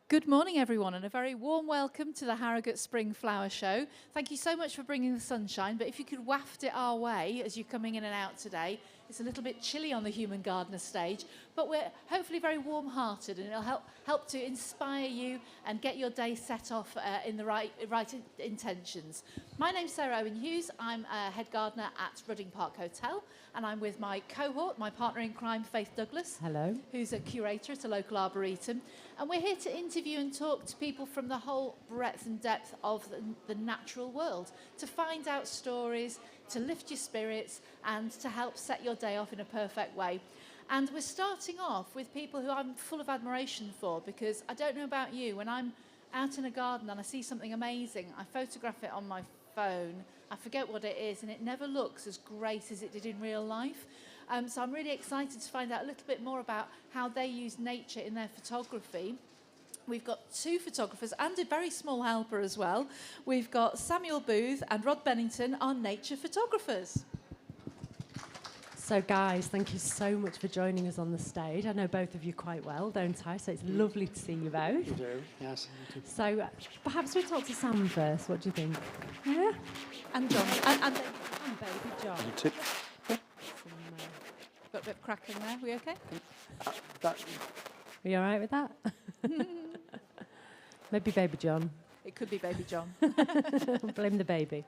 Good morning, everyone, and a very warm welcome to the Harrogate Spring Flower Show. Thank you so much for bringing the sunshine, but if you could waft it our way as you're coming in and out today. It's a little bit chilly on the Human Gardener stage, but we're hopefully very warm-hearted, and it'll help to inspire you and get your day set off in the right intentions. My name's Sarah Owen Hughes. I'm a head gardener at Rudding Park Hotel, and I'm with my cohort, my partner in crime, Faith Douglas. Hello. Who's a curator at a local arboretum. And we're here to interview and talk to people from the whole breadth and depth of the natural world, to find out stories, to lift your spirits, and to help set your day off in a perfect way. And we're starting off with people who I'm full of admiration for, because I don't know about you, when I'm out in a garden and I see something amazing, I photograph it on my phone, I forget what it is, and it never looks as great as it did in real life. So I'm really excited to find out a little bit more about how they use nature in their photography. We've got two photographers and a very small helper as well. We've got Samuel Booth and Rod Bennington, our nature photographers. So guys, thank you so much for joining us on the stage. I know both of you quite well, don't I? So it's lovely to see you both. You do, yes. So perhaps we talk to Sam first. What do you think? Yeah? And John. And baby John. You too. Got a bit of cracking there. We okay? Are you all right with that? Maybe baby John. It could be baby John. Blame the baby.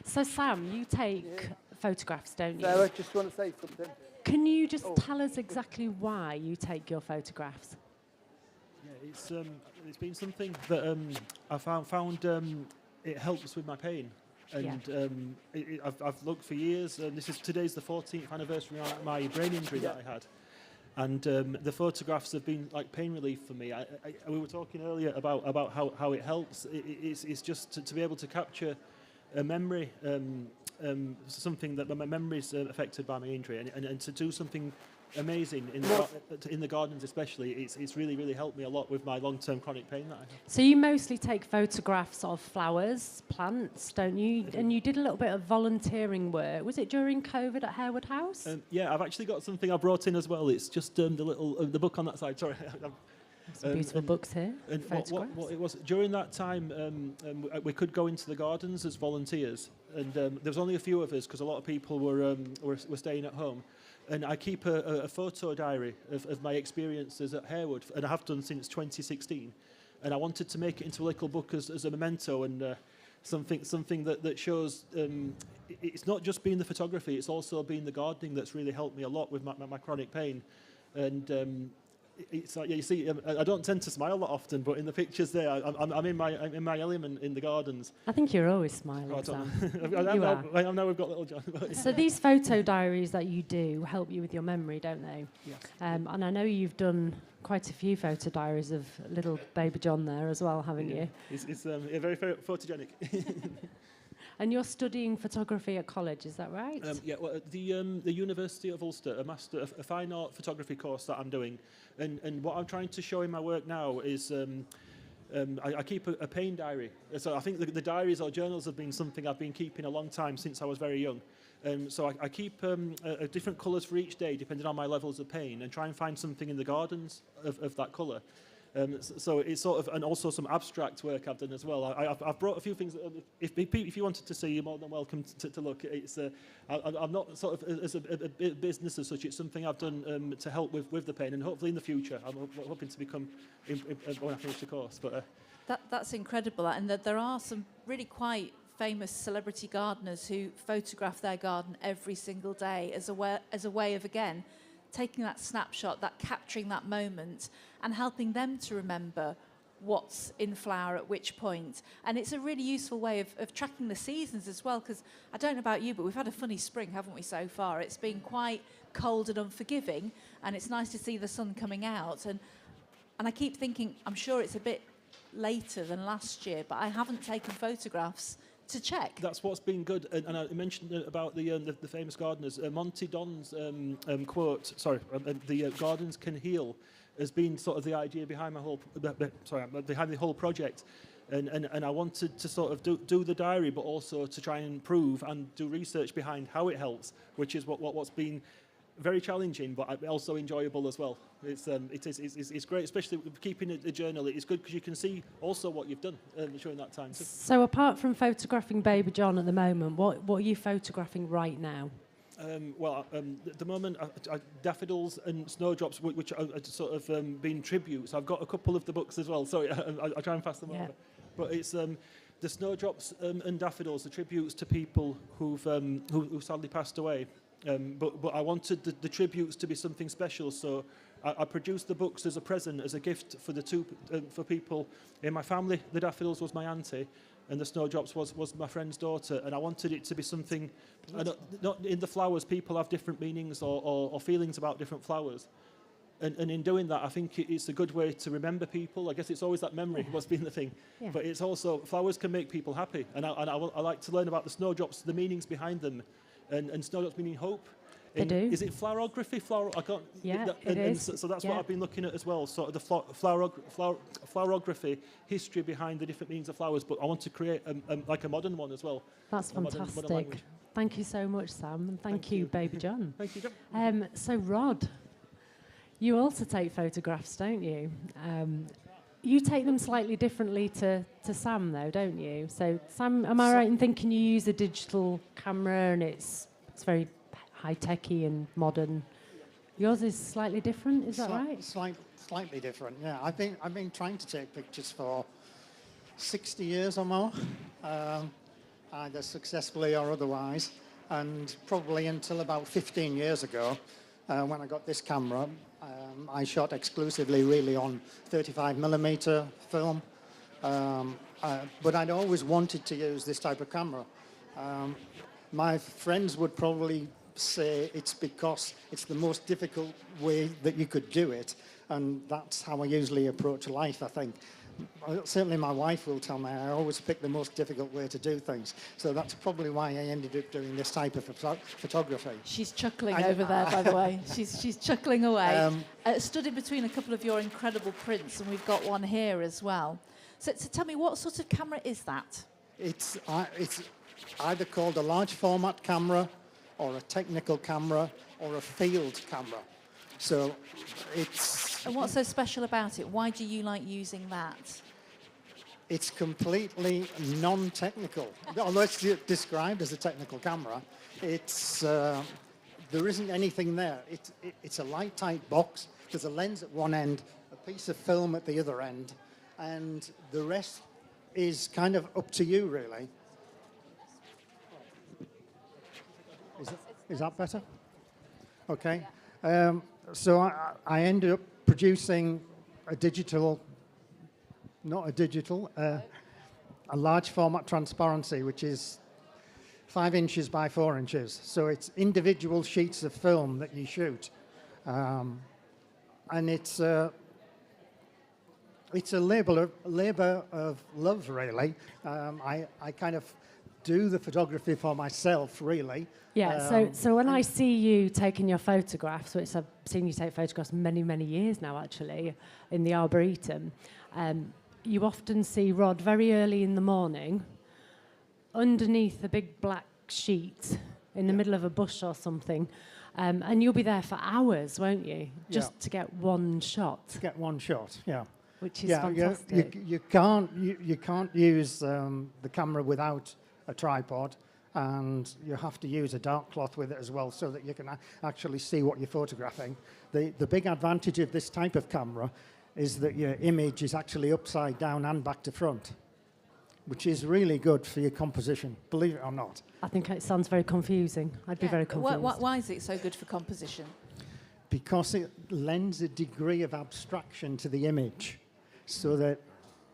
So Sam, you take photographs, don't you? Sarah, just want to say something. Can you just tell us exactly why you take your photographs? Yeah, it's been something that I found it helps with my pain, and I've looked for years. And today's the 14th anniversary of my brain injury that I had, and the photographs have been like pain relief for me. We were talking earlier about how it helps. It's just to be able to capture a memory. Something that my memory is affected by my injury, and to do something amazing in the gardens especially, it's really helped me a lot with my long-term chronic pain that I have. So you mostly take photographs of flowers, plants, don't you? And you did a little bit of volunteering work. Was it during COVID at Harewood House? Yeah, I've actually got something I brought in as well. It's just the book on that side. Sorry. Some beautiful books here. And what it was during that time, we could go into the gardens as volunteers, and there was only a few of us because a lot of people were staying at home. And I keep a photo diary of my experiences at Harewood, and I have done since 2016. And I wanted to make it into a little book as a memento, and something that shows it's not just being the photography; it's also being the gardening that's really helped me a lot with my chronic pain. And it's like, you see, I don't tend to smile that often, but in the pictures there, I'm in my element in the gardens. I think you're always smiling, Sam. I know we've got little John. So these photo diaries that you do help you with your memory, don't they? Yes. And I know you've done quite a few photo diaries of little baby John there as well, haven't you? It's very photogenic. And you're studying photography at college, is that right? Well, at the University of Ulster, a fine art photography course that I'm doing, and what I'm trying to show in my work now is I keep a pain diary. So I think the diaries or journals have been something I've been keeping a long time since I was very young. So I keep different colours for each day depending on my levels of pain, and try and find something in the gardens of that colour. So it's sort of, and also some abstract work I've done as well. I've brought a few things. If you wanted to see, you're more than welcome to look. I'm not sort of as a business as such. It's something I've done to help with the pain, and hopefully in the future I'm hoping to become when I finish the course. But That's incredible, and that there are some really quite famous celebrity gardeners who photograph their garden every single day as a way of, again, taking that snapshot, that capturing that moment, and helping them to remember what's in flower at which point. And it's a really useful way of tracking the seasons as well, because I don't know about you, but we've had a funny spring, haven't we, so far? It's been quite cold and unforgiving, and it's nice to see the sun coming out. And I keep thinking, I'm sure it's a bit later than last year, but I haven't taken photographs to check. That's what's been good, and I mentioned about the famous gardeners. Monty Don's quote, the gardens can heal, has been sort of the idea behind behind the whole project, and I wanted to sort of do the diary, but also to try and prove and do research behind how it helps, which is what's been very challenging, but also enjoyable as well. It's great, especially with keeping a journal. It's good because you can see also what you've done during that time. So apart from photographing Baby John at the moment, what are you photographing right now? At the moment, daffodils and snowdrops, which are sort of being tributes. I've got a couple of the books as well. Sorry, I try and pass them over. But it's the snowdrops and daffodils, the tributes to people who've sadly passed away. But I wanted the tributes to be something special, so I produced the books as a present, as a gift for the two for people in my family. The daffodils was my auntie, and the snowdrops was my friend's daughter, and I wanted it to be something. Not in the flowers, people have different meanings or feelings about different flowers. And in doing that, I think it's a good way to remember people. I guess it's always that memory what's been the thing. Yeah. But it's also, flowers can make people happy. And I like to learn about the snowdrops, the meanings behind them. And snowdrops meaning hope. They do. Is it flowerography? I can't. Yeah, it is. So that's what I've been looking at as well. Sort of the flowerography, history behind the different meanings of flowers. But I want to create like a modern one as well. That's fantastic. Modern thank you so much, Sam, and thank you, Baby John. Thank you, John. So Rod, you also take photographs, don't you? You take them slightly differently to Sam, though, don't you? So, Sam, am I right in thinking you use a digital camera and it's very high-techy and modern? Yours is slightly different, is that right? Slightly different, yeah. I've been trying to take pictures for 60 years or more, either successfully or otherwise, and probably until about 15 years ago, when I got this camera. I shot exclusively really on 35mm film, but I'd always wanted to use this type of camera. My friends would probably say it's because it's the most difficult way that you could do it, and that's how I usually approach life, I think. Certainly my wife will tell me I always pick the most difficult way to do things. So that's probably why I ended up doing this type of photography. She's chuckling over there, by the way. She's chuckling away. Stood in between a couple of your incredible prints, and we've got one here as well. So tell me, what sort of camera is that? It's either called a large format camera or a technical camera or a field camera. So it's... And what's so special about it? Why do you like using that? It's completely non-technical. Although it's described as a technical camera, it's there isn't anything there. It's a light tight box. There's a lens at one end, a piece of film at the other end, and the rest is kind of up to you, really. Is that better? Okay. So I ended up producing a large format transparency, which is 5 inches by 4 inches. So it's individual sheets of film that you shoot. And it's a labour of love, really. I kind of do the photography for myself, really. Yeah, so when I see you taking your photographs, which I've seen you take photographs many, many years now, actually, in the Arboretum, you often see Rod very early in the morning underneath a big black sheet in the middle of a bush or something, and you'll be there for hours, won't you? Just to get one shot. To get one shot, yeah. Which is fantastic. You can't use the camera without a tripod, and you have to use a dark cloth with it as well so that you can actually see what you're photographing. The big advantage of this type of camera is that your image is actually upside down and back to front, which is really good for your composition, believe it or not. I think it sounds very confusing. I'd be very confused. Why is it so good for composition? Because it lends a degree of abstraction to the image, so that...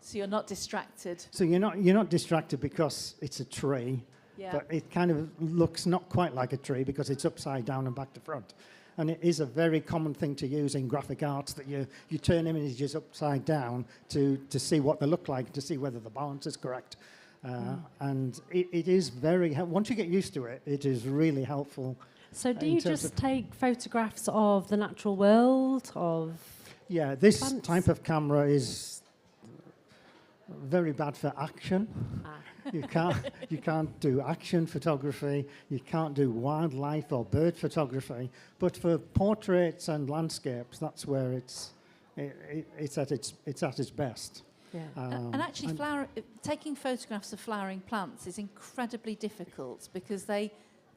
So you're not distracted. So you're not distracted because it's a tree, but it kind of looks not quite like a tree because it's upside down and back to front. And it is a very common thing to use in graphic arts, that you turn images upside down to see what they look like, to see whether the balance is correct. And it is very... Once you get used to it, it is really helpful. So do you just take photographs of the natural world, of... Yeah, this plants? type of camera is... very bad for action. You can't do action photography. You can't do wildlife or bird photography. But for portraits and landscapes, that's where it's at its best. Yeah. And actually, taking photographs of flowering plants is incredibly difficult because they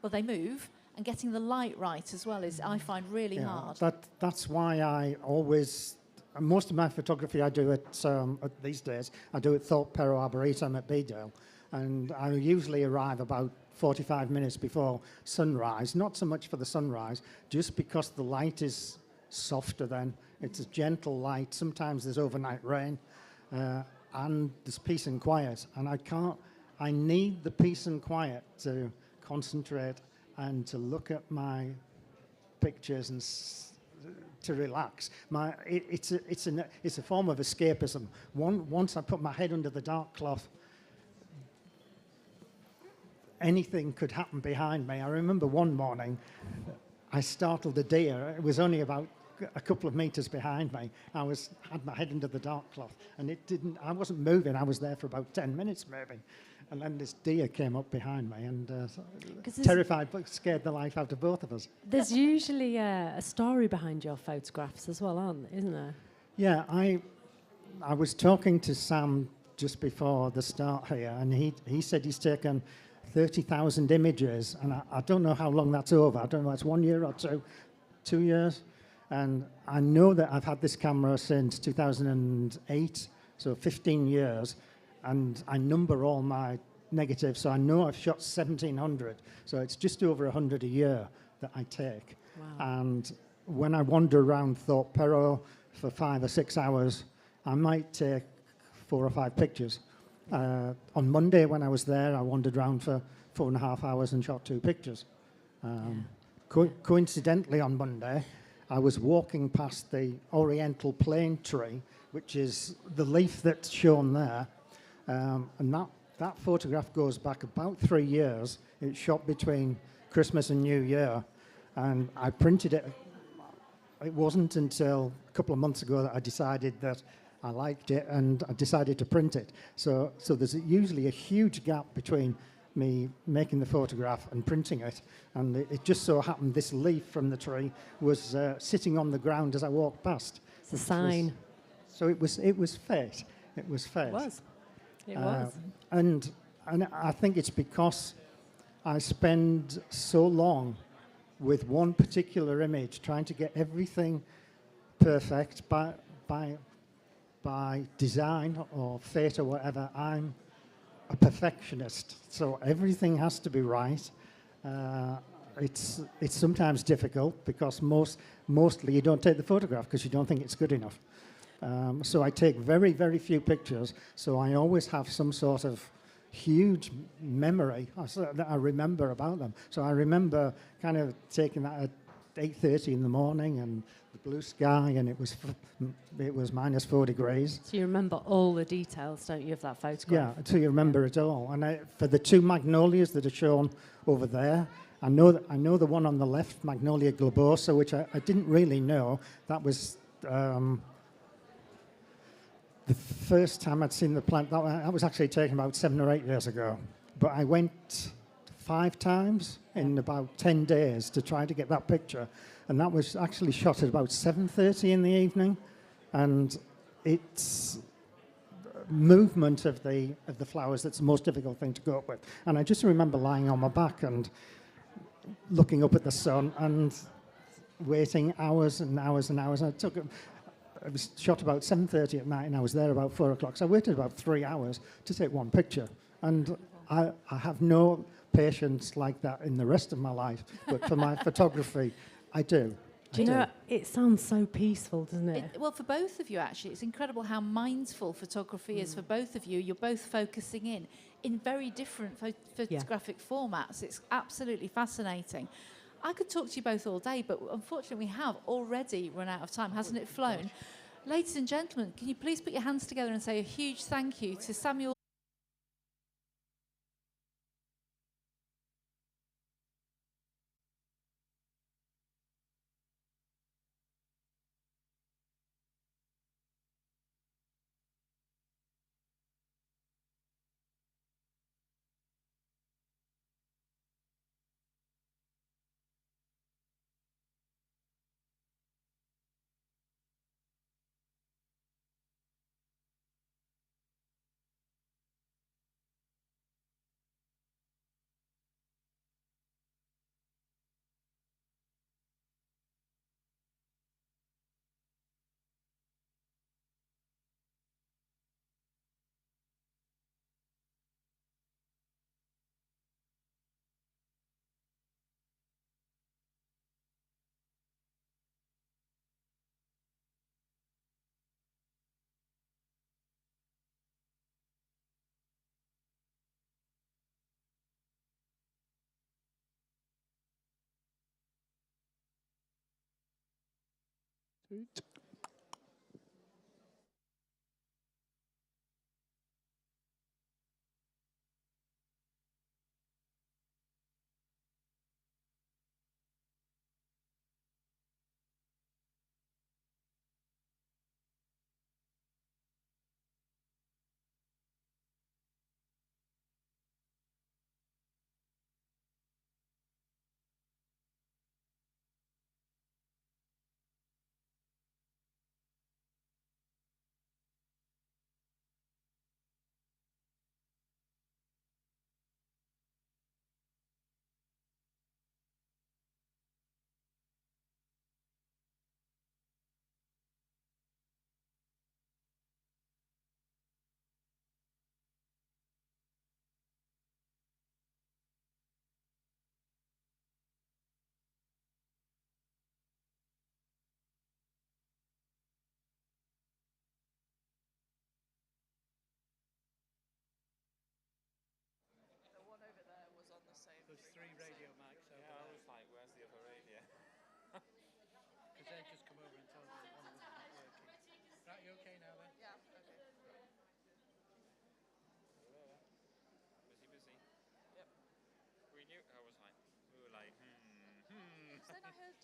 move, and getting the light right as well is, I find, really hard. That's why I always, most of my photography I do at these days, I do at Thorpe Perro Arboretum at Bedale, and I usually arrive about 45 minutes before sunrise, not so much for the sunrise, just because the light is softer then. It's a gentle light. Sometimes there's overnight rain, and there's peace and quiet, and I need the peace and quiet to concentrate and to look at my pictures and to relax. It's a form of escapism. Once I put my head under the dark cloth, anything could happen behind me. I remember one morning, I startled a deer. It was only about a couple of meters behind me. I had my head under the dark cloth, and I wasn't moving. I was there for about 10 minutes maybe. And then this deer came up behind me and terrified, but scared the life out of both of us. There's usually a story behind your photographs as well, isn't there? Yeah, I was talking to Sam just before the start here, and he said he's taken 30,000 images, and I don't know how long that's over. I don't know if it's 1 year or 2 years. And I know that I've had this camera since 2008, so 15 years. And I number all my negatives, so I know I've shot 1,700. So it's just over 100 a year that I take. Wow. And when I wander around Thorpe Perro for 5 or 6 hours, I might take 4 or 5 pictures. On Monday when I was there, I wandered around for 4.5 hours and shot 2 pictures. Coincidentally, on Monday, I was walking past the Oriental plane tree, which is the leaf that's shown there. And that photograph goes back about 3 years. It's shot between Christmas and New Year. And I printed it. It wasn't until a couple of months ago that I decided that I liked it and I decided to print it. So there's usually a huge gap between me making the photograph and printing it. And it just so happened this leaf from the tree was sitting on the ground as I walked past. It's a sign. So it was fate. It was fate. It was. It was. And I think it's because I spend so long with one particular image, trying to get everything perfect by design or fate or whatever. I'm a perfectionist, so everything has to be right. It's sometimes difficult because mostly you don't take the photograph because you don't think it's good enough. So I take very, very few pictures, so I always have some sort of huge memory that I remember about them. So I remember kind of taking that at 8:30 in the morning and the blue sky, and it was minus 4 degrees. So you remember all the details, don't you, of that photograph? Yeah, so you remember it all. And for the 2 magnolias that are shown over there, I know the one on the left, Magnolia globosa, which I didn't really know. That was the first time I'd seen the plant. That was actually taken about 7 or 8 years ago. But I went 5 times in about 10 days to try to get that picture. And that was actually shot at about 7:30 in the evening. And it's movement of the flowers that's the most difficult thing to cope with. And I just remember lying on my back and looking up at the sun and waiting hours and hours and hours. It was shot about 7:30 at night, and I was there about 4 o'clock. So I waited about 3 hours to take one picture. And I have no patience like that in the rest of my life. But for my photography, I do. Do you know, it sounds so peaceful, doesn't it? Well, for both of you, actually, it's incredible how mindful photography is for both of you. You're both focusing in very different photographic formats. It's absolutely fascinating. I could talk to you both all day, but unfortunately we have already run out of time. Hasn't it flown? Ladies and gentlemen, can you please put your hands together and say a huge thank you to Samuel Hoot. The one over there was on the same. There's 3 radio mics over Yeah, I there. was like, where's the other radio? Because they've just come over and told me that one of them wasn't working. Right, you okay now then? Yeah, okay. Busy. Yep. We knew. I was like, we were like, Because then I heard,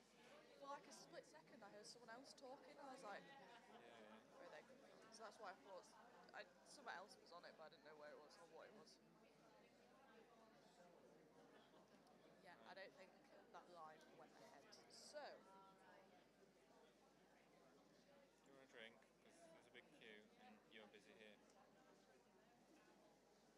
for like a split second, I heard someone else talking. And I was like, Yeah. where are they? So that's why I thought someone else was on it, but I didn't know where it was or what it was. Yeah, I don't think that line went ahead. So, Do you want a drink? Because there's a big queue and you're busy here.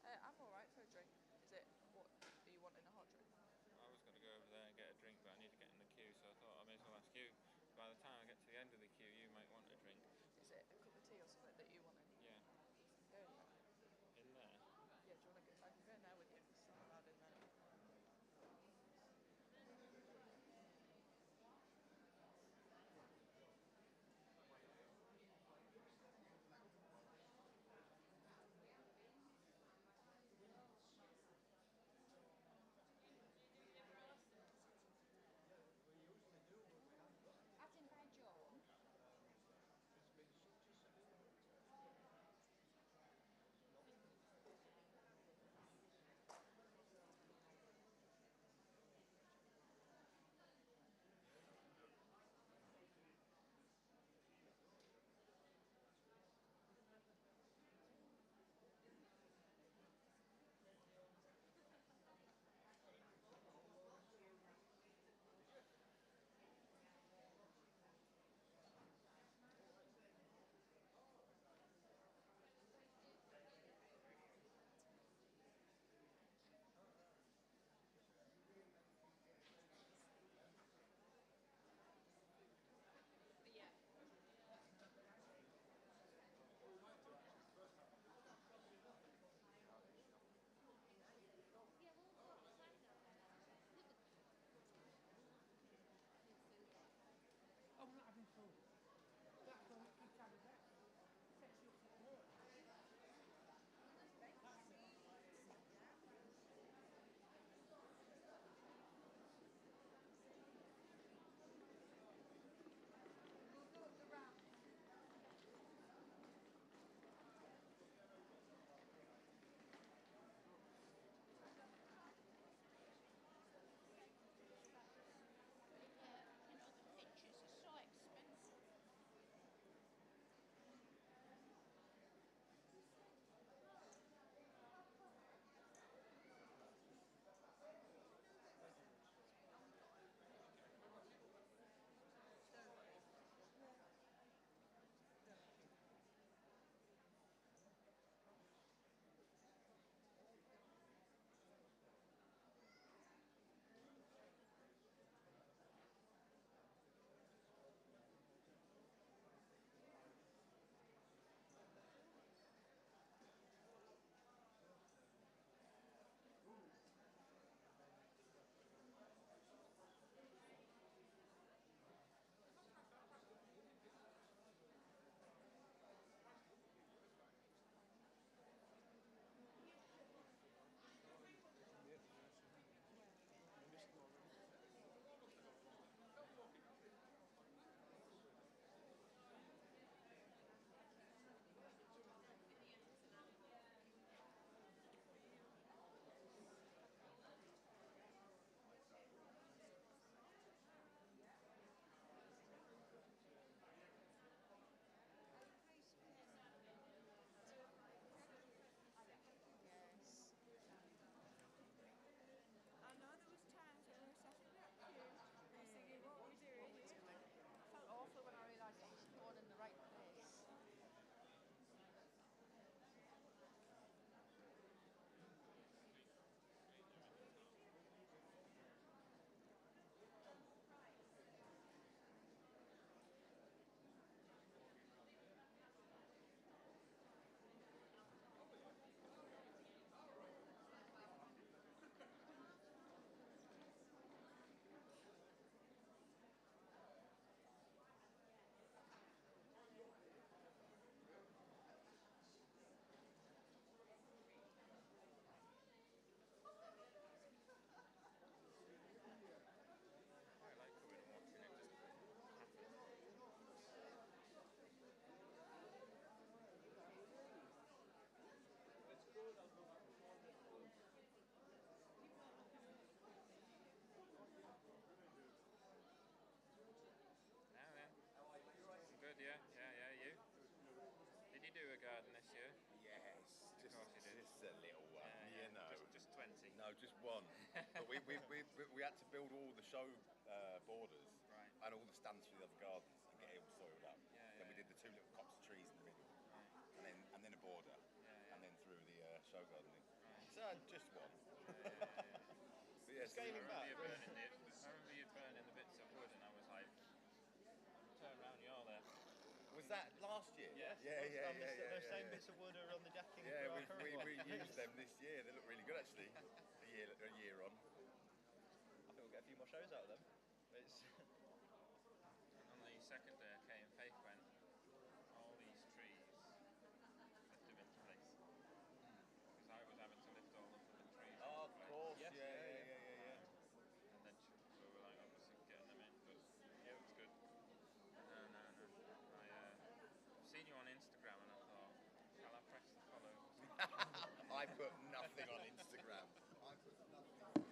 I'm alright for a drink. Is it, what, are you wanting a hot drink? I was going to go over there and get a drink, but I need to get in the queue, so I thought I may as well ask you. By the time I get to the end of the queue, you might want a drink. Is it a cup of tea or something that you wanted? Yeah. Go with that. Just a little one, you know. Just 20. No, just one. But we had to build all the show borders Right. and all the stands for the other gardens and get it all soiled up. Yeah, Then we yeah, did the 2 little copse of trees in the middle, Right. and then a border, Yeah. and then through the show gardening. Right. So just one. But yeah, I scaling remember back. you burning the bits of wood, and I was like, turn around, you're there. Was that last year? Yes, Yeah. Those same bits of wood are on the decking. Yeah, for our current we one. used them this year. They look really good actually. A year on. I think we'll get a few more shows out of them. It's On the second day, Kay and Faith went, all these trees, lift them into place. Because I was having to lift all of the trees Oh, of into place. course. Yes, Yeah. And then we were like, obviously getting them in, but yeah, it was good. No. I've seen you on Instagram and I thought, shall I press the follow? I put nothing on Instagram. I put nothing.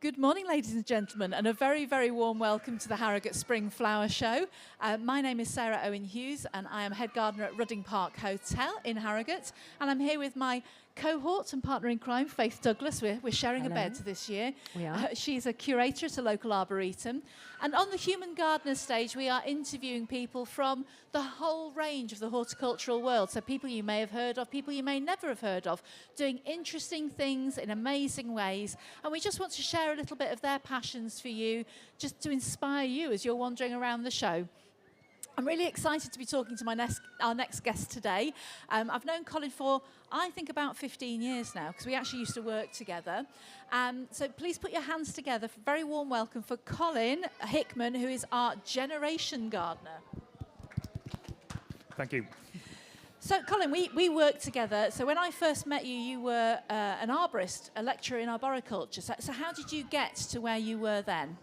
Good morning, ladies and gentlemen, and a very, very warm welcome to the Harrogate Spring Flower Show. My name is Sarah Owen Hughes, and I am head gardener at Rudding Park Hotel in Harrogate, and I'm here with my cohort and partner in crime, Faith Douglas. We're sharing a Hello. bed this year. We are. She's a curator at a local arboretum. And on the Human Gardener stage, we are interviewing people from the whole range of the horticultural world. So people you may have heard of, people you may never have heard of, doing interesting things in amazing ways. And we just want to share a little bit of their passions for you, just to inspire you as you're wandering around the show. I'm really excited to be talking to our next guest today. I've known Colin for, I think, about 15 years now, because we actually used to work together. So please put your hands together for a very warm welcome for Colin Hickman, who is our Generation Gardener. Thank you. So, Colin, we worked together. So when I first met you, you were an arborist, a lecturer in arboriculture. So how did you get to where you were then?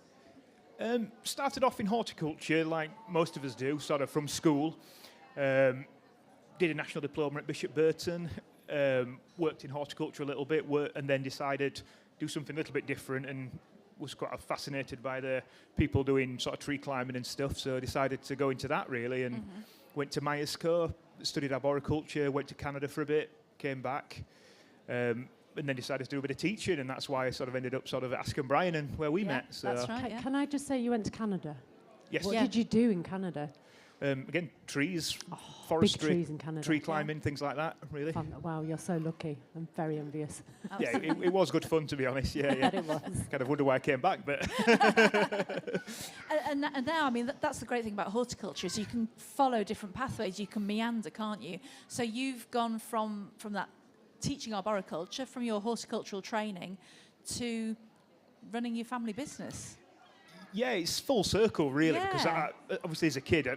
Started off in horticulture, like most of us do, sort of from school. Did a national diploma at Bishop Burton, worked in horticulture a little bit, and then decided to do something a little bit different, and was quite fascinated by the people doing sort of tree climbing and stuff, so decided to go into that really, and went to Myerscough, studied arboriculture, went to Canada for a bit, came back, and then decided to do a bit of teaching, and that's why I sort of ended up sort of at Askham Bryan and where we met. So that's right. Can I just say you went to Canada? yes, What did you do in Canada? again, trees, Big forestry, trees in Canada. tree climbing, things like that, really. Fun. Wow, you're so lucky. I'm very envious. Yeah, it was good fun, to be honest. Yeah, yeah. But it was. Kind of wonder why I came back, but And now, I mean, that's the great thing about horticulture is you can follow different pathways. You can meander, can't you? So you've gone from that teaching arboriculture, from your horticultural training, to running your family business. yeah, it's full circle, really. Because Yeah. obviously, as a kid,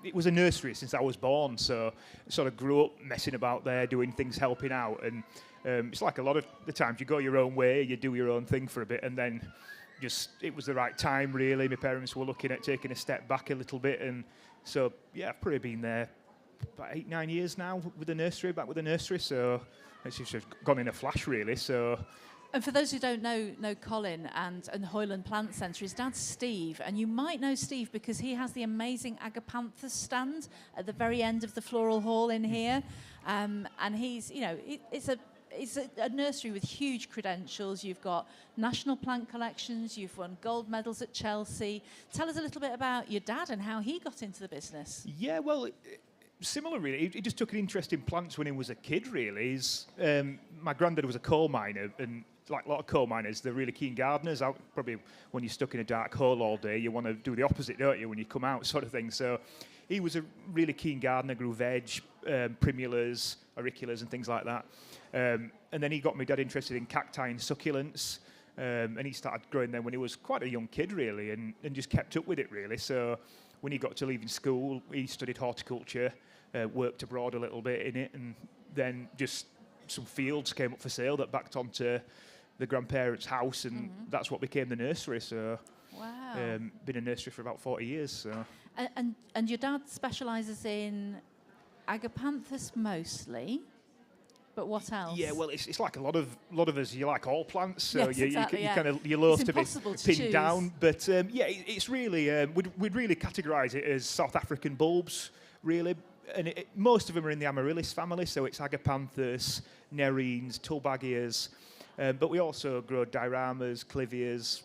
it was a nursery since I was born, so I sort of grew up messing about there, doing things, helping out, and it's like a lot of the times you go your own way, you do your own thing for a bit, and then just it was the right time, really. My parents were looking at taking a step back a little bit, and so yeah, I've probably been there about 8-9 years now with the nursery, back with the nursery, so it's just gone in a flash, really. So And for those who don't know Colin and Hoyland Plant Centre, his dad's Steve, and you might know Steve because he has the amazing Agapanthus stand at the very end of the floral hall in here, and he's, you know, it's a nursery with huge credentials. You've got national plant collections, you've won gold medals at Chelsea. Tell us a little bit about your dad and how he got into the business. yeah, well, similar, really. He just took an interest in plants when he was a kid, really. My granddad was a coal miner, and like a lot of coal miners, they're really keen gardeners. Probably when you're stuck in a dark hole all day, you want to do the opposite, don't you, when you come out, sort of thing. So he was a really keen gardener, grew veg, primulas, auriculas and things like that. And then he got my dad interested in cacti and succulents, and he started growing them when he was quite a young kid, really, and just kept up with it, really. So when he got to leaving school, he studied horticulture, worked abroad a little bit in it, and then just some fields came up for sale that backed onto the grandparents' house, and that's what became the nursery. So Wow. been a nursery for about 40 years. So And your dad specialises in Agapanthus mostly, but what else? yeah, well, it's like a lot of us. You like all plants, so Yes, you exactly, yeah. kind of you love It's to be impossible to pinned choose. down. But yeah, it's really we'd really categorise it as South African bulbs, really. And most of them are in the Amaryllis family, so it's Agapanthus, Nerines, Tulbagias, but we also grow dioramas, clivias,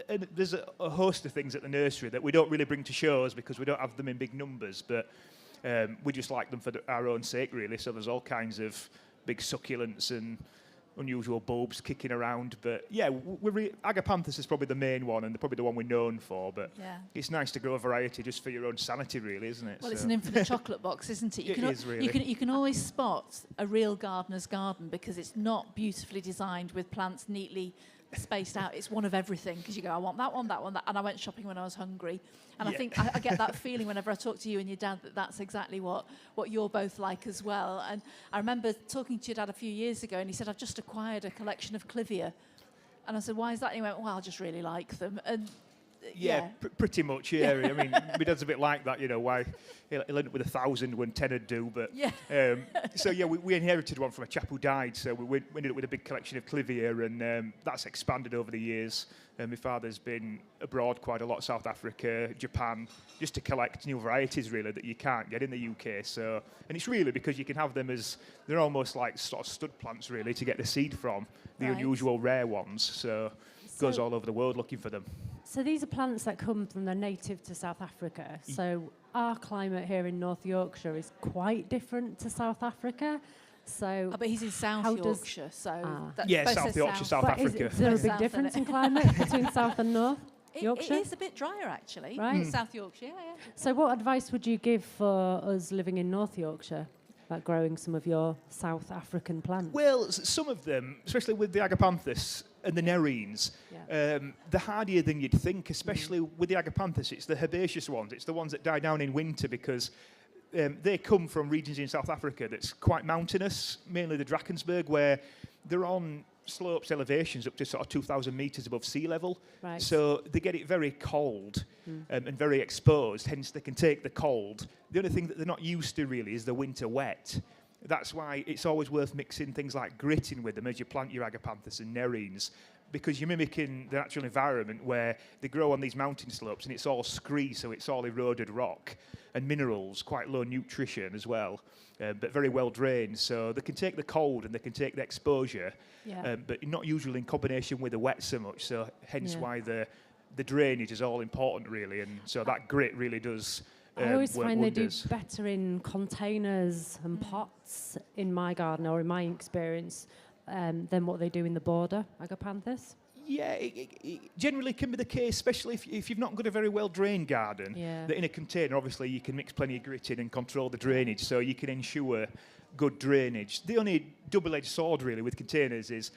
and there's a host of things at the nursery that we don't really bring to shows because we don't have them in big numbers, but we just like them for our own sake, really. So there's all kinds of big succulents and unusual bulbs kicking around. But yeah, Agapanthus is probably the main one and probably the one we're known for. But Yeah. it's nice to grow a variety just for your own sanity, really, isn't it? Well, it's So- an infinite chocolate box, isn't it? It is, really. You can always spot a real gardener's garden because it's not beautifully designed with plants neatly spaced out. It's one of everything because you go, I want that one, that one, that. And I went shopping when I was hungry. And I Yeah. think I get that feeling whenever I talk to you and your dad that that's exactly what you're both like as well. And I remember talking to your dad a few years ago and he said, I've just acquired a collection of clivia. And I said, why is that? And he went, well, I just really like them. And Yeah, pretty much, yeah. I mean, my dad's a bit like that, you know, why he'll end up with 1,000 when 10 would do, but... Yeah. So, yeah, we inherited one from a chap who died, so we ended up with a big collection of clivia, and that's expanded over the years. My father's been abroad quite a lot, South Africa, Japan, just to collect new varieties really that you can't get in the UK. So, and it's really because you can have them as, they're almost like sort of stud plants really to get the seed from, the Right. unusual rare ones. So it goes all over the world looking for them. So these are plants that come from, they're native to South Africa. So our climate here in North Yorkshire is quite different to South Africa. So Oh, but he's in South How does- Yorkshire, so Ah. that Yeah, both South the Yorkshire, South But Africa. is there a South, big innit? difference in climate between South and North It Yorkshire? is a bit drier actually. Right. South Yorkshire, yeah. So what advice would you give for us living in North Yorkshire about growing some of your South African plants? Well, some of them, especially with the agapanthus and the nerines, they're hardier than you'd think, especially with the agapanthus. It's the herbaceous ones. It's the ones that die down in winter because they come from regions in South Africa that's quite mountainous, mainly the Drakensberg, where they're on slopes, elevations up to sort of 2,000 metres above sea level. Right. So they get it very cold and very exposed, hence they can take the cold. The only thing that they're not used to really is the winter wet. That's why it's always worth mixing things like grit in with them as you plant your agapanthus and nerines, because you're mimicking the natural environment where they grow on these mountain slopes and it's all scree, so it's all eroded rock and minerals, quite low nutrition as well, but very well drained. So they can take the cold and they can take the exposure, but not usually in combination with the wet so much. So hence why the drainage is all important really, and so that grit really does. I always work find wonders. they do better in containers and pots in my garden, or in my experience, than what they do in the border agapanthus. Yeah, it generally can be the case, especially if you've not got a very well drained garden. Yeah. That in a container, obviously, you can mix plenty of grit in and control the drainage, so you can ensure good drainage. The only double-edged sword, really, with containers is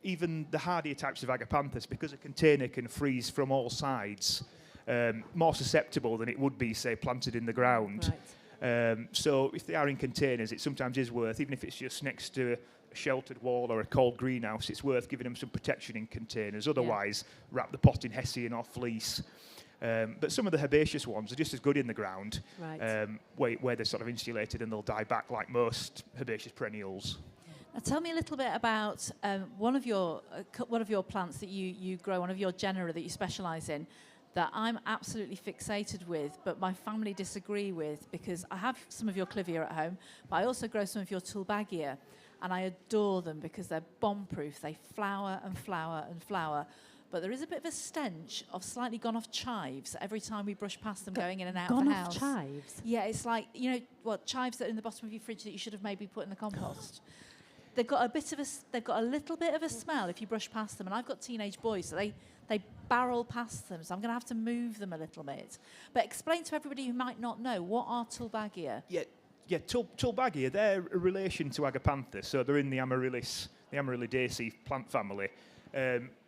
even the hardier types of agapanthus, because a container can freeze from all sides, more susceptible than it would be, say, planted in the ground. Right. So if they are in containers, it sometimes is worth, even if it's just next to a sheltered wall or a cold greenhouse, it's worth giving them some protection in containers. Otherwise, wrap the pot in hessian or fleece. But some of the herbaceous ones are just as good in the ground, Right. where they're sort of insulated and they'll die back like most herbaceous perennials. Now tell me a little bit about one of your plants that you grow, one of your genera that you specialise in, that I'm absolutely fixated with, but my family disagree with, because I have some of your clivia at home, but I also grow some of your tulbagia, and I adore them because they're bomb-proof. They flower and flower and flower, but there is a bit of a stench of slightly gone-off chives every time we brush past them going in and out of the Gone house. off chives. Yeah, it's like, you know, what, chives that are in the bottom of your fridge that you should have maybe put in the compost. They've got a little bit of a smell if you brush past them, and I've got teenage boys, so they barrel past them, so I'm going to have to move them a little bit. But explain to everybody who might not know, what are tulbagia? Yeah, tulbagia, they're a relation to agapanthus, so they're in the Amaryllidaceae plant family.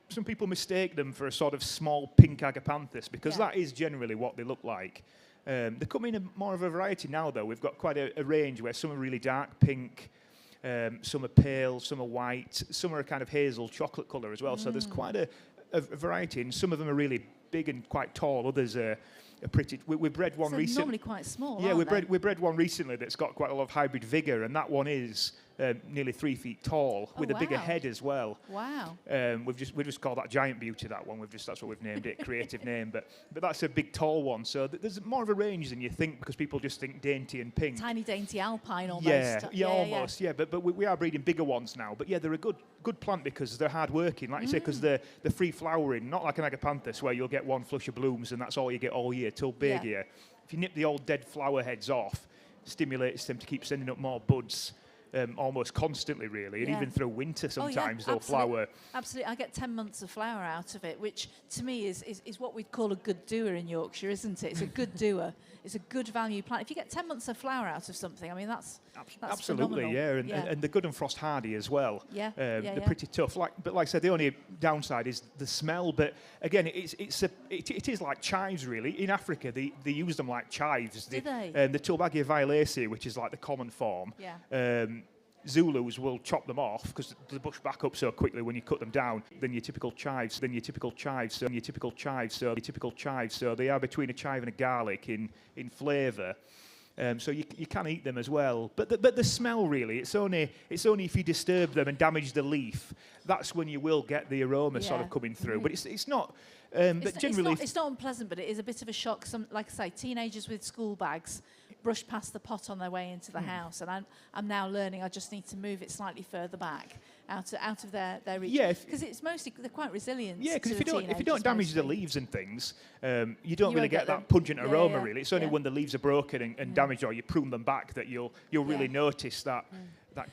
Some people mistake them for a sort of small pink agapanthus, because that is generally what they look like. They come in more of a variety now, though. We've got quite a range where some are really dark pink, some are pale, some are white, some are a kind of hazel chocolate colour as well. So there's quite a variety, and some of them are really big and quite tall. Others are pretty. We bred one So recently. normally quite small, Yeah, aren't we bred one recently that's got quite a lot of hybrid vigour, and that one is nearly 3 feet tall with a bigger wow. head as well. Wow. We've just called that Giant Beauty, that one. That's what we've named it, creative name. But that's a big tall one. So there's more of a range than you think, because people just think dainty and pink. Tiny, dainty alpine almost. Yeah, almost. Yeah, but we are breeding bigger ones now. But yeah, they're a good plant because they're hard working, like you say, because they're free flowering, not like an agapanthus where you'll get one flush of blooms and that's all you get all year. Tulbagia, if you nip the old dead flower heads off, stimulates them to keep sending up more buds. Almost constantly, really, and even through winter sometimes they'll flower. Absolutely, I get 10 months of flower out of it, which to me is what we'd call a good doer in Yorkshire, isn't it? It's a good doer. It's a good value plant. If you get 10 months of flower out of something, I mean, that's absolutely, phenomenal. and they're good and frost hardy as well. They're Yeah. pretty tough. But like I said, the only downside is the smell. But again, it is like chives, really. In Africa, they use them like chives. Do they? The Tulbagia violaceae, which is like the common form. Yeah. Zulus will chop them off because they bush back up so quickly when you cut them down than your typical chives. So they are between a chive and a garlic in flavour. So you can eat them as well, but the smell really, it's only if you disturb them and damage the leaf, that's when you will get the aroma sort of coming through. But it's not. But generally, it's not unpleasant, but it is a bit of a shock. Some, like I say, teenagers with school bags brush past the pot on their way into the house, and I'm now learning I just need to move it slightly further back out of their reach. Yeah, because it's mostly they're quite resilient. Yeah, because to if you don't damage the leaves and things, you You don't really won't get get them. that pungent Yeah, aroma. yeah, Really, it's only yeah. when the leaves are broken and damaged, or you prune them back, that you'll really notice that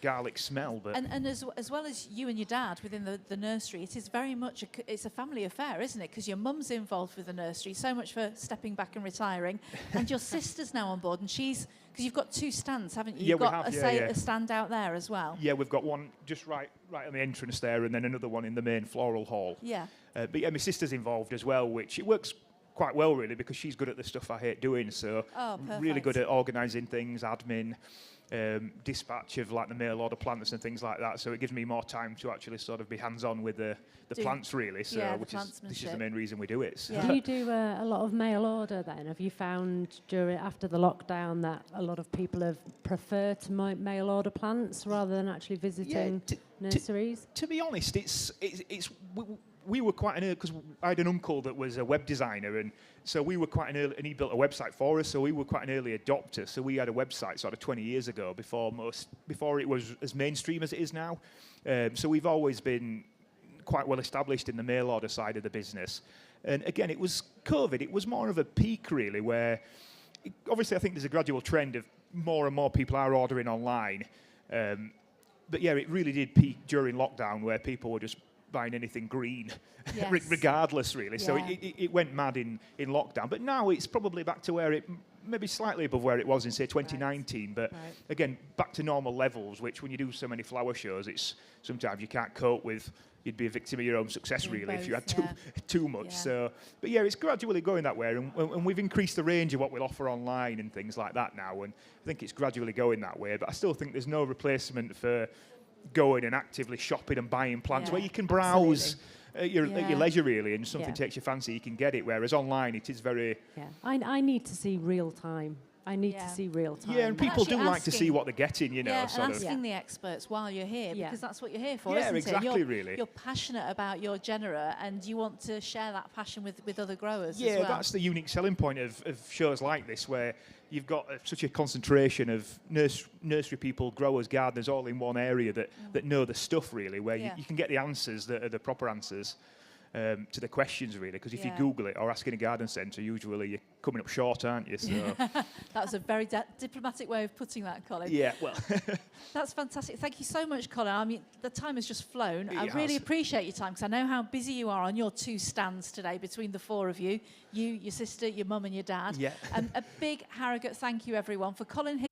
garlic smell. But And as well as you and your dad within the nursery, it is very much it's a family affair, isn't it? Because your mum's involved with the nursery. So much for stepping back and retiring, and your sister's now on board, and she's because you've got 2 stands, haven't you? Yeah, You've we got have, a stand out there as well. yeah, we've got one just right on the entrance there, and then another one in the main floral hall. Yeah. But yeah, my sister's involved as well, which it works quite well really, because she's good at the stuff I hate doing. So Oh, really perfect. good at organising things, admin, dispatch of like the mail order plants and things like that. So it gives me more time to actually sort of be hands-on with the plants really. So yeah, the which is this is plantsmanship. the main reason we do it. So. Yeah. Do you do a lot of mail order then? Have you found after the lockdown that a lot of people have preferred to mail order plants rather than actually visiting nurseries? To be honest, we were quite an early, because I had an uncle that was a web designer, and so we were quite an early, and he built a website for us, so we were quite an early adopter. So we had a website sort of 20 years ago before it was as mainstream as it is now. So we've always been quite well established in the mail order side of the business. And again, it was COVID. It was more of a peak really, where obviously I think there's a gradual trend of more and more people are ordering online. But yeah, it really did peak during lockdown, where people were just buying anything green, Yes. regardless, really. So Yeah. it went mad in lockdown. But now it's probably back to where it, maybe slightly above where it was in, say, 2019. But Right. again, back to normal levels, which when you do so many flower shows, it's sometimes you can't cope with. You'd be a victim of your own success, Doing really, if you had both, too much. Yeah. So, but yeah, it's gradually going that way, and we've increased the range of what we'll offer online and things like that now. And I think it's gradually going that way. But I still think there's no replacement for going and actively shopping and buying plants, Yeah, where you can browse at your Yeah. leisure, really, and something Yeah. takes your fancy, you can get it. Whereas online, it is very Yeah, I need to see real time. I need Yeah. to see real time. and people do actually like to see asking- what they're getting, you know. Yeah, sort and of. asking the experts while you're here, Yeah. because that's what you're here for, Yeah, isn't exactly, it? You're, really. You're passionate about your genera, and you want to share that passion with other growers Yeah, as well. that's the unique selling point of shows like this, where you've got such a concentration of nursery people, growers, gardeners, all in one area that know the stuff, really, where Yeah. you can get the answers that are the proper answers to the questions, really. Because if you Yeah. Google it or ask in a garden centre, usually you're coming up short, aren't you? So, That was a very diplomatic way of putting that, Colin. yeah, well, That's fantastic. Thank you so much, Colin. I mean, the time has just flown. I It really has. appreciate your time, because I know how busy you are on your 2 stands today between the 4 of you, your sister, your mum and your dad. Yeah. A big Harrogate thank you, everyone, for Colin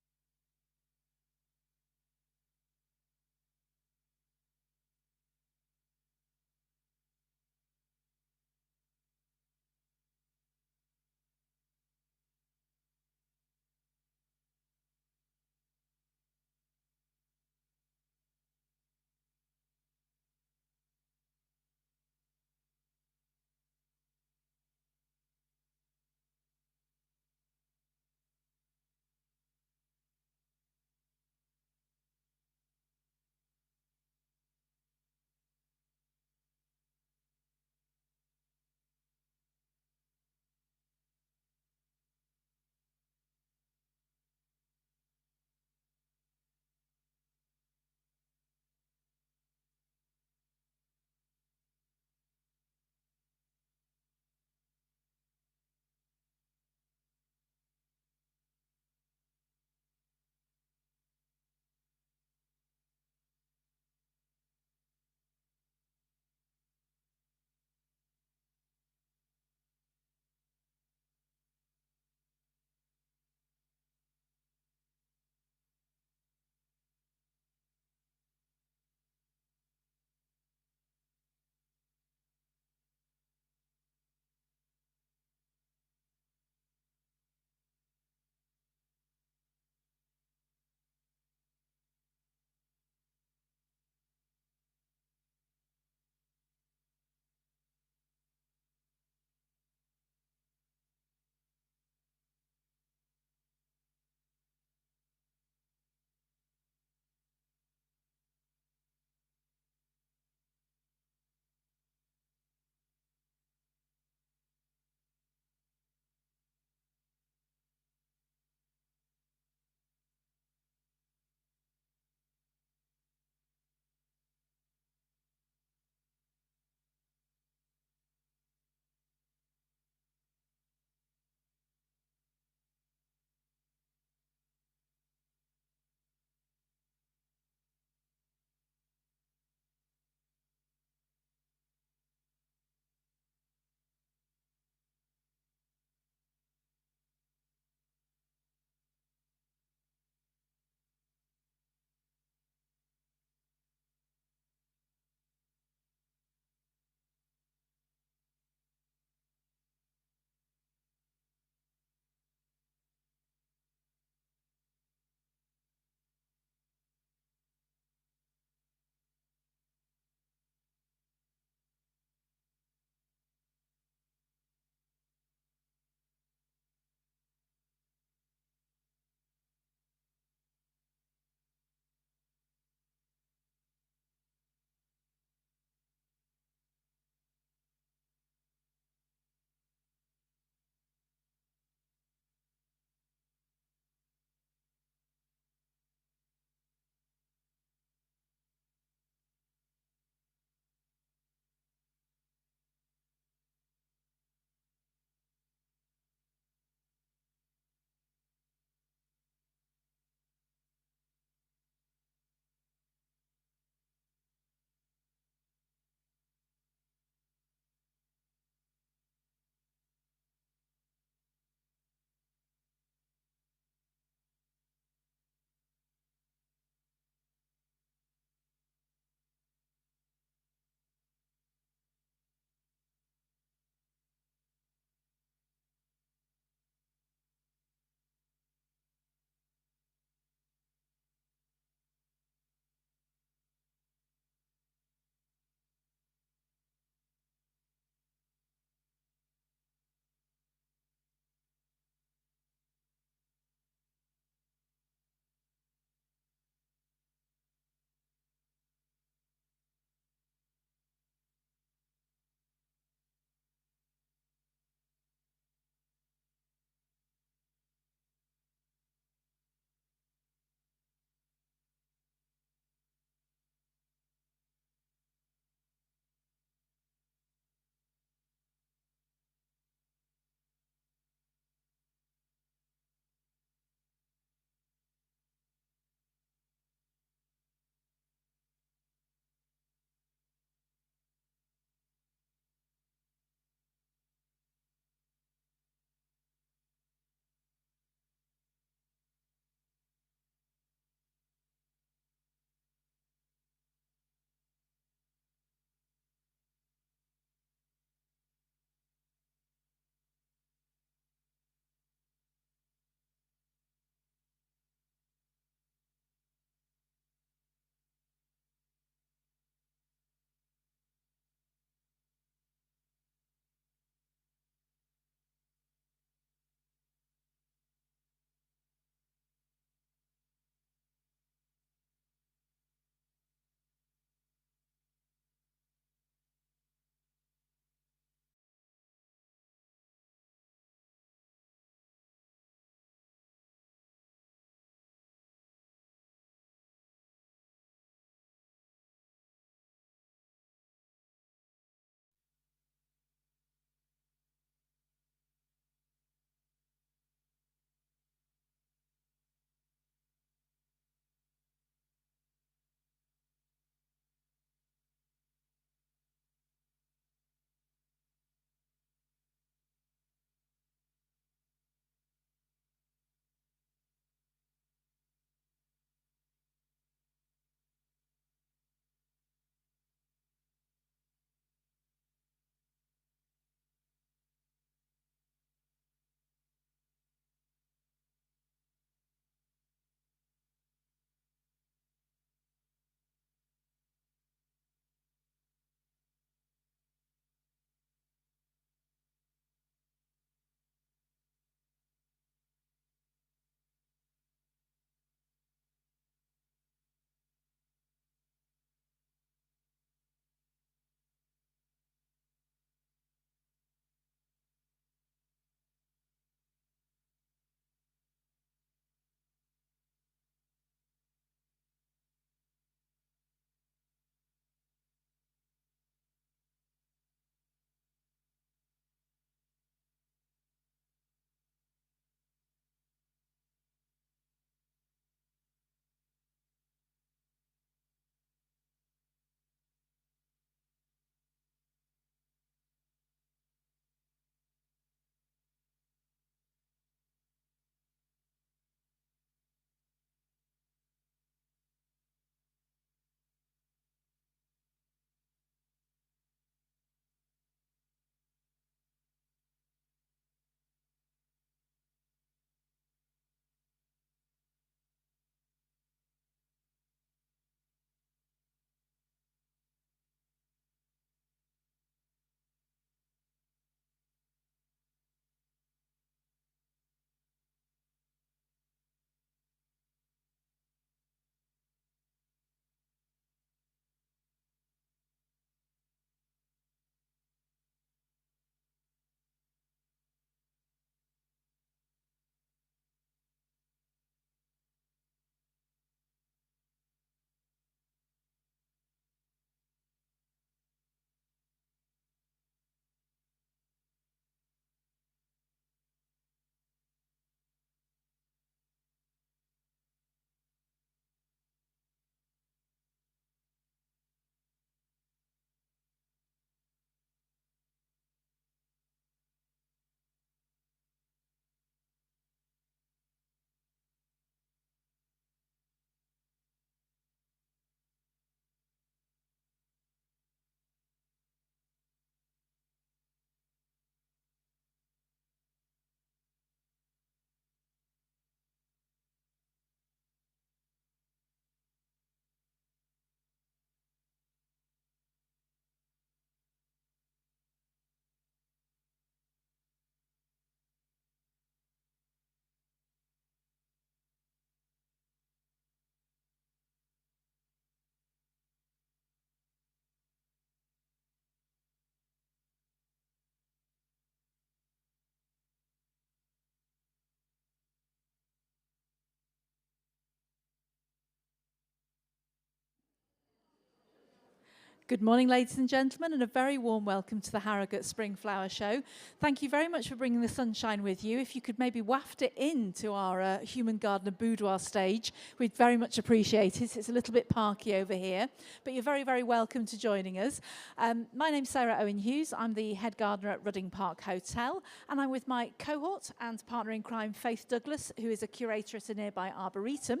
Good morning, ladies and gentlemen, and a very warm welcome to the Harrogate Spring Flower Show. Thank you very much for bringing the sunshine with you. If you could maybe waft it into our Human Gardener boudoir stage, we'd very much appreciate it. It's a little bit parky over here, but you're very, very welcome to joining us. My name's Sarah Owen Hughes. I'm the head gardener at Rudding Park Hotel, and I'm with my cohort and partner in crime, Faith Douglas, who is a curator at a nearby arboretum.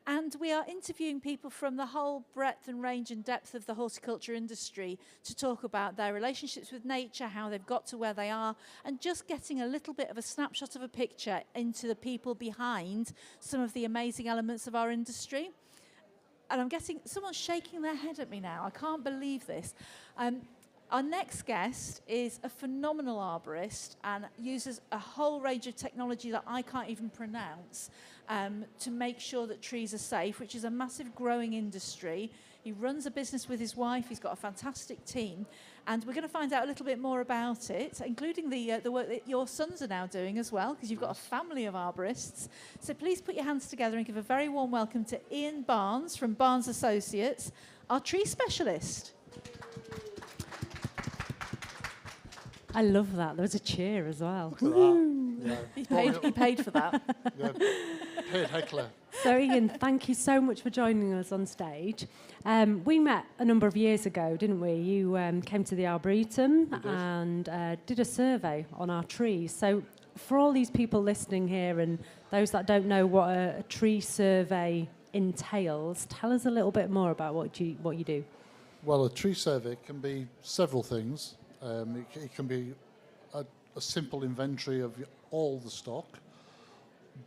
And we are interviewing people from the whole breadth and range and depth of the horticulture industry to talk about their relationships with nature, how they've got to where they are, and just getting a little bit of a snapshot of a picture into the people behind some of the amazing elements of our industry. And I'm getting, someone's shaking their head at me now. I can't believe this. Our next guest is a phenomenal arborist and uses a whole range of technology that I can't even pronounce to make sure that trees are safe, which is a massive growing industry. He runs a business with his wife. He's got a fantastic team. And we're going to find out a little bit more about it, including the work that your sons are now doing as well, because you've got a family of arborists. So please put your hands together and give a very warm welcome to Ian Barnes from Barnes Associates, our tree specialist. I love that. There was a cheer as well. Yeah. He paid for that. Yeah. Paid heckler. So Ian, thank you so much for joining us on stage. We met a number of years ago, didn't we? You came to the Arboretum and did a survey on our trees. So for all these people listening here and those that don't know what a tree survey entails, tell us a little bit more about what you do. Well, a tree survey can be several things. It can be a simple inventory of all the stock,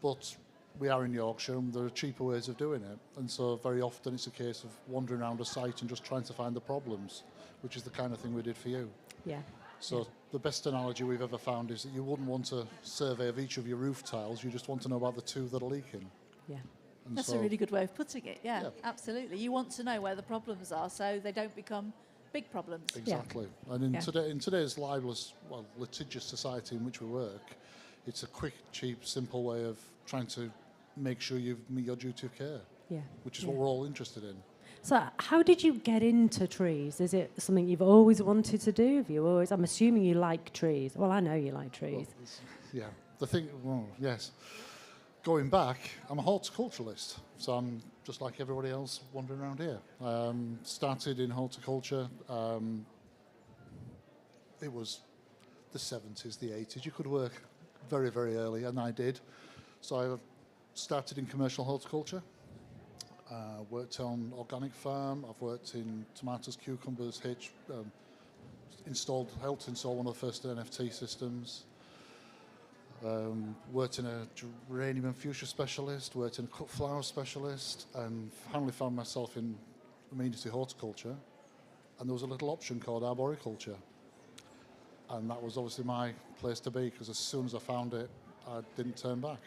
but we are in Yorkshire and there are cheaper ways of doing it. And so very often it's a case of wandering around a site and just trying to find the problems, which is the kind of thing we did for you. Yeah. So the best analogy we've ever found is that you wouldn't want a survey of each of your roof tiles, you just want to know about the two that are leaking. Yeah. And That's so, a really good way of putting it. Yeah, Yeah. absolutely. You want to know where the problems are so they don't become big problems. Exactly. And in, Yeah. in today's libelous, litigious society in which we work, it's a quick, cheap, simple way of trying to make sure you meet your duty of care, Yeah. which is what we're all interested in. So how did you get into trees? Is it something you've always wanted to do? Have you always? I'm assuming you like trees. Well, I know you like trees. Yeah. The thing, yes. Going back, I'm a horticulturalist, so I'm just like everybody else wandering around here. Started in horticulture. It was the 70s, the 80s. You could work very, very early, and I did. So I started in commercial horticulture. Worked on organic farm. I've worked in tomatoes, cucumbers, helped install one of the first NFT systems. Worked in a geranium and fuchsia specialist, worked in a cut flower specialist, and finally found myself in amenity horticulture. And there was a little option called arboriculture. And that was obviously my place to be, because as soon as I found it, I didn't turn back.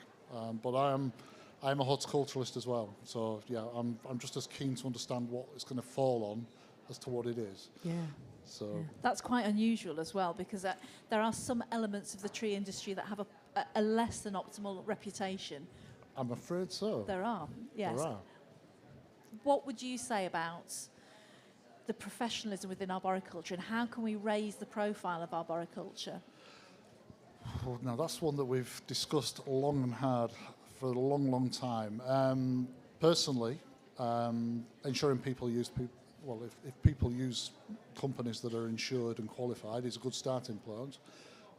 But I'm a horticulturalist as well. So yeah, I'm just as keen to understand what it's going to fall on as to what it is. Yeah. So That's quite unusual as well, because there are some elements of the tree industry that have a less than optimal reputation. I'm afraid so. There are, yes. There are. What would you say about the professionalism within arboriculture, and how can we raise the profile of arboriculture? Well, now that's one that we've discussed long and hard for a long, long time. Personally, ensuring people use if people use companies that are insured and qualified is a good starting point.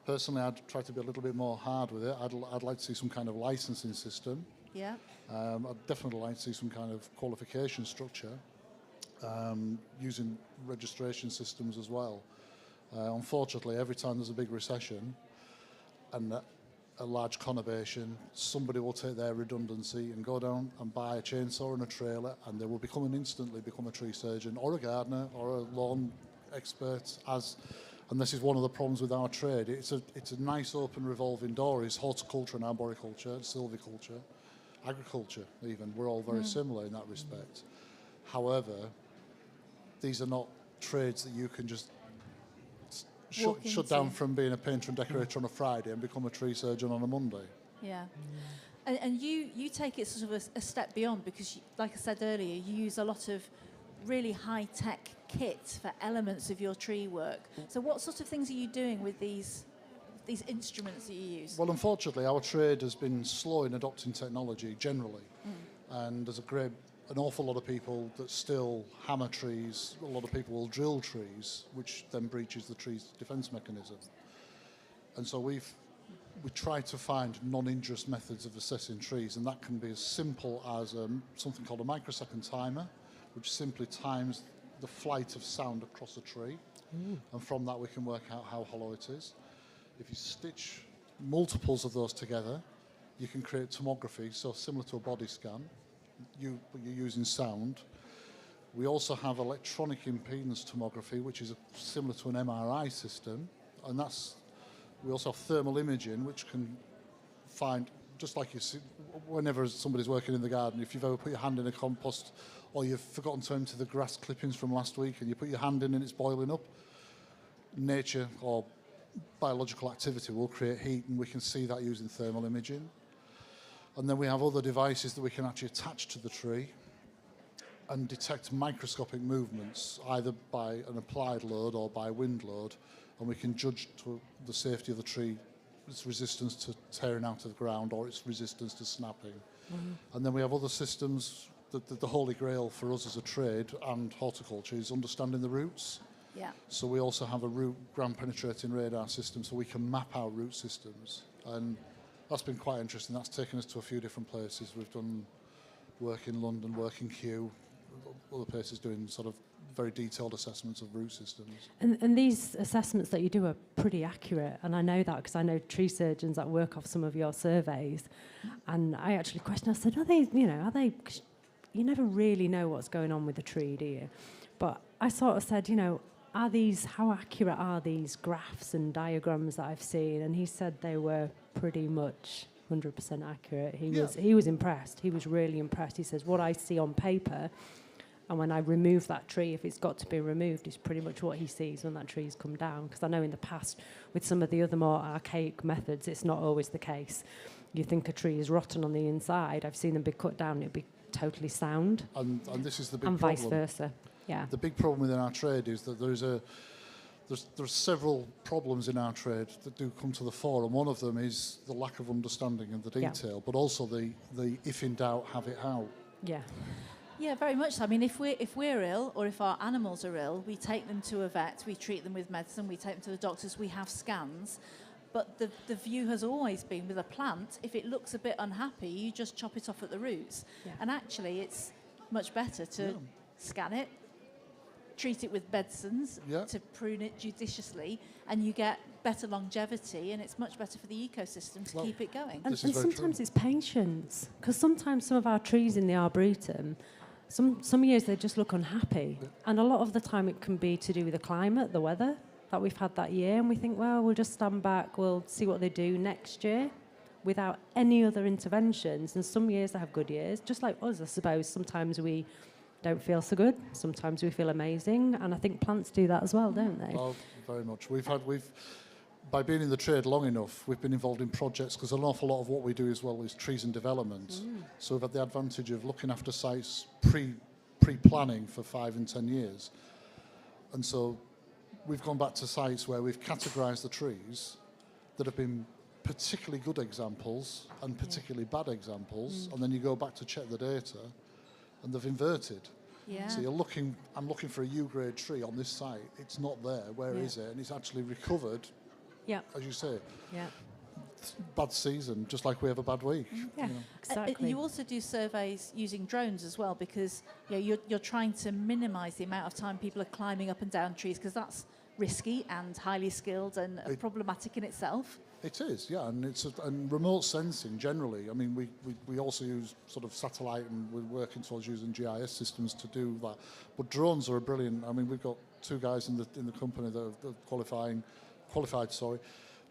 Personally, I'd try to be a little bit more hard with it. I'd like to see some kind of licensing system. Yeah. I'd definitely like to see some kind of qualification structure, using registration systems as well. Unfortunately, every time there's a big recession and a large conurbation, somebody will take their redundancy and go down and buy a chainsaw and a trailer, and they will instantly become a tree surgeon or a gardener or a lawn expert. And this is one of the problems with our trade. It's a nice open revolving door. Is horticulture and arboriculture, silviculture, agriculture even. We're all very similar in that respect. However, these are not trades that you can just shut down from being a painter and decorator on a Friday and become a tree surgeon on a Monday. Yeah. And you take it sort of a step beyond, because, like I said earlier, you use a lot of really high-tech kit for elements of your tree work. So what sort of things are you doing with these instruments that you use? Well, unfortunately, our trade has been slow in adopting technology generally. And there's an awful lot of people that still hammer trees. A lot of people will drill trees, which then breaches the tree's defence mechanism. And so we try to find non-injurious methods of assessing trees, and that can be as simple as something called a microsecond timer, which simply times the flight of sound across a tree. And from that we can work out how hollow it is. If you stitch multiples of those together, you can create tomography, so similar to a body scan, but you're using sound. We also have electronic impedance tomography, which is similar to an MRI system, and we also have thermal imaging, which can find, just like you see, whenever somebody's working in the garden, if you've ever put your hand in a compost or you've forgotten to empty the grass clippings from last week and you put your hand in and it's boiling up, nature or biological activity will create heat, and we can see that using thermal imaging. And then we have other devices that we can actually attach to the tree and detect microscopic movements, either by an applied load or by wind load, and we can judge to the safety of the tree, its resistance to tearing out of the ground or its resistance to snapping. And then we have other systems. The holy grail for us as a trade and horticulture is understanding the roots. Yeah. So we also have a root ground penetrating radar system, so we can map our root systems, and that's been quite interesting. That's taken us to a few different places. We've done work in London, work in Kew, other places doing sort of very detailed assessments of root systems. And these assessments that you do are pretty accurate, and I know that because I know tree surgeons that work off some of your surveys, and I actually questioned, I said, are they, 'cause you never really know what's going on with the tree, do you? But I sort of said, how accurate are these graphs and diagrams that I've seen? And he said they were pretty much 100% accurate. He was impressed. He was really impressed. He says, what I see on paper, and when I remove that tree, if it's got to be removed, is pretty much what he sees when that tree's come down. Because I know in the past, with some of the other more archaic methods, it's not always the case. You think a tree is rotten on the inside. I've seen them be cut down, it'll be totally sound. And this is the big and problem. vice versa. Yeah. The big problem within our trade is that there's several problems in our trade that do come to the fore, and one of them is the lack of understanding of the detail, but also the if in doubt, have it how. Yeah. Yeah, very much so. I mean, if we're ill or if our animals are ill, we take them to a vet, we treat them with medicine, we take them to the doctors, we have scans. But the view has always been with a plant, if it looks a bit unhappy, you just chop it off at the roots. Yeah. And actually, it's much better to scan it, treat it with medicines, to prune it judiciously, and you get better longevity, and it's much better for the ecosystem to keep it going. And sometimes it's patience, because sometimes some of our trees in the Arboretum, some years they just look unhappy, and a lot of the time it can be to do with the climate, the weather that we've had that year, and we think, well, we'll just stand back, we'll see what they do next year without any other interventions. And some years they have good years, just like us, I suppose. Sometimes we don't feel so good, sometimes we feel amazing, and I think plants do that as well, don't they? Oh, very much. By being in the trade long enough, we've been involved in projects, because an awful lot of what we do as well is trees and development. So we've had the advantage of looking after sites pre-planning for 5 and 10 years. And so we've gone back to sites where we've categorised the trees that have been particularly good examples and particularly bad examples, and then you go back to check the data, and they've inverted. Yeah. So I'm looking for a U-grade tree on this site. It's not there. Where is it? And it's actually recovered. Yeah. As you say. Yeah. Bad season, just like we have a bad week. Yeah, exactly. You also do surveys using drones as well, because you're trying to minimise the amount of time people are climbing up and down trees, because that's risky and highly skilled and problematic in itself. It is, yeah, and remote sensing generally. I mean, we also use sort of satellite, and we're working towards using GIS systems to do that. But drones are brilliant. I mean, we've got 2 guys in the company that are qualified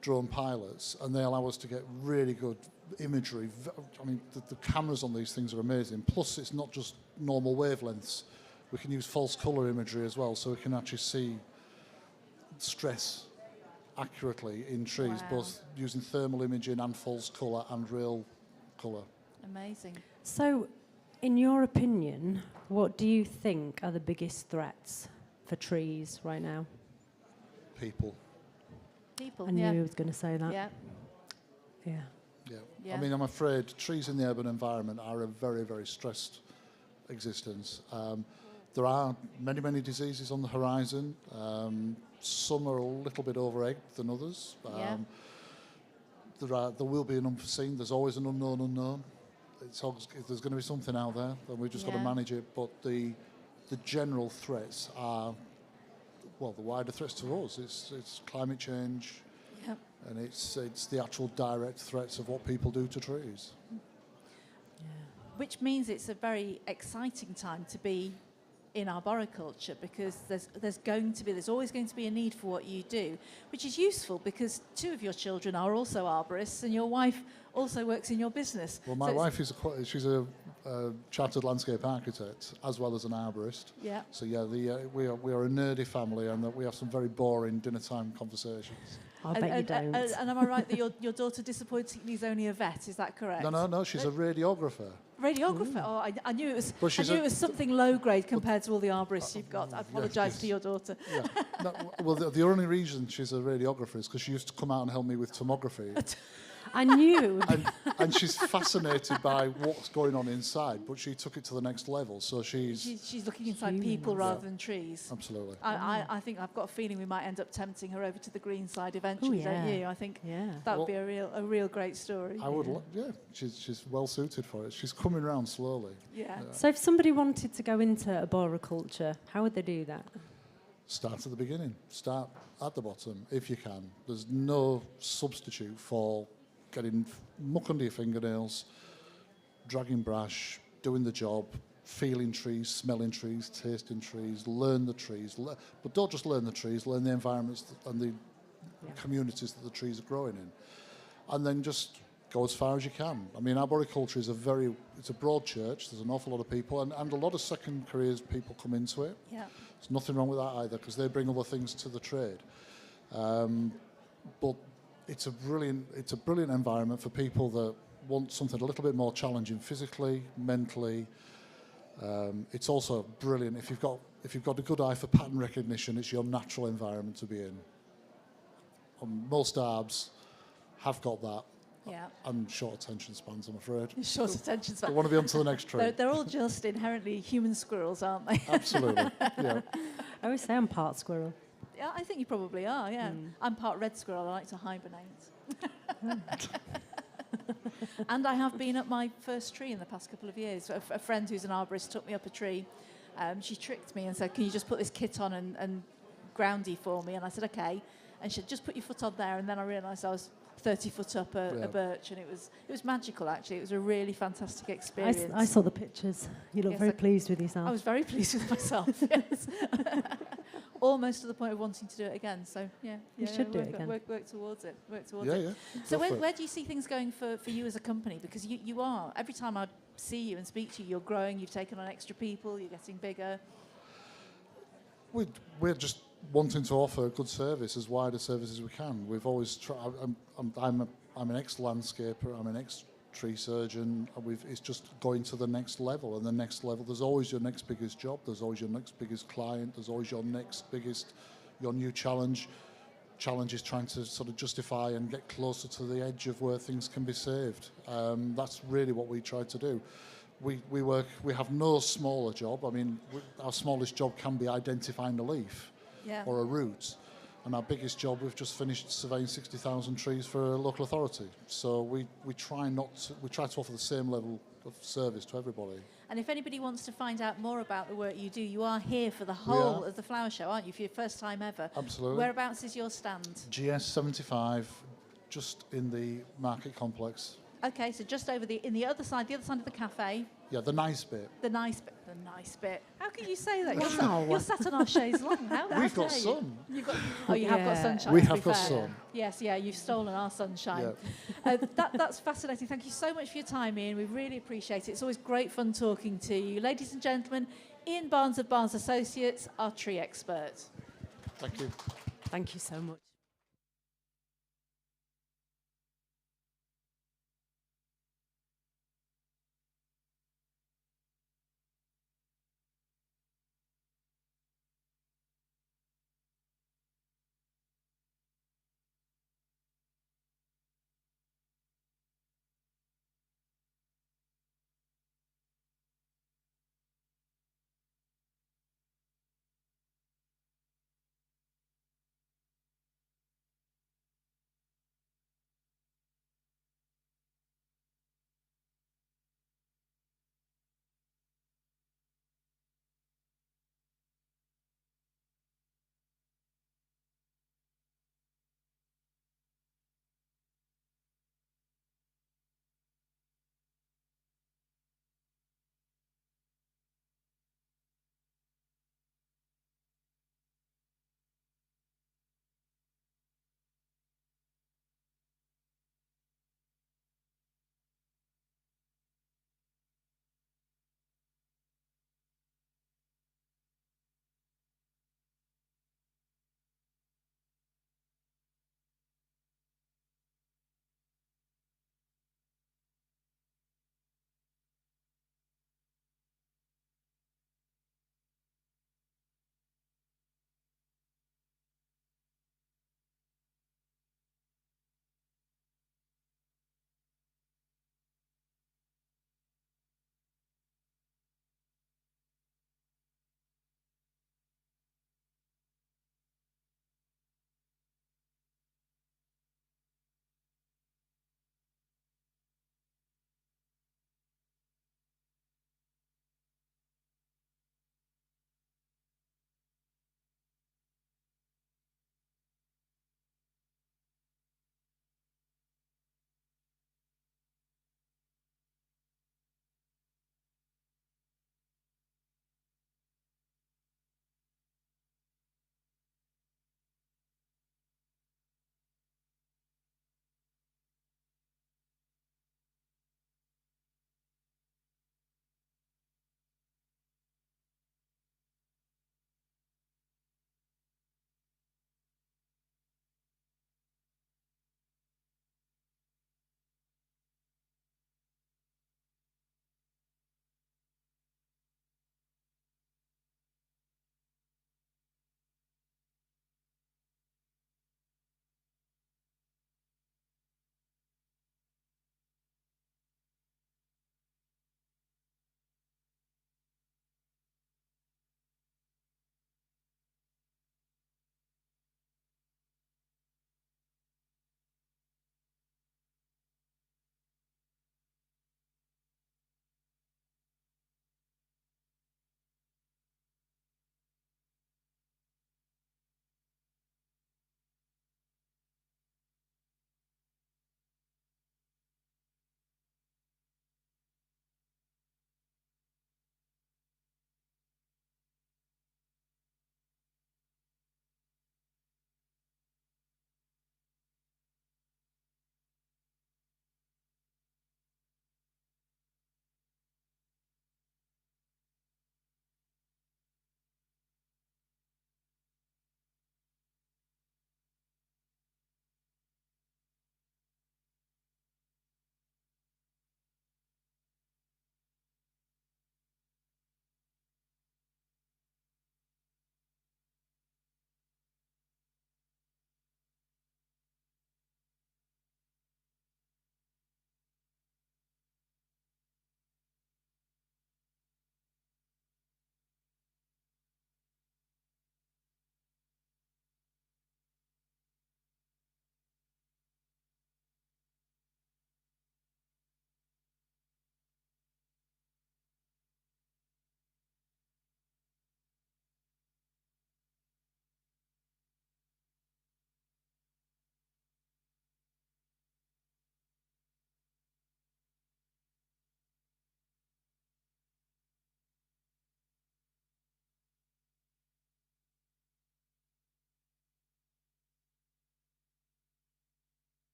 drone pilots, and they allow us to get really good imagery. I mean, the cameras on these things are amazing. Plus, it's not just normal wavelengths. We can use false colour imagery as well, so we can actually see stress accurately in trees, both using thermal imaging and false colour and real colour. Amazing. So In your opinion, what do you think are the biggest threats for trees right now? People. People, I knew yeah. he was going to say that. Yeah. Yeah. Yeah. Yeah. I mean, I'm afraid trees in the urban environment are a very, very stressed existence. There are many, many diseases on the horizon. Some are a little bit over-egged than others. Yeah. There will be an unforeseen. There's always an unknown. There's going to be something out there, and we've just got to Yeah. manage it. But the general threats are, well, the wider threats to us. It's climate change, Yep. and it's the actual direct threats of what people do to trees. Which means it's a very exciting time to be in arboriculture, because there's always going to be a need for what you do, which is useful because 2 of your children are also arborists and your wife also works in your business. Well, So my it's- wife she's a chartered landscape architect as well as an arborist. Yeah. So yeah, we are a nerdy family, and that we have some very boring dinner time conversations. I bet you don't. And am I right that your daughter disappointingly is only a vet? Is that correct? No, she's a radiographer. Radiographer. Oh, I knew it was. Well, I knew it was something low grade compared to all the arborists you've got. I apologise yes. to your daughter. Yeah. No, well, the only reason she's a radiographer is because she used to come out and help me with tomography. I knew. and she's fascinated by what's going on inside, but she took it to the next level. So She's looking inside people rather than trees. Absolutely. I think I've got a feeling we might end up tempting her over to the green side eventually, yeah. don't you? I think Yeah. that would be a real great story. I would, she's well suited for it. She's coming around slowly. Yeah. So if somebody wanted to go into arboriculture, how would they do that? Start at the beginning. Start at the bottom if you can. There's no substitute for getting muck under your fingernails, dragging brush, doing the job, feeling trees, smelling trees, tasting trees, learn the trees. But don't just learn the trees, learn the environments and the communities that the trees are growing in. And then just go as far as you can. I mean, arboriculture is it's a broad church. There's an awful lot of people, and a lot of second careers people come into it. Yeah. There's nothing wrong with that either, because they bring other things to the trade. But it's a brilliant environment for people that want something a little bit more challenging physically, mentally. It's also brilliant if you've got a good eye for pattern recognition. It's your natural environment to be in. Most arbs have got that. Yeah. And short attention spans, I'm afraid. Short attention span. They want to be on to the next tree. They're all just inherently human squirrels, aren't they? Absolutely. Yeah. I always say I'm part squirrel. Yeah, I think you probably are, yeah. I'm part red squirrel. I like to hibernate. And I have been up my first tree in the past couple of years. A friend who's an arborist took me up a tree. She tricked me and said, can you just put this kit on and groundy for me? And I said, okay. And she said, just put your foot on there. And then I realised I was 30 foot up a birch, and it was magical, actually. It was a really fantastic experience. I saw the pictures. You look Yes, very pleased with yourself. I was very pleased with myself, yes. Almost to the point of wanting to do it again. So, yeah. You should do it again. Work towards it. Yeah. So where do you see things going for you as a company? Because you are, every time I see you and speak to you, you're growing, you've taken on extra people, you're getting bigger. We're just wanting to offer a good service, as wide a service as we can. We've always tried. I'm an ex-landscaper. I'm an ex-tree surgeon. It's just going to the next level, and the next level. There's always your next biggest job. There's always your next biggest client. There's always your next biggest, your new challenge. Challenge is trying to sort of justify and get closer to the edge of where things can be saved. That's really what we try to do. We have no smaller job. I mean, our smallest job can be identifying a leaf. Yeah. Or a route. And our biggest job, we've just finished surveying 60,000 trees for a local authority. So we try to offer the same level of service to everybody. And if anybody wants to find out more about the work you do, you are here for the whole of the flower show, aren't you? For your first time ever. Absolutely. Whereabouts is your stand? GS 75, just in the market complex. Okay, so just over the other side of the cafe. Yeah, the nice bit. The nice bit. How can you say that? Wow. You're sat on our chaise long. How We've got dare you? sun. You have got sunshine. We to have be got fair. sun. Yes, yeah, you've stolen our sunshine. Yeah. That's fascinating. Thank you so much for your time, Ian. We really appreciate it. It's always great fun talking to you. Ladies and gentlemen, Ian Barnes of Barnes Associates, our tree expert. Thank you. Thank you so much.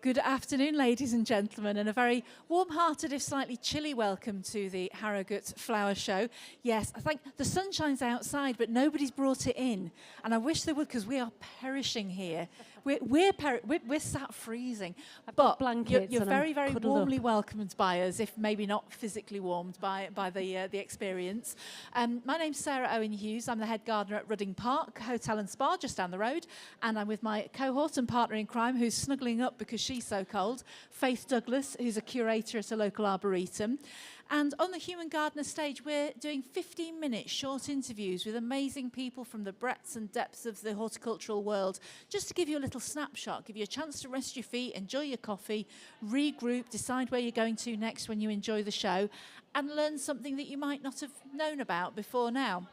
Good afternoon, ladies and gentlemen, and a very warm-hearted, if slightly chilly welcome to the Harrogate Flower Show. Yes, I think the sun shines outside, but nobody's brought it in, and I wish they would, because we are perishing here. We're sat freezing, but blankets you're and very, I'm very cuddled warmly up. welcomed by us, if maybe not physically warmed by the experience. My name's Sarah Owen Hughes. I'm the head gardener at Rudding Park Hotel and Spa, just down the road, and I'm with my cohort and partner in crime, who's snuggling up because she's so cold, Faith Douglas, who's a curator at a local arboretum. And on the Human Gardener stage, we're doing 15-minute short interviews with amazing people from the breadths and depths of the horticultural world, just to give you a little snapshot, give you a chance to rest your feet, enjoy your coffee, regroup, decide where you're going to next when you enjoy the show, and learn something that you might not have known about before now.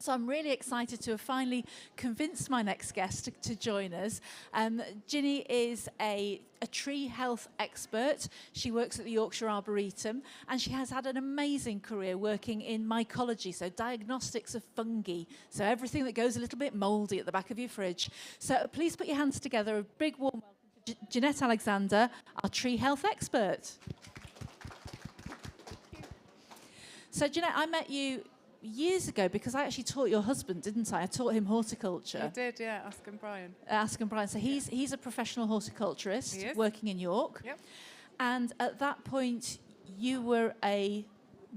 So I'm really excited to have finally convinced my next guest to join us. Ginny is a tree health expert. She works at the Yorkshire Arboretum, and she has had an amazing career working in mycology, so diagnostics of fungi, so everything that goes a little bit mouldy at the back of your fridge. So please put your hands together. A big warm welcome to Jeanette Alexander, our tree health expert. So Jeanette, I met you years ago because I actually taught your husband, didn't I? I taught him horticulture. You did, yeah. Ask him, Brian. Ask him, Brian. So he's a professional horticulturist working in York. Yep. And at that point, you were a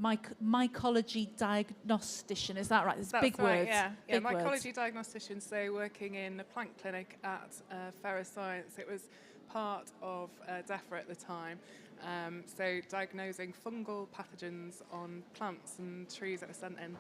mycology diagnostician. Is that right? It's That's big right, words. yeah. Big mycology words. diagnostician, so working in a plant clinic at Ferris Science. It was part of DEFRA at the time. So diagnosing fungal pathogens on plants and trees that were sent in.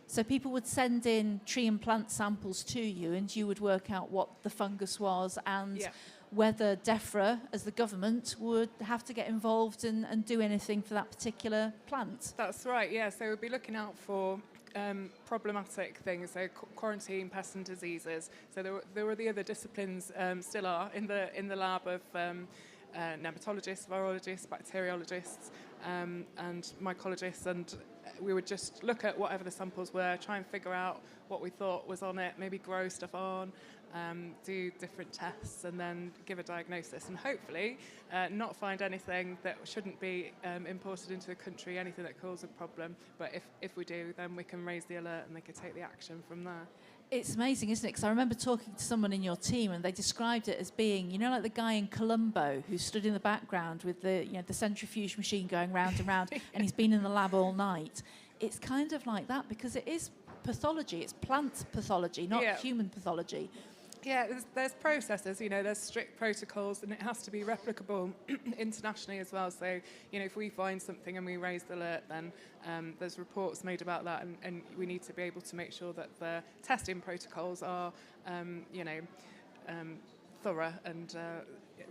So people would send in tree and plant samples to you, and you would work out what the fungus was and whether DEFRA, as the government, would have to get involved and do anything for that particular plant. That's right, yeah. So we'd be looking out for problematic things, so quarantine, pests and diseases. So there were the other disciplines, still are, in the lab of nematologists, virologists, bacteriologists, and mycologists, and we would just look at whatever the samples were, try and figure out what we thought was on it, maybe grow stuff on, do different tests, and then give a diagnosis, and hopefully not find anything that shouldn't be imported into the country, anything that causes a problem. But if we do, then we can raise the alert and they can take the action from there. It's amazing, isn't it? Because I remember talking to someone in your team, and they described it as being, you know, like the guy in Columbo who stood in the background with the centrifuge machine going round and round, and he's been in the lab all night. It's kind of like that because it is pathology. It's plant pathology, not human pathology. Yeah, there's processes, there's strict protocols, and it has to be replicable internationally as well. So, if we find something and we raise the alert, then there's reports made about that, and we need to be able to make sure that the testing protocols are, thorough and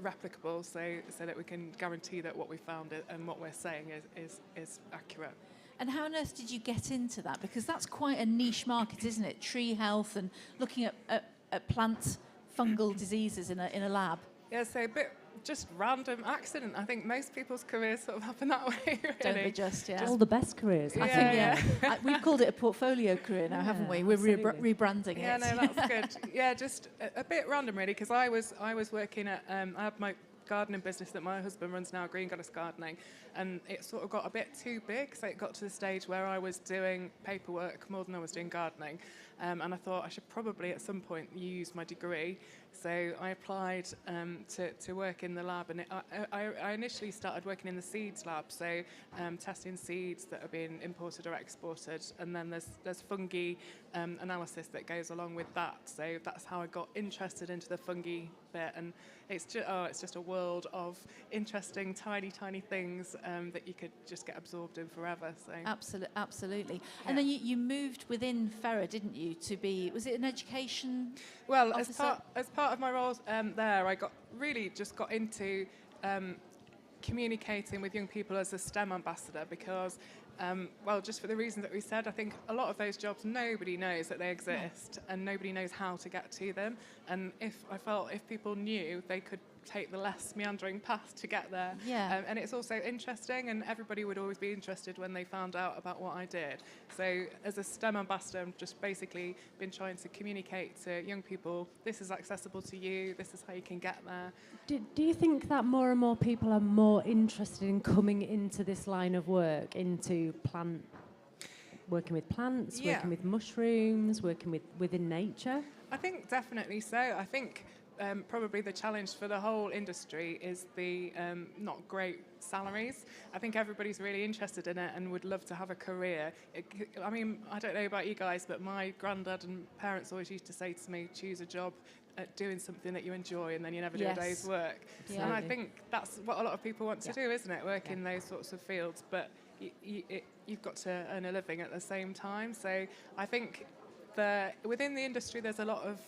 replicable, so that we can guarantee that what we found and what we're saying is accurate. And how on earth did you get into that? Because that's quite a niche market, isn't it? Tree health and looking at plant fungal diseases in a lab. Yeah, so a bit just random accident. I think most people's careers sort of happen that way, really. Don't they just, All the best careers. I think, we've called it a portfolio career now, haven't we? We're rebranding it. Yeah, no, that's good. Yeah, just a bit random, really, because I was working at, I have my gardening business that my husband runs now, Green Goddess Gardening, and it sort of got a bit too big, so it got to the stage where I was doing paperwork more than I was doing gardening, and I thought I should probably at some point use my degree, so I applied to work in the lab, and I initially started working in the seeds lab, so testing seeds that are being imported or exported, and then there's fungi analysis that goes along with that, so that's how I got interested into the fungi bit, and it's just a world of interesting tiny things that you could just get absorbed in forever. So absolutely. Yeah. And then you moved within Ferrer, didn't you, to be, was it an education officer? as part of my roles there, I got into communicating with young people as a STEM ambassador, because Well, just for the reason that we said, I think a lot of those jobs, nobody knows that they exist and nobody knows how to get to them. And if people knew, they could take the less meandering path to get there. Yeah. And it's also interesting, and everybody would always be interested when they found out about what I did. So as a STEM ambassador, I've just basically been trying to communicate to young people, this is accessible to you, this is how you can get there. Do you think that more and more people are more interested in coming into this line of work, into working with plants, Yeah. working with mushrooms, working within nature? I think definitely so. I think probably the challenge for the whole industry is the not great salaries. I think everybody's really interested in it and would love to have a career. I mean, I don't know about you guys, but my granddad and parents always used to say to me, choose a job at doing something that you enjoy and then you never do a day's work. Yeah. And I think that's what a lot of people want to do, isn't it? Work in those sorts of fields. But you've got to earn a living at the same time. So I think within the industry, there's a lot of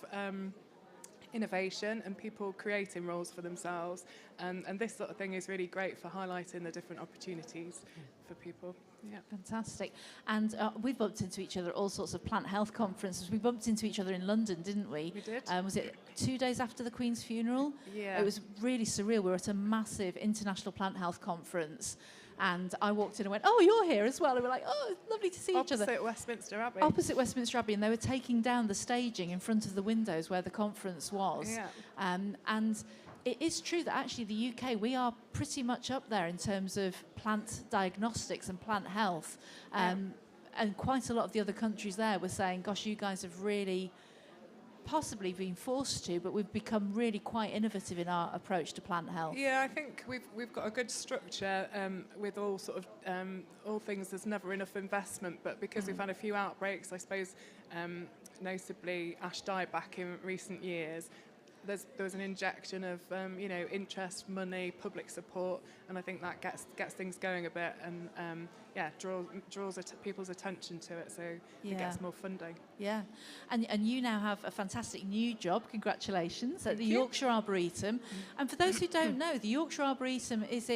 innovation and people creating roles for themselves. And this sort of thing is really great for highlighting the different opportunities for people. Yeah. Fantastic. And we bumped into each other at all sorts of plant health conferences. We bumped into each other in London, didn't we? We did. Was it 2 days after the Queen's funeral? Yeah. It was really surreal. We were at a massive international plant health conference. And I walked in and went, oh, you're here as well. And we're like, oh, it's lovely to see each other. Opposite Westminster Abbey. Opposite Westminster Abbey. And they were taking down the staging in front of the windows where the conference was. Yeah. And it is true that actually the UK, we are pretty much up there in terms of plant diagnostics and plant health. And quite a lot of the other countries there were saying, gosh, you guys have really possibly been forced to, but we've become really quite innovative in our approach to plant health. Yeah, I think we've got a good structure with all sort of all things. There's never enough investment, but because we've had a few outbreaks, I suppose, notably ash dieback in recent years, there was an injection of interest, money, public support, and I think that gets things going a bit, and draws people's attention to it, so it gets more funding. Yeah, and you now have a fantastic new job. Congratulations at the Thank you. Yorkshire Arboretum. And for those who don't know, the Yorkshire Arboretum is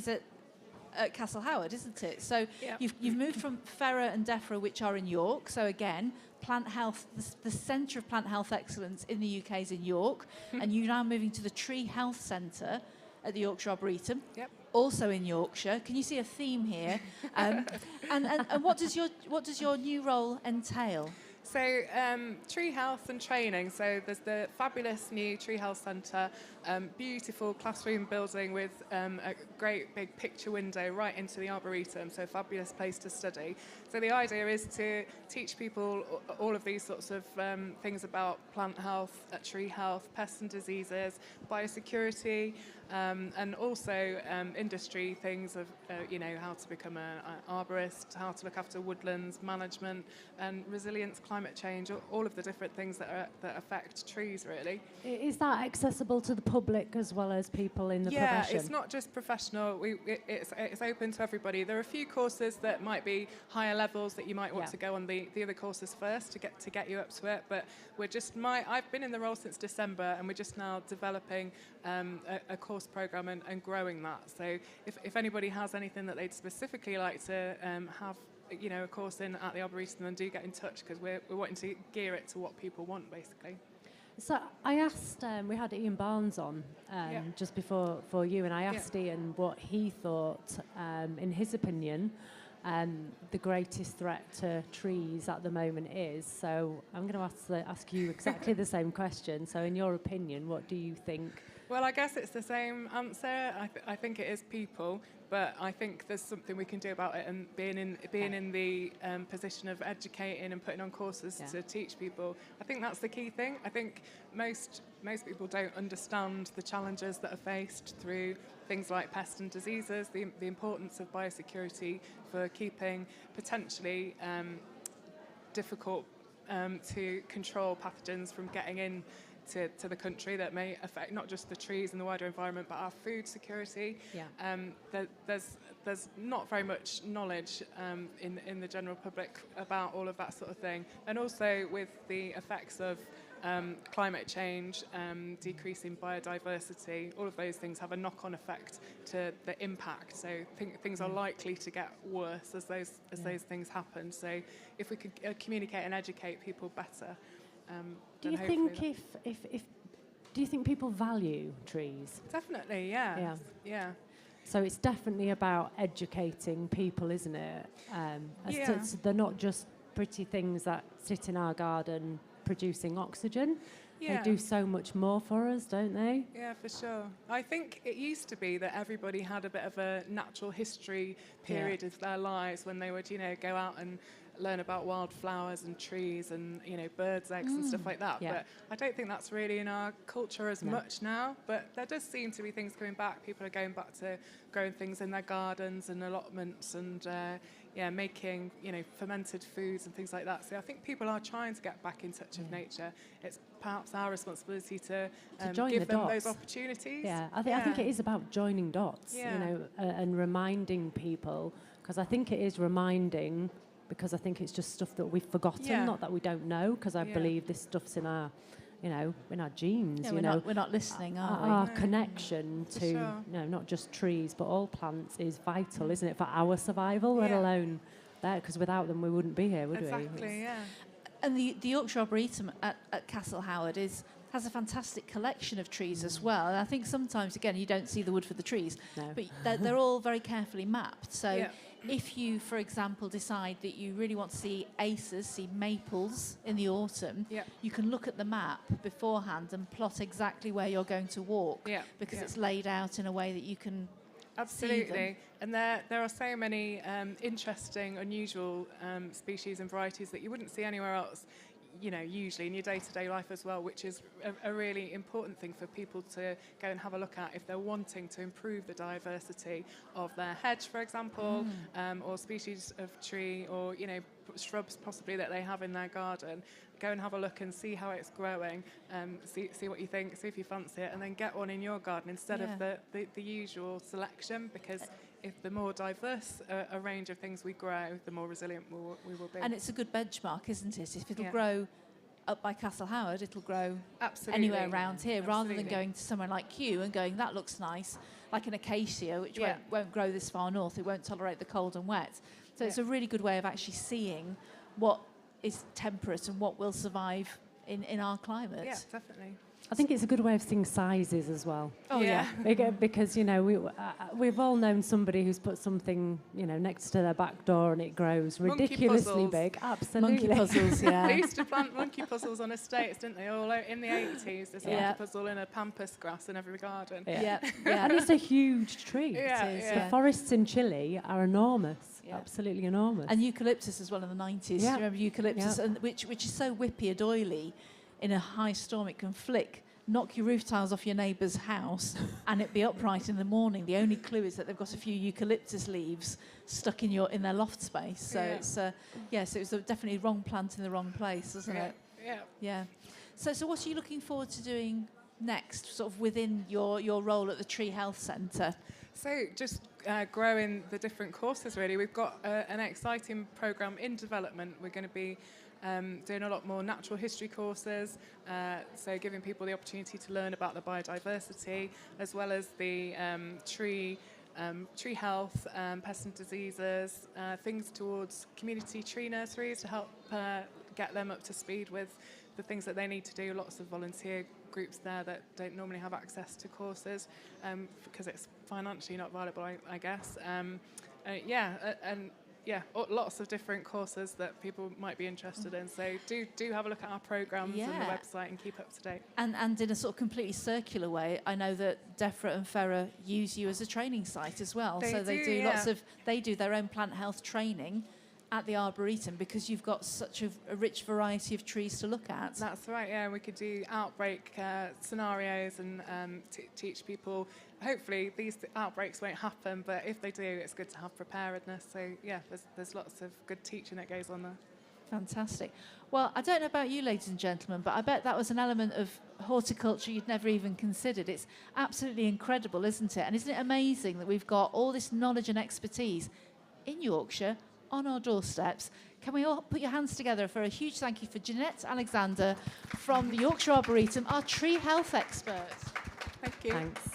at Castle Howard, isn't it? So Yeah. you've moved from Ferrer and Defra, which are in York. So again, plant health, the centre of plant health excellence in the UK is in York, and you're now moving to the Tree Health Centre at the Yorkshire Arboretum. Yep. Also in Yorkshire. Can you see a theme here? And what does your new role entail? So tree health and training. So there's the fabulous new Tree Health Centre, beautiful classroom building with a great big picture window right into the Arboretum, so a fabulous place to study. So the idea is to teach people all of these sorts of things about plant health, tree health, pests and diseases, biosecurity, and also industry things of how to become an arborist, how to look after woodlands, management, and resilience, climate change, all of the different things that affect trees, really. Is that accessible to the public as well as people in the profession? Yeah, it's not just professional. It's open to everybody. There are a few courses that might be higher levels that you might want to go on the other courses first to get you up to it. But I've been in the role since December, and we're just now developing a course program and growing that. So if anybody has anything that they'd specifically like to have, a course in at the Arboretum, then do get in touch, because we're wanting to gear it to what people want, basically. So I asked, we had Ian Barnes on just before you, and I asked Ian what he thought, in his opinion, the greatest threat to trees at the moment is. So I'm going to ask you exactly the same question. So in your opinion, what do you think? Well, I guess it's the same answer. I think it is people, but I think there's something we can do about it, and being in the position of educating and putting on courses to teach people. I think that's the key thing. I think most people don't understand the challenges that are faced through things like pests and diseases, the importance of biosecurity for keeping potentially difficult to control pathogens from getting in to the country that may affect not just the trees and the wider environment, but our food security. There's not very much knowledge in the general public about all of that sort of thing, and also with the effects of climate change, decreasing biodiversity, all of those things have a knock-on effect to the impact. So things are likely to get worse as those things happen. So if we could communicate and educate people better, do you think do you think people value trees? Definitely, yeah. Yeah. So it's definitely about educating people, isn't it? So they're not just pretty things that sit in our garden producing oxygen. Yeah. They do so much more for us, don't they? Yeah, for sure. I think it used to be that everybody had a bit of a natural history period of their lives when they would, go out and learn about wildflowers and trees and, birds' eggs and stuff like that. Yeah. But I don't think that's really in our culture as much now. But there does seem to be things coming back. People are going back to growing things in their gardens and allotments and, making, fermented foods and things like that. So I think people are trying to get back in touch with nature. It's perhaps our responsibility to give them those opportunities. Yeah, I think it is about joining dots, and reminding people, because I think it is reminding, because I think it's just stuff that we've forgotten, not that we don't know, because I believe this stuff's in our, in our genes. Yeah, we're not listening, are we? Our connection to, not just trees, but all plants is vital, isn't it, for our survival, let alone there, because without them we wouldn't be here, would we? Exactly, yeah. And the Yorkshire Arboretum at Castle Howard has a fantastic collection of trees as well. And I think sometimes, again, you don't see the wood for the trees, but they're all very carefully mapped. So if you, for example, decide that you really want to see acers, see maples in the autumn, you can look at the map beforehand and plot exactly where you're going to walk, because it's laid out in a way that you can see them. And there are so many interesting, unusual species and varieties that you wouldn't see anywhere else, usually in your day-to-day life as well, which is a really important thing for people to go and have a look at if they're wanting to improve the diversity of their hedge, for example, or species of tree, or, shrubs possibly that they have in their garden. Go and have a look and see how it's growing, see what you think, see if you fancy it, and then get one in your garden instead of the usual selection, because if the more diverse a range of things we grow, the more resilient we will be. And it's a good benchmark, isn't it? If it'll grow up by Castle Howard, it'll grow Absolutely. anywhere around here, rather than going to somewhere like Kew and going, that looks nice, like an acacia, which won't grow this far north. It won't tolerate the cold and wet. So it's a really good way of actually seeing what is temperate and what will survive in our climate. Yeah, definitely. I think it's a good way of seeing sizes as well. Oh, yeah. Because, we've all known somebody who's put something, next to their back door and it grows ridiculously big. Absolutely. Monkey puzzles, yeah. They used to plant monkey puzzles on estates, didn't they? All in the 80s, there's a monkey puzzle in a pampas grass in every garden. Yeah. And it's a huge tree. Yeah, it is. The forests in Chile are enormous. Yeah. Absolutely enormous. And eucalyptus as well in the 90s. Do you remember eucalyptus? And which is so whippy and oily. In a high storm, it can knock your roof tiles off your neighbour's house and it be upright in the morning. The only clue is that they've got a few eucalyptus leaves stuck in their loft space. So it's so it was definitely wrong plant in the wrong place, wasn't it? Yeah. So what are you looking forward to doing next, sort of within your role at the Tree Health Centre? So just growing the different courses, really. We've got an exciting programme in development. We're going to be doing a lot more natural history courses, so giving people the opportunity to learn about the biodiversity, as well as the tree health, pests and diseases, things towards community tree nurseries to help get them up to speed with the things that they need to do. Lots of volunteer groups there that don't normally have access to courses because it's financially not viable, I guess. Lots of different courses that people might be interested in. So do have a look at our programmes and the website and keep up to date. And in a sort of completely circular way, I know that DEFRA and FERA use you as a training site as well. They do their own plant health training at the Arboretum because you've got such a rich variety of trees to look at. That's right, yeah. We could do outbreak scenarios and teach people. Hopefully these outbreaks won't happen, but if they do, it's good to have preparedness. So yeah, there's lots of good teaching that goes on there. Fantastic. Well, I don't know about you, ladies and gentlemen, but I bet that was an element of horticulture you'd never even considered. It's absolutely incredible, isn't it? And isn't it amazing that we've got all this knowledge and expertise in Yorkshire on our doorsteps. Can we all put your hands together for a huge thank you for Jeanette Alexander from the Yorkshire Arboretum, our tree health expert. Thank you. Thanks.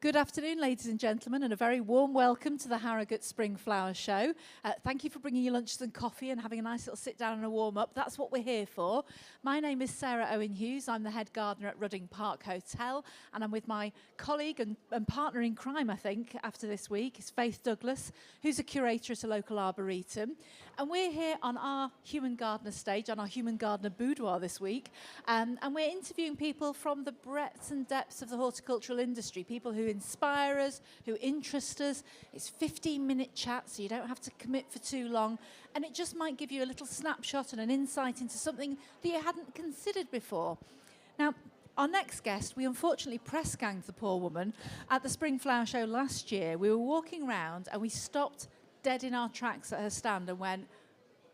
Good afternoon, ladies and gentlemen, and a very warm welcome to the Harrogate Spring Flower Show. Thank you for bringing your lunches and coffee and having a nice little sit down and a warm up. That's what we're here for. My name is Sarah Owen Hughes. I'm the head gardener at Rudding Park Hotel, and I'm with my colleague and partner in crime, I think, after this week, is Faith Douglas, who's a curator at a local arboretum. And we're here on our Human Gardener stage, on our Human Gardener boudoir this week, and we're interviewing people from the breadth and depths of the horticultural industry, people who inspire us, who interest us. It's 15-minute chat, so you don't have to commit for too long, and it just might give you a little snapshot and an insight into something that you hadn't considered before. Now, our next guest, we unfortunately press ganged the poor woman at the Spring Flower Show last year. We were walking around and we stopped dead in our tracks at her stand and went,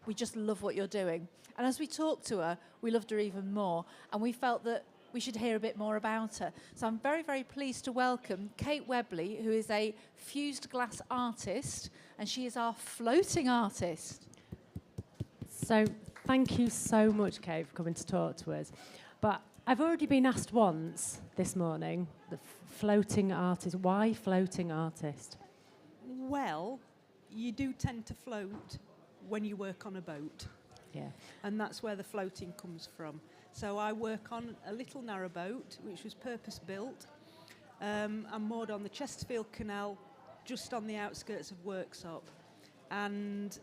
"We just love what you're doing." And as we talked to her, we loved her even more, and we felt that we should hear a bit more about her. So I'm very, very pleased to welcome Kate Webley, who is a fused glass artist, and she is our floating artist. So thank you so much, Kate, for coming to talk to us. But I've already been asked once this morning, the floating artist. Why floating artist? Well, you do tend to float when you work on a boat. Yeah. And that's where the floating comes from. So I work on a little narrowboat, which was purpose-built. I'm moored on the Chesterfield Canal, just on the outskirts of Worksop. And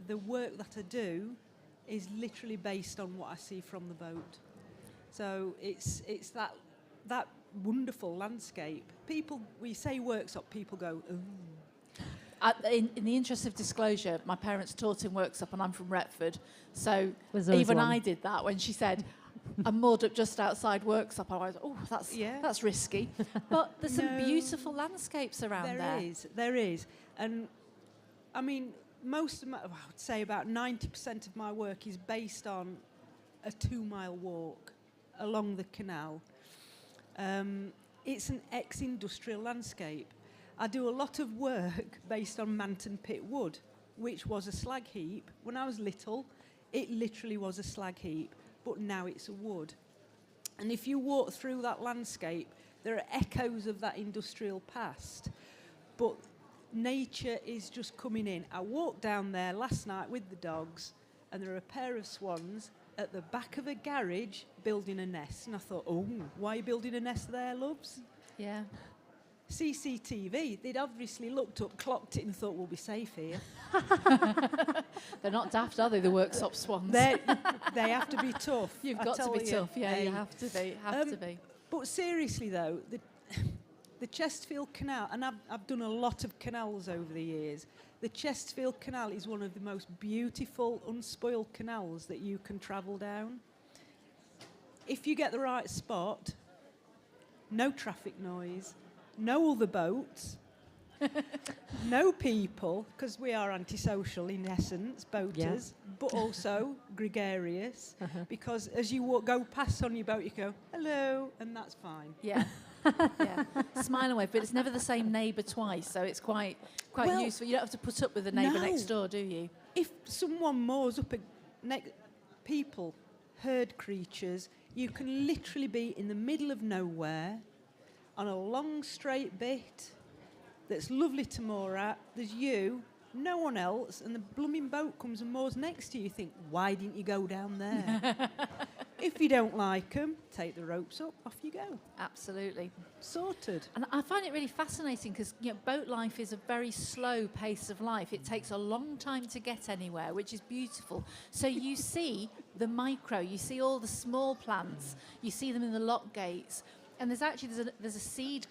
the work that I do is literally based on what I see from the boat. So it's that wonderful landscape. People, we say Worksop, people go, ooh. In the interest of disclosure, my parents taught in Worksop and I'm from Retford. So Was always even one. I did that when she said, I'm moored up just outside Worksop. I was, oh, that's risky. But there's some beautiful landscapes around there. There is. And I mean, most of my, I would say about 90% of my work is based on a 2-mile walk along the canal. It's an ex-industrial landscape. I do a lot of work based on Manton Pit Wood, which was a slag heap. When I was little, it literally was a slag heap, but now it's a wood. And if you walk through that landscape, there are echoes of that industrial past, but nature is just coming in. I walked down there last night with the dogs, and there are a pair of swans at the back of a garage building a nest. And I thought, oh, why are you building a nest there, loves? Yeah. CCTV, they'd obviously looked up, clocked it and thought, we'll be safe here. They're not daft, are they, the Worksop swans? They have to be tough. You've got to be tough, yeah, you have to be, have to be. But seriously though, the Chesterfield Canal, and I've done a lot of canals over the years, the Chesterfield Canal is one of the most beautiful, unspoiled canals that you can travel down. If you get the right spot, no traffic noise, no other boats, no people, because we are antisocial in essence, boaters, but also gregarious, because as you go past on your boat, you go, hello, and that's fine. Yeah. Yeah. Smile and wave, but it's never the same neighbour twice, so it's quite Well, useful. You don't have to put up with the neighbour no. next door, do you? If someone moors up people, herd creatures, you can literally be in the middle of nowhere on a long straight bit that's lovely to moor at. There's you, no one else, and the blooming boat comes and moors next to you. You think, why didn't you go down there? If you don't like them, take the ropes up, off you go. Absolutely. Sorted. And I find it really fascinating because boat life is a very slow pace of life. It takes a long time to get anywhere, which is beautiful. So you see the micro, you see all the small plants, you see them in the lock gates. And there's a seed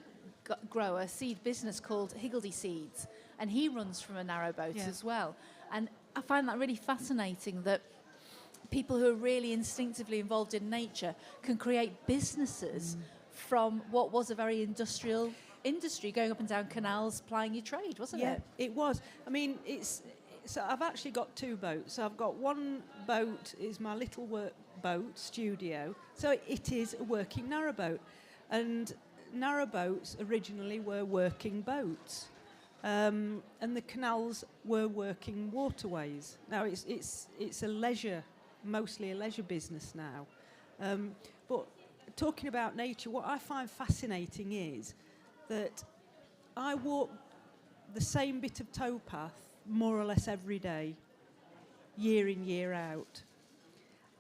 grower, seed business called Higgledy Seeds, and he runs from a narrowboat as well. And I find that really fascinating that people who are really instinctively involved in nature can create businesses from what was a very industrial industry, going up and down canals, plying your trade, wasn't it? Yeah, it was. I mean, so I've actually got 2 boats. So I've got one boat is my little work boat studio. So it is a working narrowboat. And narrowboats originally were working boats. And the canals were working waterways. Now it's a leisure, mostly a leisure business now. But talking about nature, what I find fascinating is that I walk the same bit of towpath more or less every day, year in, year out.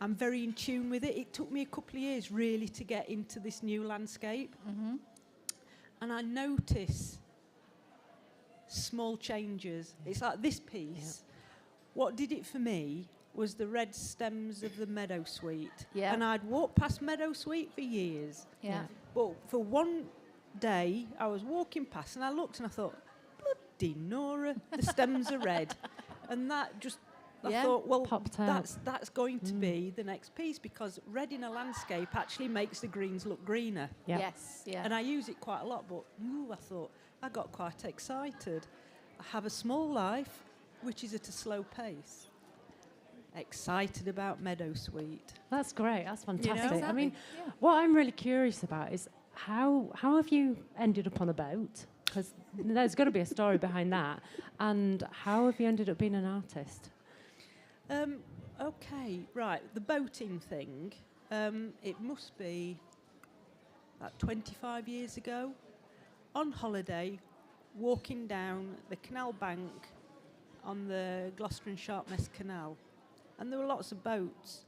I'm very in tune with it. It took me a couple of years really to get into this new landscape. And I notice small changes. It's like this piece. What did it for me was the red stems of the meadowsweet. Yeah. And I'd walked past meadowsweet for years. Yeah. But for one day, I was walking past and I looked and I thought, bloody Nora, the stems are red. And that just, I thought, well, Popped out. that's going to be the next piece, because red in a landscape actually makes the greens look greener. Yeah. Yes, yeah. And I use it quite a lot, but I thought, I got quite excited. I have a small life, which is at a slow pace. Excited about meadowsweet. That's great. That's You know? fantastic. I mean, Yeah. what I'm really curious about is how have you ended up on a boat? Because there's got to be a story behind that. And how have you ended up being an artist? Okay, right. The boating thing, it must be about 25 years ago. On holiday, walking down the canal bank on the Gloucester and Sharpness Canal. And there were lots of boats.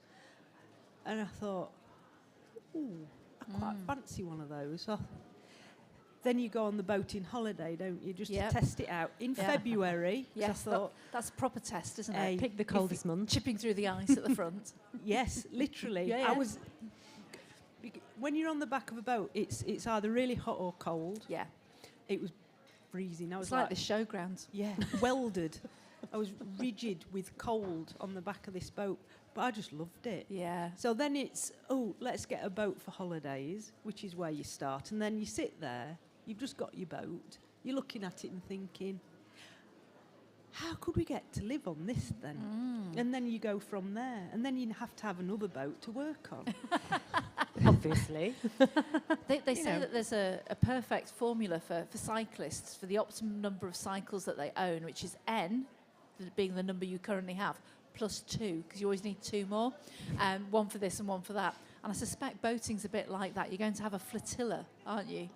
And I thought, ooh, I quite fancy one of those. So then you go on the boating holiday, don't you, just to test it out. In February, Yes, I thought, that's a proper test, isn't Hey, it? Pick the coldest month. Chipping through the ice at the front. yes, literally. Yeah, I yeah. was. When you're on the back of a boat, it's either really hot or cold. Yeah. It was freezing. I was It's like the showgrounds. yeah, welded. I was rigid with cold on the back of this boat, but I just loved it. Yeah. So then it's, let's get a boat for holidays, which is where you start. And then you sit there, you've just got your boat, you're looking at it and thinking, how could we get to live on this then? And then you go from there. And then you have to have another boat to work on. Obviously. They say that there's a perfect formula for cyclists for the optimum number of cycles that they own, which is N, being the number you currently have, plus 2, because you always need 2 more. One for this and one for that. And I suspect boating's a bit like that. You're going to have a flotilla, aren't you?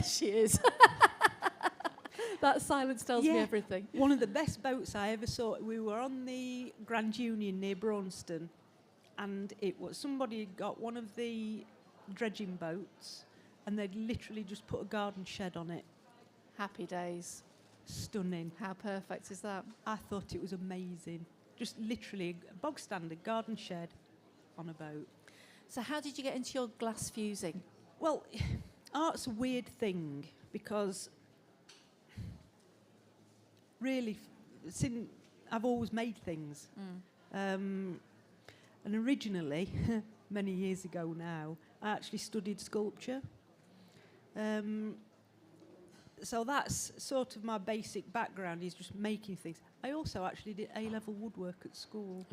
She is. That silence tells me everything. One of the best boats I ever saw, we were on the Grand Union near Braunston, and it was somebody had got one of the dredging boats, and they'd literally just put a garden shed on it. Happy days. Stunning. How perfect is that? I thought it was amazing. Just literally a bog standard garden shed on a boat. So how did you get into your glass fusing? Well, art's a weird thing, because really, I've always made things. And originally, many years ago now, I actually studied sculpture. So that's sort of my basic background, is just making things. I also actually did A-level woodwork at school.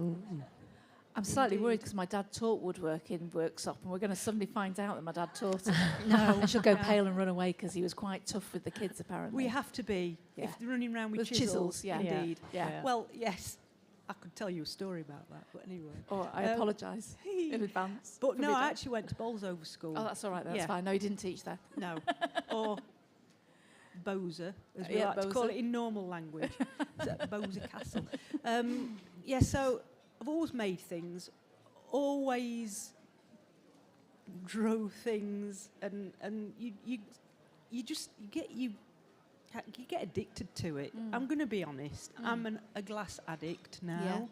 I'm slightly worried because my dad taught woodworking workshop, and we're going to suddenly find out that my dad taught it. No. And she'll go pale and run away because he was quite tough with the kids, apparently. We have to be, if they're running around with chisels. yeah. Indeed. Yeah. Well, yes, I could tell you a story about that, but anyway. Oh, I apologise in advance. But for no, me I dad. actually went to Bolsover School. Oh, that's all right. That's fine. No, he didn't teach there. No. Or Boza, as we like to call it in normal language. It's at Boza Castle. So I've always made things, always drove things, and you get addicted to it. I'm going to be honest. I'm a glass addict now.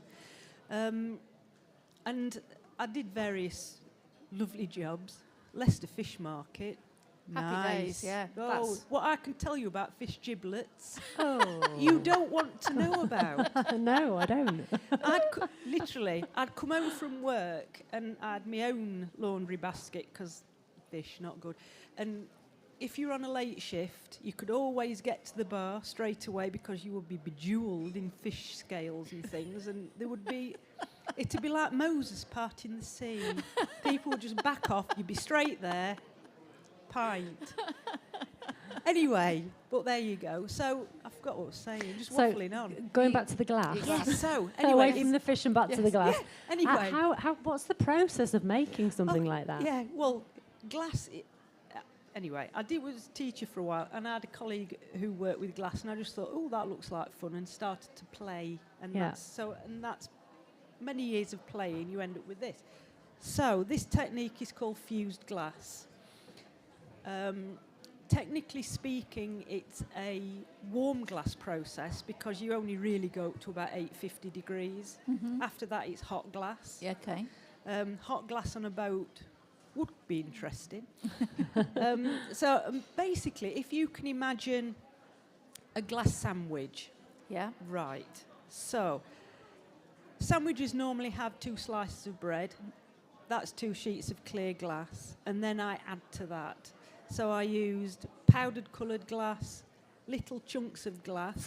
And I did various lovely jobs. Leicester Fish Market. Happy days, yeah. Oh, That's- what I can tell you about fish giblets, Oh. you don't want to know about. No, I don't. I'd come home from work and I had my own laundry basket, because fish, not good. And if you're on a late shift, you could always get to the bar straight away, because you would be bejewelled in fish scales and things, and there would be... It'd be like Moses parting the sea. People would just back off, you'd be straight there, pint. Anyway, but there you go. So I forgot what I was saying, just waffling on. Going back to the glass. Yes, so anyway. Away from the fish and back to the glass. Yeah, anyway. What's the process of making something like that? Yeah, well, glass, anyway, I was a teacher for a while, and I had a colleague who worked with glass, and I just thought, oh, that looks like fun, and started to play, and Yeah. that's many years of playing. You end up with this. So this technique is called fused glass. Technically speaking, it's a warm glass process because you only really go up to about 850 degrees. Mhm. After that, it's hot glass. Yeah, okay. Hot glass on a boat would be interesting. Basically, if you can imagine a glass sandwich. Yeah. Right. So, sandwiches normally have 2 slices of bread. That's 2 sheets of clear glass. And then I add to that. So I used powdered coloured glass, little chunks of glass.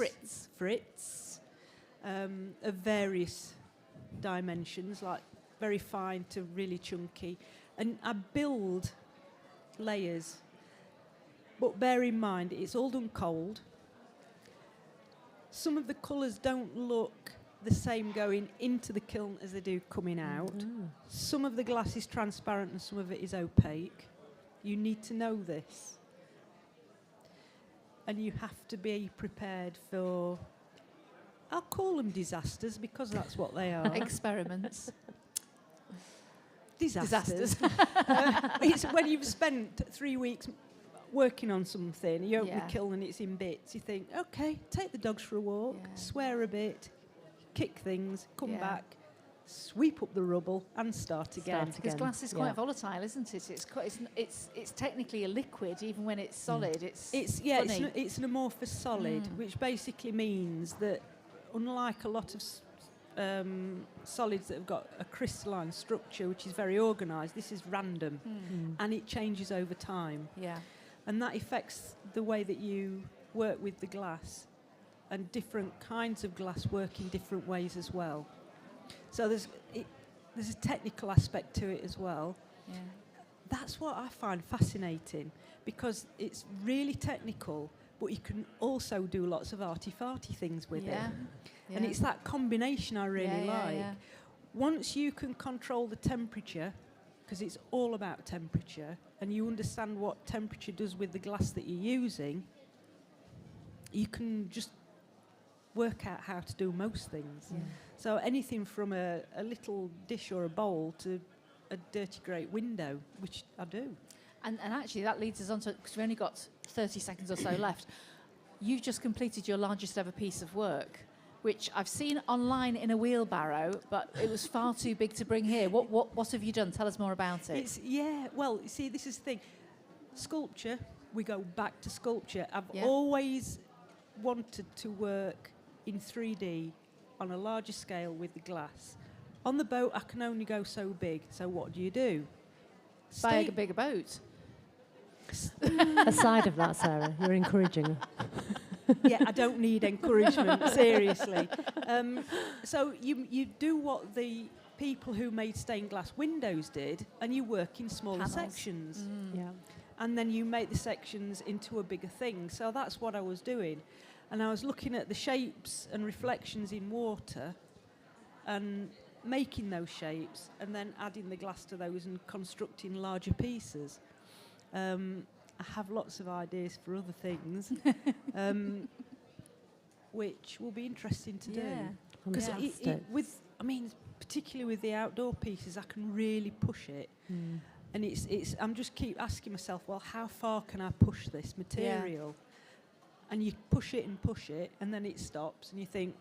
Fritz. Of various dimensions, like very fine to really chunky. And I build layers. But bear in mind, it's all done cold. Some of the colours don't look the same going into the kiln as they do coming out. Some of the glass is transparent and some of it is opaque. You need to know this. And you have to be prepared for, I'll call them disasters because that's what they are. Experiments. Disasters. It's when you've spent 3 weeks working on something, you open Yeah. the kiln and it's in bits. You think, okay, take the dogs for a walk, swear a bit, kick things, come Yeah. back, sweep up the rubble and start again. Because glass is quite volatile, isn't it? It's technically a liquid, even when it's solid. It's funny. It's an amorphous solid, which basically means that unlike a lot of solids that have got a crystalline structure, which is very organised, this is random, and it changes over time. Yeah. And that affects the way that you work with the glass, and different kinds of glass work in different ways as well. So there's a technical aspect to it as well. Yeah. That's what I find fascinating, because it's really technical, but you can also do lots of arty-farty things with it. And it's that combination I really like. Yeah. Once you can control the temperature, because it's all about temperature, and you understand what temperature does with the glass that you're using, you can just work out how to do most things. Yeah. So anything from a little dish or a bowl to a dirty great window, which I do. And actually that leads us on to, because we've only got 30 seconds or so left, you've just completed your largest ever piece of work, which I've seen online in a wheelbarrow, but it was far too big to bring here. What have you done? Tell us more about it. Well, you see, this is the thing. Sculpture, we go back to sculpture. I've Yeah. always wanted to work in 3D on a larger scale with the glass. On the boat, I can only go so big. So what do? Buy a bigger boat. Aside of that, Sarah, you're encouraging her. Yeah, I don't need encouragement, seriously. So you do what the people who made stained glass windows did, and you work in smaller Panels. sections. Yeah. And then you make the sections into a bigger thing. So that's what I was doing. And I was looking at the shapes and reflections in water and making those shapes and then adding the glass to those and constructing larger pieces. I have lots of ideas for other things, which will be interesting to do. Because particularly with the outdoor pieces, I can really push it. And I'm just keep asking myself, well, how far can I push this material? And you push it, and then it stops, and you think,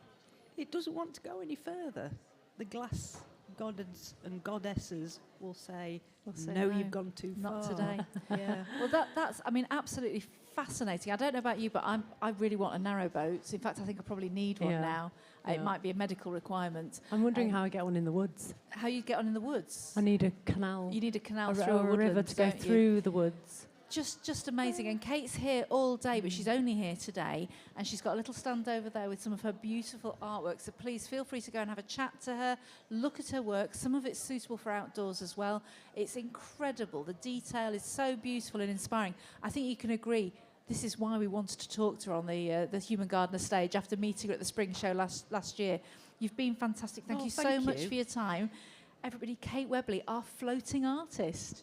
it doesn't want to go any further. The glass gods and goddesses will say, no, you've gone too far. Not today. Yeah. Well, that's absolutely fascinating. I don't know about you, but I really want a narrow boat. In fact, I think I probably need one now. It might be a medical requirement. I'm wondering how I get one in the woods. How you get on in the woods? I need a canal. You need a canal or through a river woodland, to go don't you? through the woods. Just amazing. And Kate's here all day, but she's only here today. And she's got a little stand over there with some of her beautiful artwork. So please feel free to go and have a chat to her, look at her work. Some of it's suitable for outdoors as well. It's incredible. The detail is so beautiful and inspiring. I think you can agree, this is why we wanted to talk to her on the Human Gardener stage after meeting her at the Spring Show last year. You've been fantastic. Thank you so much for your time. Everybody, Kate Webley, our floating artist.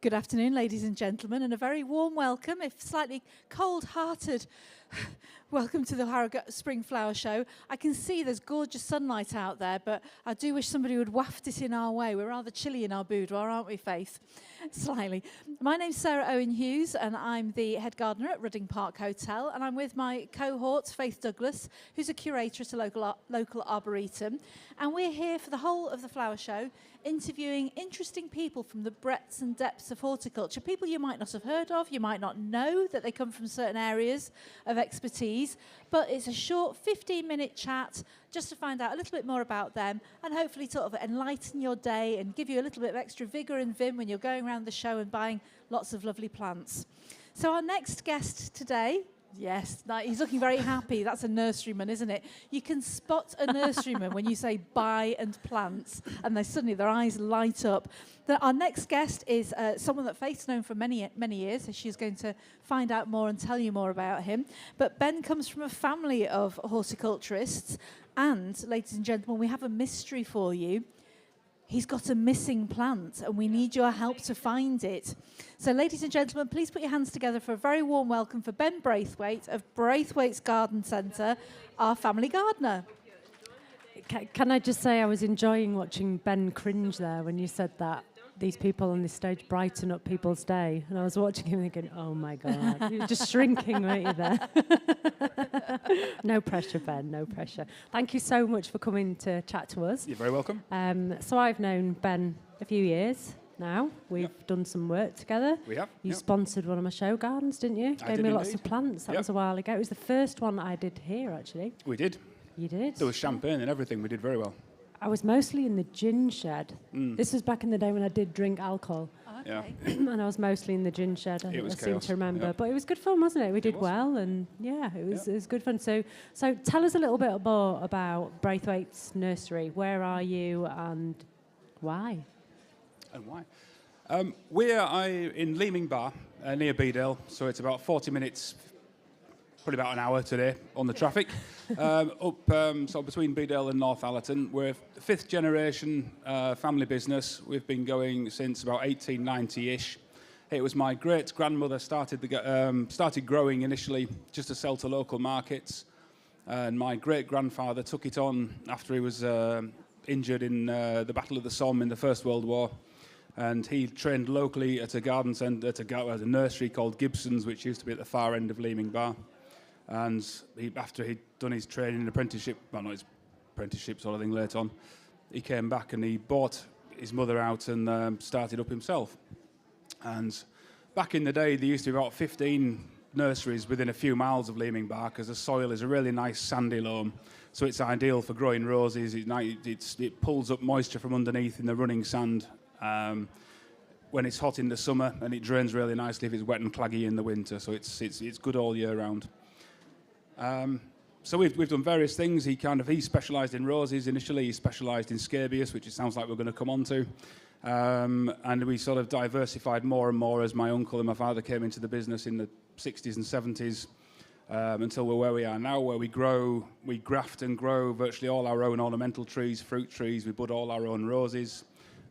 Good afternoon, ladies and gentlemen, and a very warm welcome, if slightly cold-hearted, welcome to the Harrogate Spring Flower Show. I can see there's gorgeous sunlight out there, but I do wish somebody would waft it in our way. We're rather chilly in our boudoir, aren't we, Faith? Slightly. My name's Sarah Owen Hughes, and I'm the head gardener at Rudding Park Hotel, and I'm with my cohort, Faith Douglas, who's a curator at a local arboretum. And we're here for the whole of the flower show, interviewing interesting people from the breadths and depths of horticulture, people you might not have heard of, you might not know that they come from certain areas of expertise, but it's a short 15-minute chat just to find out a little bit more about them and hopefully sort of enlighten your day and give you a little bit of extra vigour and vim when you're going around the show and buying lots of lovely plants. So our next guest today, yes, he's looking very happy. That's a nurseryman, isn't it? You can spot a nurseryman when you say buy and plants, and they suddenly their eyes light up. Our next guest is someone that Faith's known for many years, so she's going to find out more and tell you more about him. But Ben comes from a family of horticulturists, and, ladies and gentlemen, we have a mystery for you. He's got a missing plant, and we need your help to find it. So, ladies and gentlemen, please put your hands together for a very warm welcome for Ben Braithwaite of Braithwaite's Garden Centre, our family gardener. Can I just say I was enjoying watching Ben cringe there when you said that these people on this stage brighten up people's day. And I was watching him thinking, oh my God, you're just shrinking, weren't you there? No pressure, Ben, no pressure. Thank you so much for coming to chat to us. You're very welcome. So I've known Ben a few years now. We've done some work together. We have. You sponsored one of my show gardens, didn't you? I Gave did me lots indeed. of plants. That was a while ago. It was the first one I did here, actually. We did. You did? There was champagne and everything. We did very well. I was mostly in the gin shed. Mm. This was back in the day when I did drink alcohol. Yeah. And I was mostly in the gin shed, I was seem chaos, to remember. yeah. But it was good fun, wasn't it? We did well, and it was good fun. So tell us a little bit more about Braithwaite's Nursery. Where are you and why? And why? We're in Leeming Bar, near Beedale, so it's about 40 minutes, probably about an hour today on the traffic, so between Beedale and North Allerton. We're a fifth generation family business. We've been going since about 1890-ish. It was my great-grandmother started growing initially just to sell to local markets, and my great-grandfather took it on after he was injured in the Battle of the Somme in the First World War. And he trained locally at a garden centre, at a nursery called Gibson's, which used to be at the far end of Leeming Bar. And after he'd done his training and apprenticeship, well, not his apprenticeship sort of thing later on, he came back and he bought his mother out and started up himself. And back in the day, there used to be about 15 nurseries within a few miles of Leeming Bar, because the soil is a really nice sandy loam. So it's ideal for growing roses. It pulls up moisture from underneath in the running sand when it's hot in the summer, and it drains really nicely if it's wet and claggy in the winter. So it's good all year round. So we've done various things. He specialised in roses initially. He specialised in scabious, which it sounds like we're going to come on to. And we sort of diversified more and more as my uncle and my father came into the business in the 60s and 70s, until we're where we are now, where we graft and grow virtually all our own ornamental trees, fruit trees. We bud all our own roses.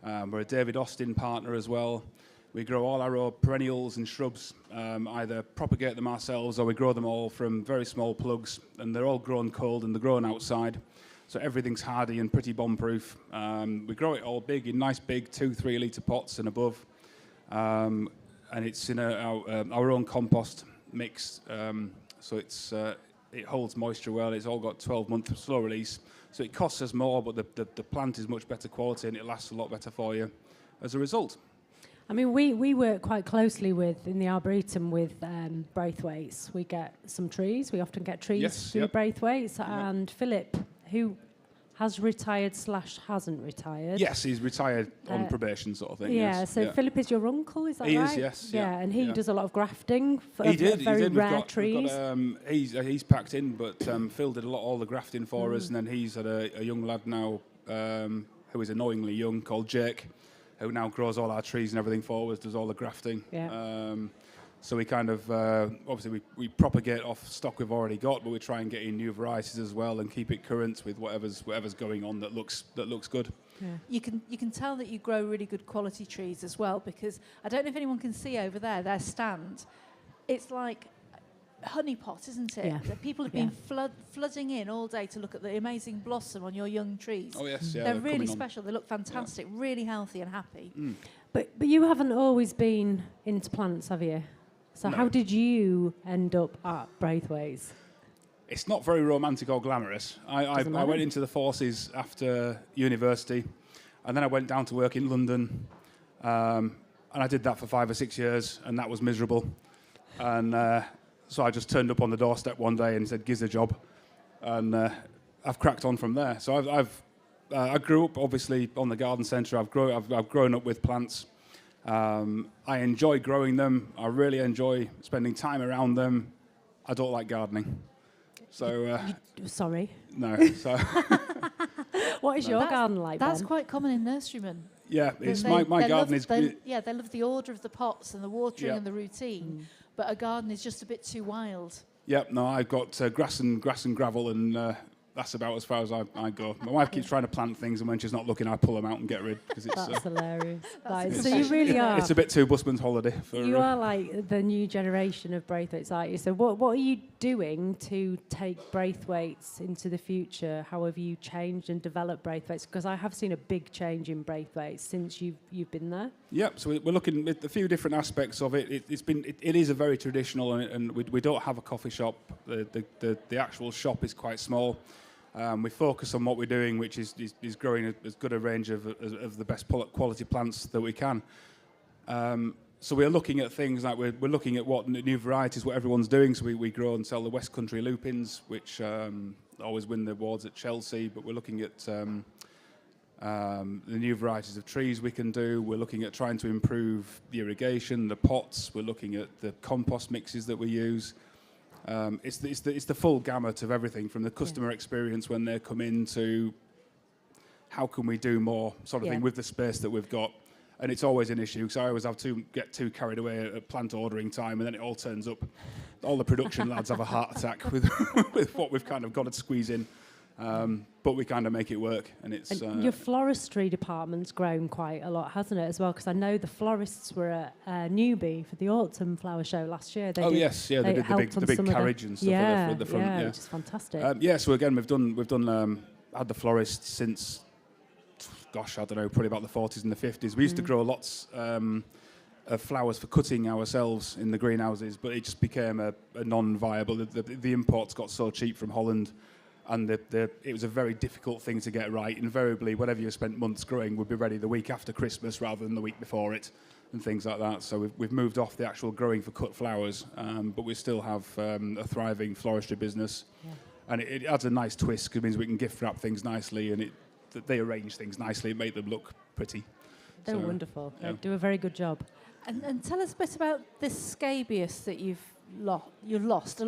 We're a David Austin partner as well. We grow all our own perennials and shrubs, either propagate them ourselves or we grow them all from very small plugs, and they're all grown cold and they're grown outside. So everything's hardy and pretty bomb-proof. We grow it all big, in nice big 2-3 litre pots and above. And it's in our own compost mix, so it holds moisture well. It's all got 12-month slow release. So it costs us more, but the plant is much better quality and it lasts a lot better for you as a result. I mean, we work quite closely in the Arboretum with Braithwaite's. We get some trees. We often get trees through Braithwaite's. And Philip, who has retired / hasn't retired. Yes, he's retired on probation sort of thing. Yeah, yes. So Philip is your uncle, is that right? He is, yes. Yeah, and he does a lot of grafting for he did. very rare trees. He's packed in, but Phil did all the grafting for us, and then he's had a young lad now who is annoyingly young called Jake, who now grows all our trees and everything for us, does all the grafting. Yeah. So we kind of, obviously we propagate off stock we've already got, but we try and get in new varieties as well and keep it current with whatever's going on that looks good. You can tell that you grow really good quality trees as well, because I don't know if anyone can see over there their stand. It's like honeypot, isn't it? Yeah. That people have been flooding in all day to look at the amazing blossom on your young trees. Oh yes, yeah. They're coming really on. special. They look fantastic, really healthy and happy. But you haven't always been into plants, have you? So No. how did you end up at Braithwaite's? It's not very romantic or glamorous. I Doesn't matter. went into the forces after university, and then I went down to work in London, and I did that for 5 or 6 years, and that was miserable. And so I just turned up on the doorstep one day and said, "Gives a job," and I've cracked on from there. So I grew up obviously on the garden centre. I've grown up with plants. I enjoy growing them. I really enjoy spending time around them. I don't like gardening. So Sorry. no. So What is your garden like, That's Ben? quite common in nurserymen. yeah, That it's they- my they garden love, is. they love the order of the pots and the watering Yeah. and the routine, but a garden is just a bit too wild. Yep, no, I've got grass and gravel, and that's about as far as I go. My wife keeps trying to plant things, and when she's not looking, I pull them out and get rid because it's That's hilarious. That is, a so you really are. it's a bit too busman's holiday. For, You are like the new generation of Braithwaites, aren't you? So what are you doing to take Braithwaites into the future? How have you changed and developed Braithwaites? Because I have seen a big change in Braithwaites since you've been there. Yep, so we're looking at a few different aspects of it. It is a very traditional, and we don't have a coffee shop. The actual shop is quite small. We focus on what we're doing, which is growing as good a range of the best quality plants that we can. So we're looking at things like we're looking at what new varieties, what everyone's doing. So we grow and sell the West Country lupins, which always win the awards at Chelsea. But we're looking at the new varieties of trees we can do. We're looking at trying to improve the irrigation, the pots. We're looking at the compost mixes that we use. It's the full gamut of everything from the customer experience when they come in to how can we do more sort of thing with the space that we've got. And it's always an issue because I always have to get too carried away at plant ordering time, and then it all turns up. All the production lads have a heart attack with with what we've kind of got to squeeze in. But we kind of make it work, and it's... And your floristry department's grown quite a lot, hasn't it, as well? Because I know the florists were at Newby for the autumn flower show last year. They they did the helped big on some carriage of and stuff at the front. Yeah, which is fantastic. So again, we've done had the florists since, gosh, I don't know, probably about the 40s and the 50s. We used to grow lots of flowers for cutting ourselves in the greenhouses, but it just became a non-viable. The imports got so cheap from Holland. And it was a very difficult thing to get right. Invariably, whatever you spent months growing would be ready the week after Christmas rather than the week before it, and things like that. So we've moved off the actual growing for cut flowers, but we still have a thriving floristry business. Yeah. And it adds a nice twist because it means we can gift wrap things nicely, and they arrange things nicely and make them look pretty. They're wonderful. Yeah. They do a very good job. And tell us a bit about this scabious that you've lost.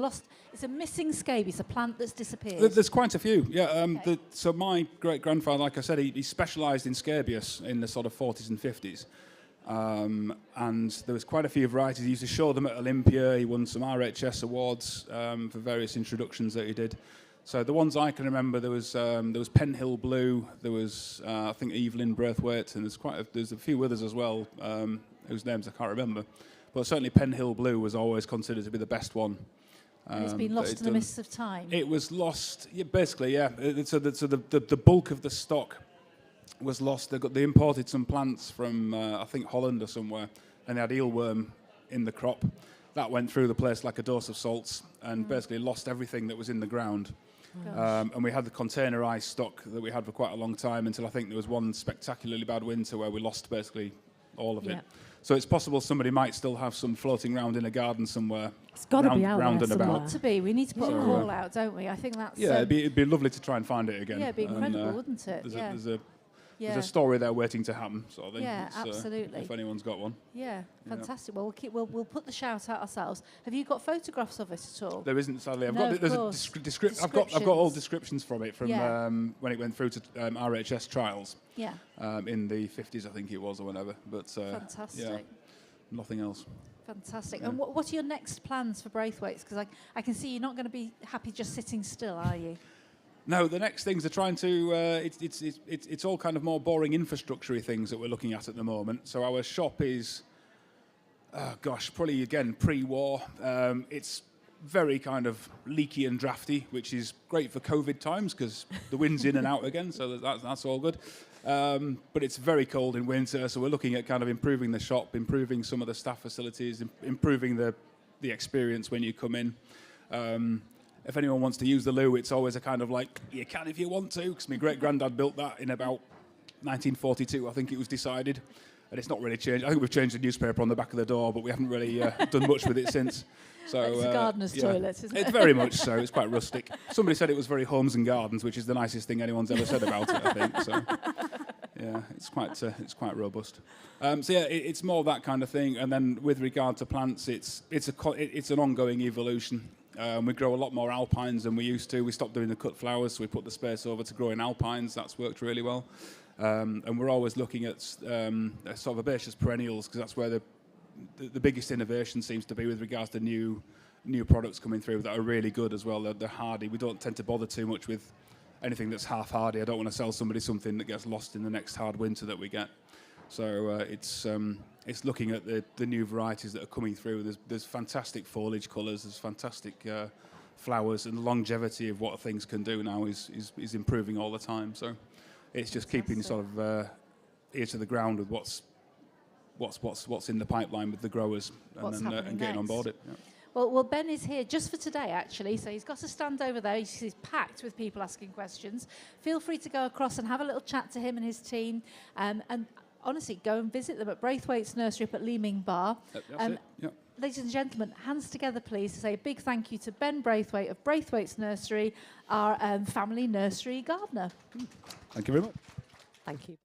It's a missing scabious, a plant that's disappeared. There's quite a few, yeah. So my great-grandfather, like I said, he specialised in scabious in the sort of 40s and 50s. And there was quite a few varieties. He used to show them at Olympia. He won some RHS awards for various introductions that he did. So the ones I can remember, there was Penhill Blue, there was I think Evelyn Braithwaite, and there's a few others as well, whose names I can't remember. But certainly Penhill Blue was always considered to be the best one. And it's been lost in the mists of time. It was lost, basically, yeah. So the bulk of the stock was lost. They imported some plants from, I think, Holland or somewhere, and they had eelworm in the crop. That went through the place like a dose of salts and basically lost everything that was in the ground. And we had the containerised stock that we had for quite a long time until I think there was one spectacularly bad winter where we lost basically all of it. So it's possible somebody might still have some floating around in a garden somewhere. It's got to be out there It's got to be. We need to put a call out, don't we? I think that's... Yeah, it'd be lovely to try and find it again. Yeah, it'd be incredible, wouldn't it? There's a story there waiting to happen, sort of thing. Yeah, absolutely. If anyone's got one. Yeah, fantastic. Well, we'll put the shout out ourselves. Have you got photographs of it at all? There isn't, sadly. I've got all descriptions from it from when it went through to RHS trials. Yeah. In the 50s, I think it was, or whenever. But fantastic. Yeah, nothing else. Fantastic. Yeah. And what are your next plans for Braithwaites? Because I can see you're not going to be happy just sitting still, are you? No, the next things are trying to. It's all kind of more boring infrastructure-y things that we're looking at the moment. So our shop is, oh gosh, probably again pre-war. It's very kind of leaky and drafty, which is great for COVID times because the wind's in and out again, so that's all good. But it's very cold in winter, so we're looking at kind of improving the shop, improving some of the staff facilities, improving the experience when you come in. If anyone wants to use the loo, it's always a kind of like, you can if you want to, because my great-granddad built that in about 1942, I think it was decided. And it's not really changed. I think we've changed the newspaper on the back of the door, but we haven't really done much with it since. So it's a gardener's toilet, isn't it? It's very much so. It's quite rustic. Somebody said it was very homes and gardens, which is the nicest thing anyone's ever said about it, I think. So, yeah, it's quite robust. It's more that kind of thing. And then with regard to plants, it's an ongoing evolution. We grow a lot more alpines than we used to. We stopped doing the cut flowers, so we put the space over to growing alpines. That's worked really well. And we're always looking at sort of herbaceous perennials because that's where the biggest innovation seems to be with regards to new products coming through that are really good as well. They're hardy. We don't tend to bother too much with anything that's half hardy. I don't want to sell somebody something that gets lost in the next hard winter that we get. So it's looking at the new varieties that are coming through. There's fantastic foliage colours. There's fantastic flowers, and the longevity of what things can do now is improving all the time. So it's just keeping sort of ear to the ground with what's in the pipeline with the growers and getting on board it. Yeah. Well, Ben is here just for today, actually. So he's got a stand over there. He's packed with people asking questions. Feel free to go across and have a little chat to him and his team. And honestly, go and visit them at Braithwaite's Nursery up at Leeming Bar. That's it. Yep. Ladies and gentlemen, hands together, please, to say a big thank you to Ben Braithwaite of Braithwaite's Nursery, our family nursery gardener. Thank you very much. Thank you.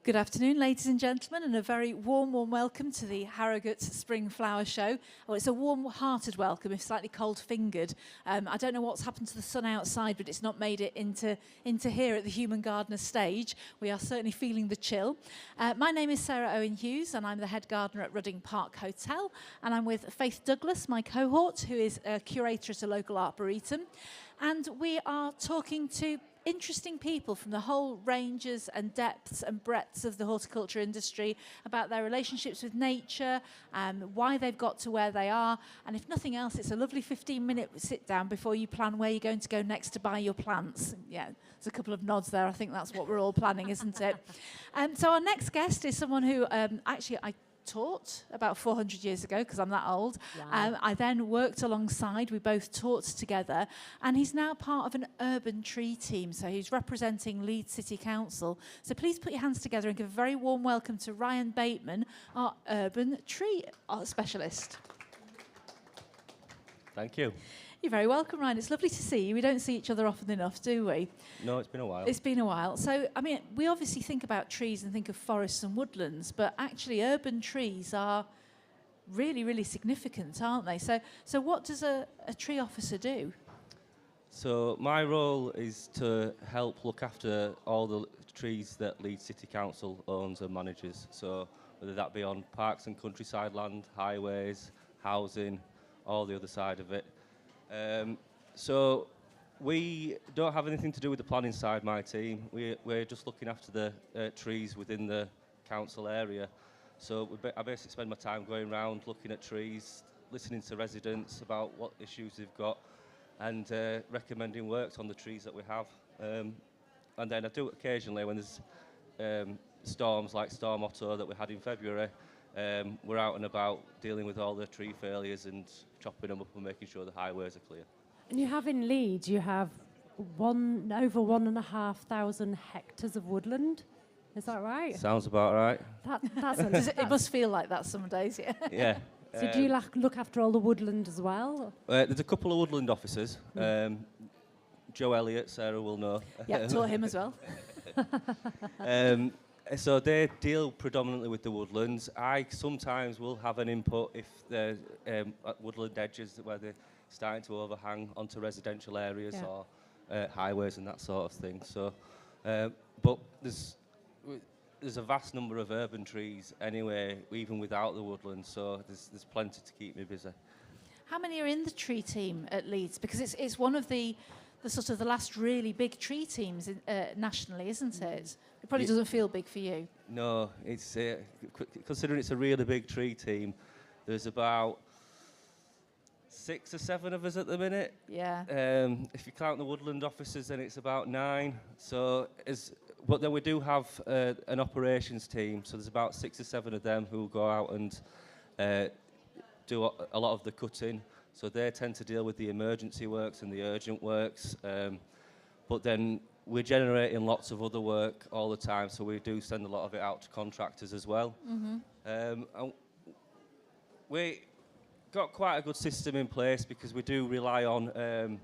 Good afternoon, ladies and gentlemen, and a very warm welcome to the Harrogate Spring Flower Show. Oh, it's a warm-hearted welcome, if slightly cold-fingered. I don't know what's happened to the sun outside, but it's not made it into here at the Human Gardener stage. We are certainly feeling the chill. My name is Sarah Owen Hughes, and I'm the head gardener at Rudding Park Hotel. And I'm with Faith Douglas, my cohort, who is a curator at a local arboretum. And we are talking to interesting people from the whole ranges and depths and breadths of the horticulture industry about their relationships with nature, why they've got to where they are, and if nothing else, it's a lovely 15-minute sit down before you plan where you're going to go next to buy your plants. Yeah, there's a couple of nods there. I think that's what we're all planning, isn't it? So our next guest is someone who actually I taught about 400 years ago, because I'm that old. Wow. I then worked alongside, we both taught together, and he's now part of an urban tree team, so he's representing Leeds City Council. So please put your hands together and give a very warm welcome to Ryan Bateman, our urban tree specialist. Thank you. You're very welcome, Ryan. It's lovely to see you. We don't see each other often enough, do we? No, it's been a while. It's been a while. So, I mean, we obviously think about trees and think of forests and woodlands, but actually urban trees are really, really significant, aren't they? So what does a tree officer do? So my role is to help look after all the trees that Leeds City Council owns and manages. So whether that be on parks and countryside land, highways, housing, all the other side of it. So we don't have anything to do with the planning side, my team. We're just looking after the trees within the council area. So I basically spend my time going around looking at trees, listening to residents about what issues they've got, and recommending works on the trees that we have. And then I do it occasionally when there's storms like Storm Otto that we had in February. We're out and about dealing with all the tree failures and chopping them up and making sure the highways are clear. And you have in Leeds, you have over 1,500 hectares of woodland. Is that right? Sounds about right. That's It must feel like that some days, yeah. Yeah. So do you look after all the woodland as well? There's a couple of woodland officers. Joe Elliott, Sarah will know. Yeah, taught him as well. So they deal predominantly with the woodlands. I sometimes will have an input if there's woodland edges where they're starting to overhang onto residential areas or highways and that sort of thing. So, but there's a vast number of urban trees anyway, even without the woodlands. So there's plenty to keep me busy. How many are in the tree team at Leeds? Because it's one of the sort of the last really big tree teams nationally, isn't it? It probably doesn't feel big for you. No, it's considering it's a really big tree team. There's about 6 or 7 of us at the minute. Yeah. If you count the woodland officers, then it's about 9. So, but then we do have an operations team. So there's about 6 or 7 of them who go out and do a lot of the cutting. So they tend to deal with the emergency works and the urgent works. But then we're generating lots of other work all the time, so we do send a lot of it out to contractors as well. Mm-hmm. And we got quite a good system in place because we do rely on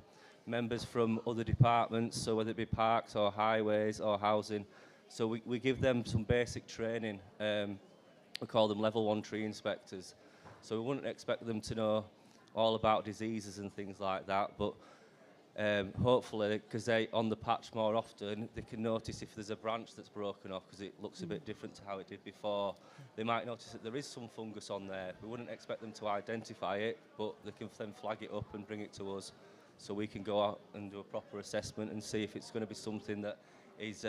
members from other departments, so whether it be parks or highways or housing. So we give them some basic training. We call them level 1 tree inspectors. So we wouldn't expect them to know all about diseases and things like that, but hopefully, because they're on the patch more often, they can notice if there's a branch that's broken off because it looks a bit different to how it did before. They might notice that there is some fungus on there. We wouldn't expect them to identify it, but they can then flag it up and bring it to us so we can go out and do a proper assessment and see if it's going to be something that is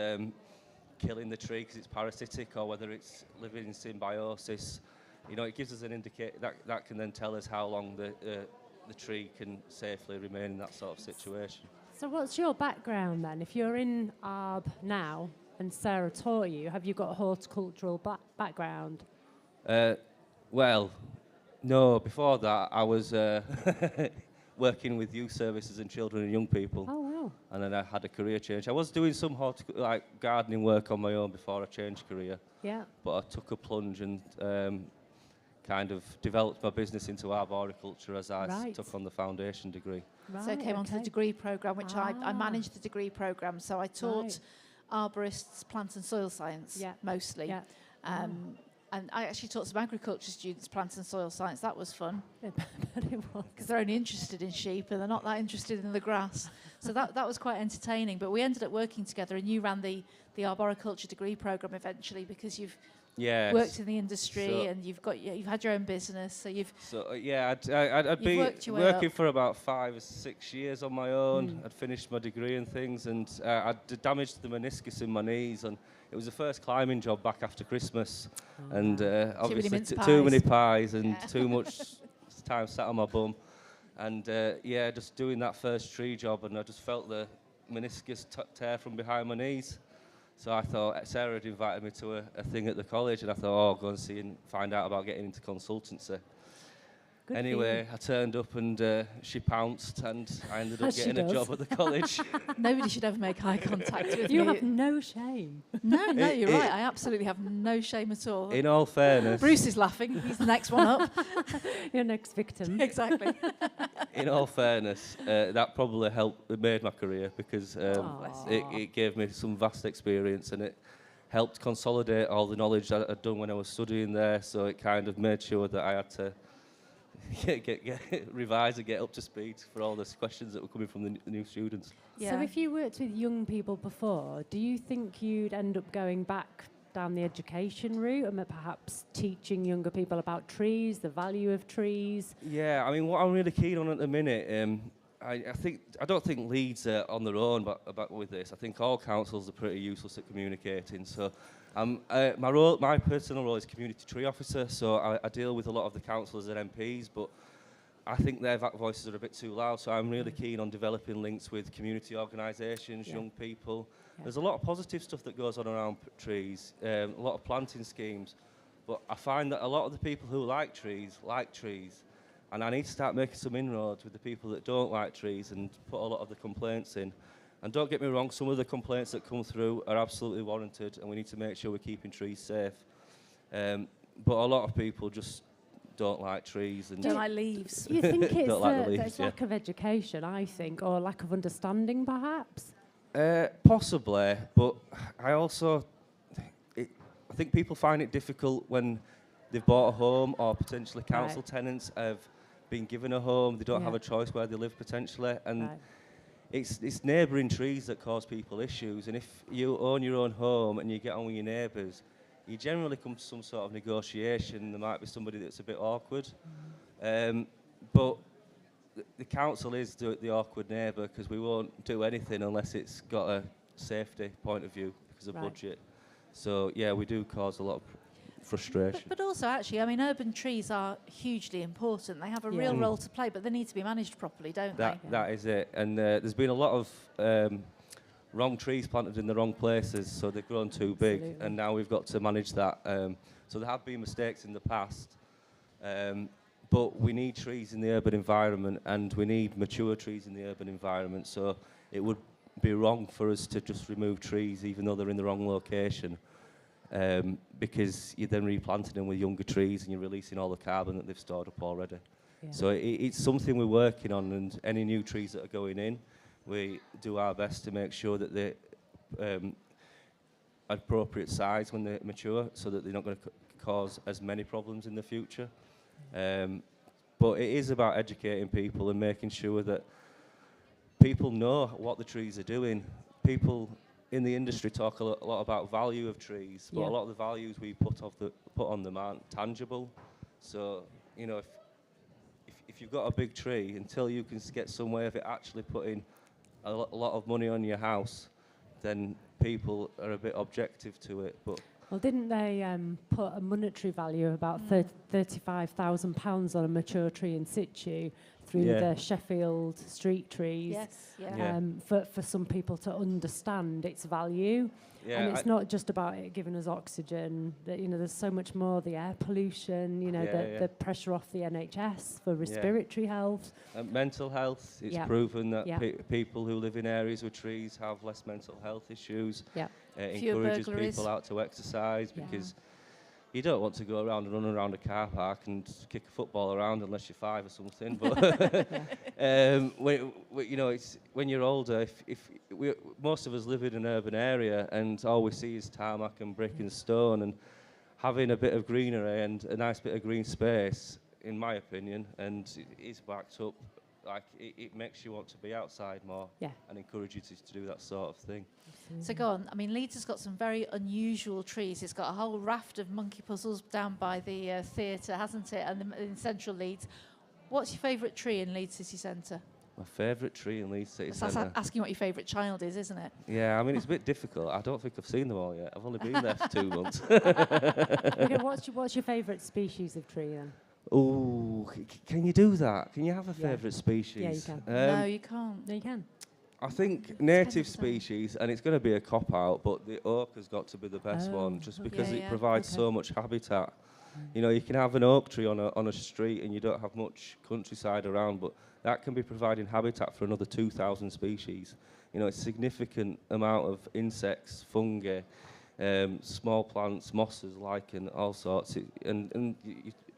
killing the tree because it's parasitic or whether it's living in symbiosis. You know, it gives us an indicator that can then tell us how long the tree can safely remain in that sort of situation. So what's your background then? If you're in ARB now and Sarah taught you, have you got a horticultural background? Well, no. Before that, I was working with youth services and children and young people. Oh, wow. And then I had a career change. I was doing some gardening work on my own before I changed career. Yeah. But I took a plunge and kind of developed my business into arboriculture as I took on the foundation degree. Right, so I came onto the degree programme, which I managed the degree programme. So I taught arborists, plant and soil science, mostly. Yeah. And I actually taught some agriculture students plant and soil science. That was fun. But it was. Because they're only interested in sheep and they're not that interested in the grass. So that was quite entertaining. But we ended up working together, and you ran the arboriculture degree programme eventually, because you've worked in the industry and you've had your own business. So you've I'd been working for about 5 or 6 years on my own. I'd finished my degree and things, and I'd damaged the meniscus in my knees, and it was the first climbing job back after Christmas, and obviously too many pies and too much time sat on my bum, and just doing that first tree job, and I just felt the meniscus tear from behind my knees. So I thought, Sarah had invited me to a thing at the college, and I thought, I'll go and see and find out about getting into consultancy. Good anyway, I turned up and she pounced, and I ended up getting a job at the college. Nobody should ever make eye contact with you me. have no shame. No, you're right. I absolutely have no shame at all. In all fairness. Bruce is laughing. He's the next one up. Your next victim. Exactly. In all fairness, that probably made my career, because it gave me some vast experience, and it helped consolidate all the knowledge that I'd done when I was studying there. So it kind of made sure that I had to revise and get up to speed for all the questions that were coming from the new students. So if you worked with young people before, do you think you'd end up going back down the education route and perhaps teaching younger people about trees, the value of trees? Yeah, I mean, what I'm really keen on at the minute, I don't think Leeds are on their own but with this. I think all councils are pretty useless at communicating. So my personal role is community tree officer, so I deal with a lot of the councillors and MPs, but I think their voices are a bit too loud, so I'm really keen on developing links with community organisations, young people. There's a lot of positive stuff that goes on around trees, a lot of planting schemes, but I find that a lot of the people who like trees, and I need to start making some inroads with the people that don't like trees and put a lot of the complaints in. And don't get me wrong, some of the complaints that come through are absolutely warranted, and we need to make sure we're keeping trees safe. But a lot of people just don't like trees and don't like leaves. You think it's leaves, lack of education, I think, or lack of understanding, perhaps? Possibly, but I think people find it difficult when they've bought a home, or potentially council tenants have been given a home. They don't have a choice where they live potentially, and it's neighbouring trees that cause people issues. And if you own your own home and you get on with your neighbours, you generally come to some sort of negotiation. There might be somebody that's a bit awkward, but the council is the awkward neighbour, because we won't do anything unless it's got a safety point of view because of budget. So yeah, we do cause a lot of frustration. But also, actually, I mean, urban trees are hugely important. They have a real role to play, but they need to be managed properly, don't they? That is it. And there's been a lot of wrong trees planted in the wrong places, so they've grown too big, and now we've got to manage that. So there have been mistakes in the past, but we need trees in the urban environment, and we need mature trees in the urban environment. So it would be wrong for us to just remove trees even though they're in the wrong location, because you're then replanting them with younger trees and you're releasing all the carbon that they've stored up already. So it's something we're working on, and any new trees that are going in, we do our best to make sure that they're appropriate size when they mature, so that they're not going to cause as many problems in the future. But it is about educating people and making sure that people know what the trees are doing. People in the industry talk a lot about value of trees, but a lot of the values we put on them aren't tangible. So, you know, if you've got a big tree, until you can get some way of it actually putting a lot of money on your house, then people are a bit objective to it. But well, didn't they put a monetary value of about £35,000 on a mature tree in situ through the Sheffield street trees? For some people to understand its value. And it's not just about it giving us oxygen. That, you know, there's so much more. The air pollution, you know, the pressure off the NHS for respiratory health. Mental health. It's proven that people who live in areas with trees have less mental health issues. Encourages people out to exercise, because you don't want to go around and run around a car park and kick a football around unless you're 5 or something. But you know, it's when you're older. Most of us live in an urban area, and all we see is tarmac and brick and stone. And having a bit of greenery and a nice bit of green space, in my opinion, and it is backed up. Like it makes you want to be outside more, and encourage you to do that sort of thing. So go on. I mean, Leeds has got some very unusual trees. It's got a whole raft of monkey puzzles down by the theatre, hasn't it? And in central Leeds. What's your favourite tree in Leeds City Centre? My favourite tree in Leeds City That's Centre. asking what your favourite child is, isn't it? Yeah, I mean, it's a bit difficult. I don't think I've seen them all yet. I've only been there for 2 months. Okay, what's your favourite species of tree then? Oh, can you do that? Can you have a favourite species? Yeah, you can. No, you can't. No, you can. I think native species, and it's going to be a cop-out, but the oak has got to be the best one, just because it provides so much habitat. You know, you can have an oak tree on a street and you don't have much countryside around, but that can be providing habitat for another 2,000 species. You know, it's a significant amount of insects, fungi, small plants, mosses, lichen, all sorts, and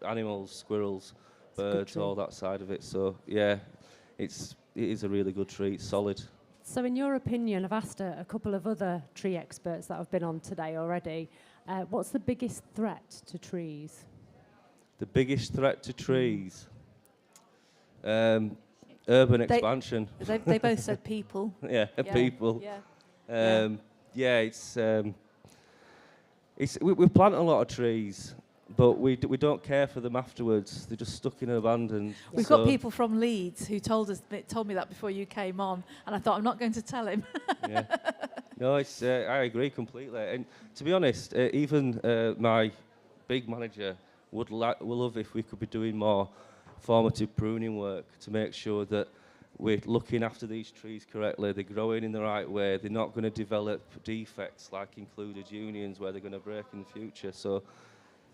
animals, squirrels, birds, all that side of it. So, yeah, it is a really good tree. It's solid. So in your opinion, I've asked a couple of other tree experts that have been on today already, what's the biggest threat to trees? The biggest threat to trees? Urban expansion. They both said people. Yeah, people. Yeah. We plant a lot of trees, but we don't care for them afterwards. They're just stuck in abandoned. We've got people from Leeds who told me that before you came on, and I thought, I'm not going to tell him. Yeah. No, I agree completely. And to be honest, even my big manager would love if we could be doing more formative pruning work to make sure that we're looking after these trees correctly, they're growing in the right way, they're not going to develop defects like included unions where they're going to break in the future. So,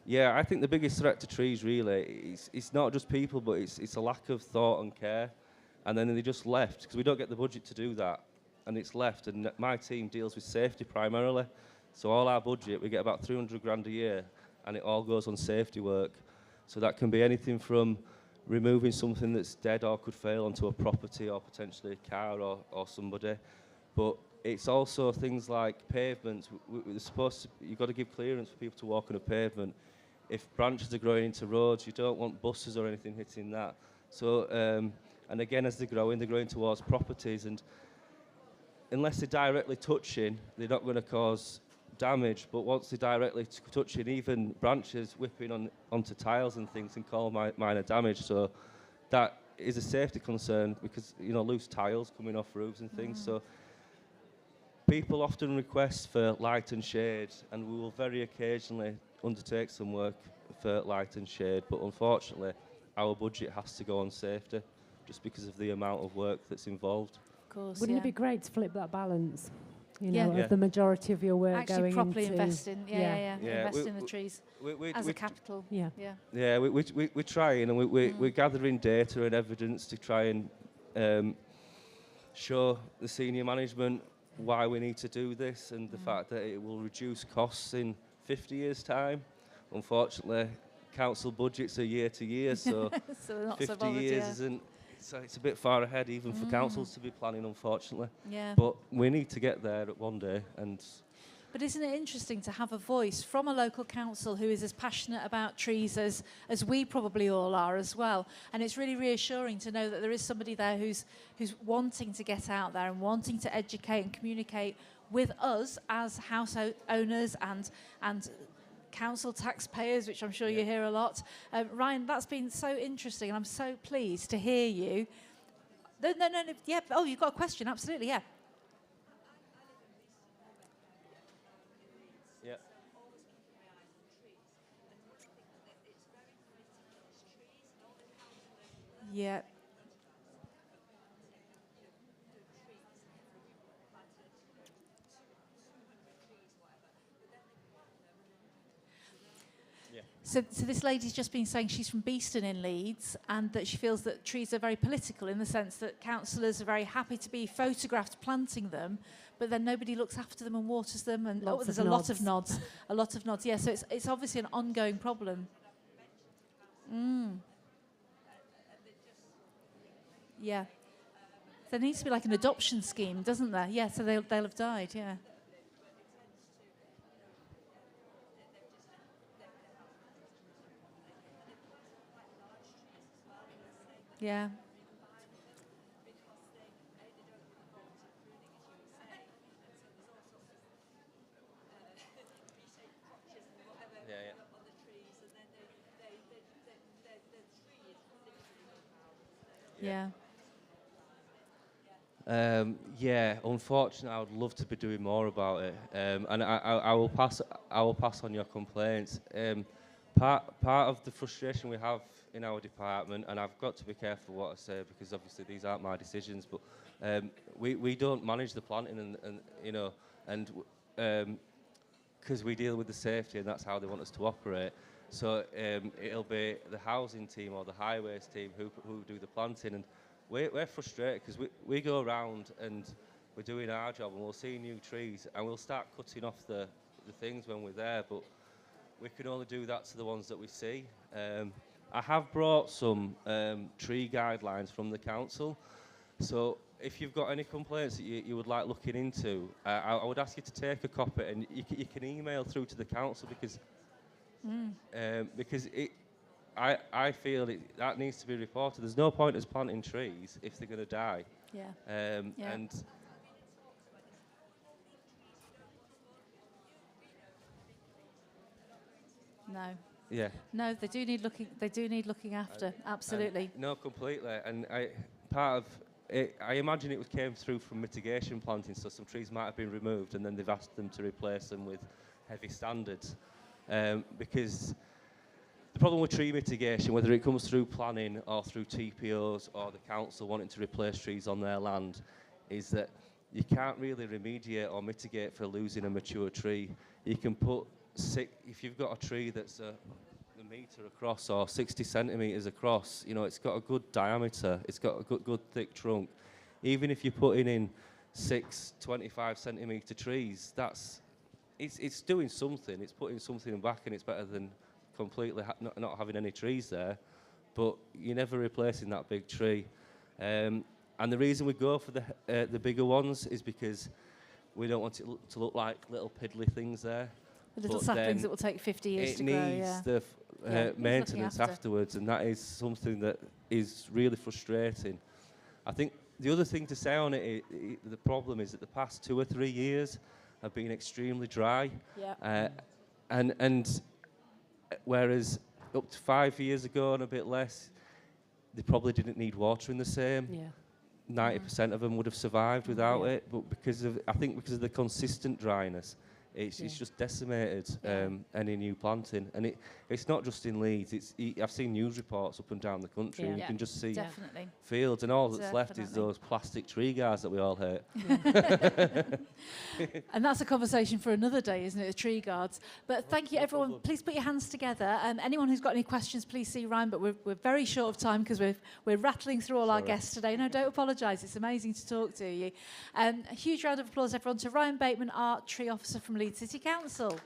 yeah, I think the biggest threat to trees really it's not just people, but it's a lack of thought and care. And then they just left, because we don't get the budget to do that, and it's left. And my team deals with safety primarily. So all our budget, we get about 300 grand a year, and it all goes on safety work. So that can be anything from removing something that's dead or could fail onto a property or potentially a car or somebody. But it's also things like pavements. You've got to give clearance for people to walk on a pavement. If branches are growing into roads, you don't want buses or anything hitting that. So, and again, as they're growing towards properties, and unless they're directly touching, they're not going to cause damage. But once they're directly touching, even branches whipping onto tiles and things can cause minor damage. So that is a safety concern, because, you know, loose tiles coming off roofs and things. So people often request for light and shade, and we will very occasionally undertake some work for light and shade. But unfortunately, our budget has to go on safety, just because of the amount of work that's involved. Of course, Wouldn't it be great to flip that balance? You Yeah. know, Yeah. of the majority of your work Actually going properly into... invest in, invest in the trees as a capital. Yeah. Yeah, we're trying, and we're gathering data and evidence to try and show the senior management why we need to do this, and the fact that it will reduce costs in 50 years' time. Unfortunately, council budgets are year to year, so, So they're not so 50 bothered, years yeah. isn't. So it's a bit far ahead even for councils to be planning, unfortunately. Yeah. But we need to get there one day, and But isn't it interesting to have a voice from a local council who is as passionate about trees as we probably all are as well? And it's really reassuring to know that there is somebody there who's wanting to get out there and wanting to educate and communicate with us as house owners and council taxpayers, which I'm sure you hear a lot. Ryan, that's been so interesting, and I'm so pleased to hear you. No, yeah. Oh, you've got a question? Absolutely, yeah. yeah. Yeah. So this lady's just been saying she's from Beeston in Leeds, and that she feels that trees are very political in the sense that councillors are very happy to be photographed planting them, but then nobody looks after them and waters them, and Lots of there's a lot of nods. nods, a lot of nods. Yeah, so it's obviously an ongoing problem. Yeah. There needs to be like an adoption scheme, doesn't there? Yeah, so they'll have died, yeah. Yeah. Yeah. Yeah, unfortunately, I would love to be doing more about it, and I will pass on your complaints. Part of the frustration we have in our department, and I've got to be careful what I say because obviously these aren't my decisions, but we don't manage the planting, and because we deal with the safety and that's how they want us to operate. So it'll be the housing team or the highways team who do the planting, and we're frustrated because we go around and we're doing our job and we'll see new trees and we'll start cutting off the things when we're there, but we can only do that to the ones that we see. I have brought some tree guidelines from the council, so if you've got any complaints that you would like looking into, I would ask you to take a copy and you can email through to the council because I feel that needs to be reported. There's no point us planting trees if they're going to die. Yeah. Yeah. And No. yeah. No, they do need looking after. Absolutely. No, completely. And part of it, I imagine it came through from mitigation planting, so some trees might have been removed and then they've asked them to replace them with heavy standards. Because the problem with tree mitigation, whether it comes through planning or through TPOs or the council wanting to replace trees on their land, is that you can't really remediate or mitigate for losing a mature tree. You can put if you've got a tree that's a metre across or 60 centimetres across, it's got a good diameter, it's got a good thick trunk. Even if you're putting in 6 25 centimetre trees, it's doing something, it's putting something back, and it's better than completely not having any trees there, but you're never replacing that big tree. And the reason we go for the bigger ones is because we don't want it to look like little piddly things there. The little saplings that will take 50 years to grow. It needs the maintenance afterwards, and that is something that is really frustrating. I think the other thing to say on it, the problem is that the past 2 or 3 years have been extremely dry. Yeah. And whereas up to 5 years ago and a bit less, they probably didn't need watering the same. Yeah. 90% of them would have survived without it, but because of the consistent dryness, it's just decimated any new planting. And it's not just in Leeds. I've seen news reports up and down the country, and you can just see fields, and all that's left is those plastic tree guards that we all hate. And that's a conversation for another day, isn't it, the tree guards? But thank you, everyone. Please put your hands together. Anyone who's got any questions, please see Ryan, but we're very short of time because we're rattling through all our guests today. No, don't apologise. It's amazing to talk to you. A huge round of applause, everyone, to Ryan Bateman, our tree officer from Leeds City Council.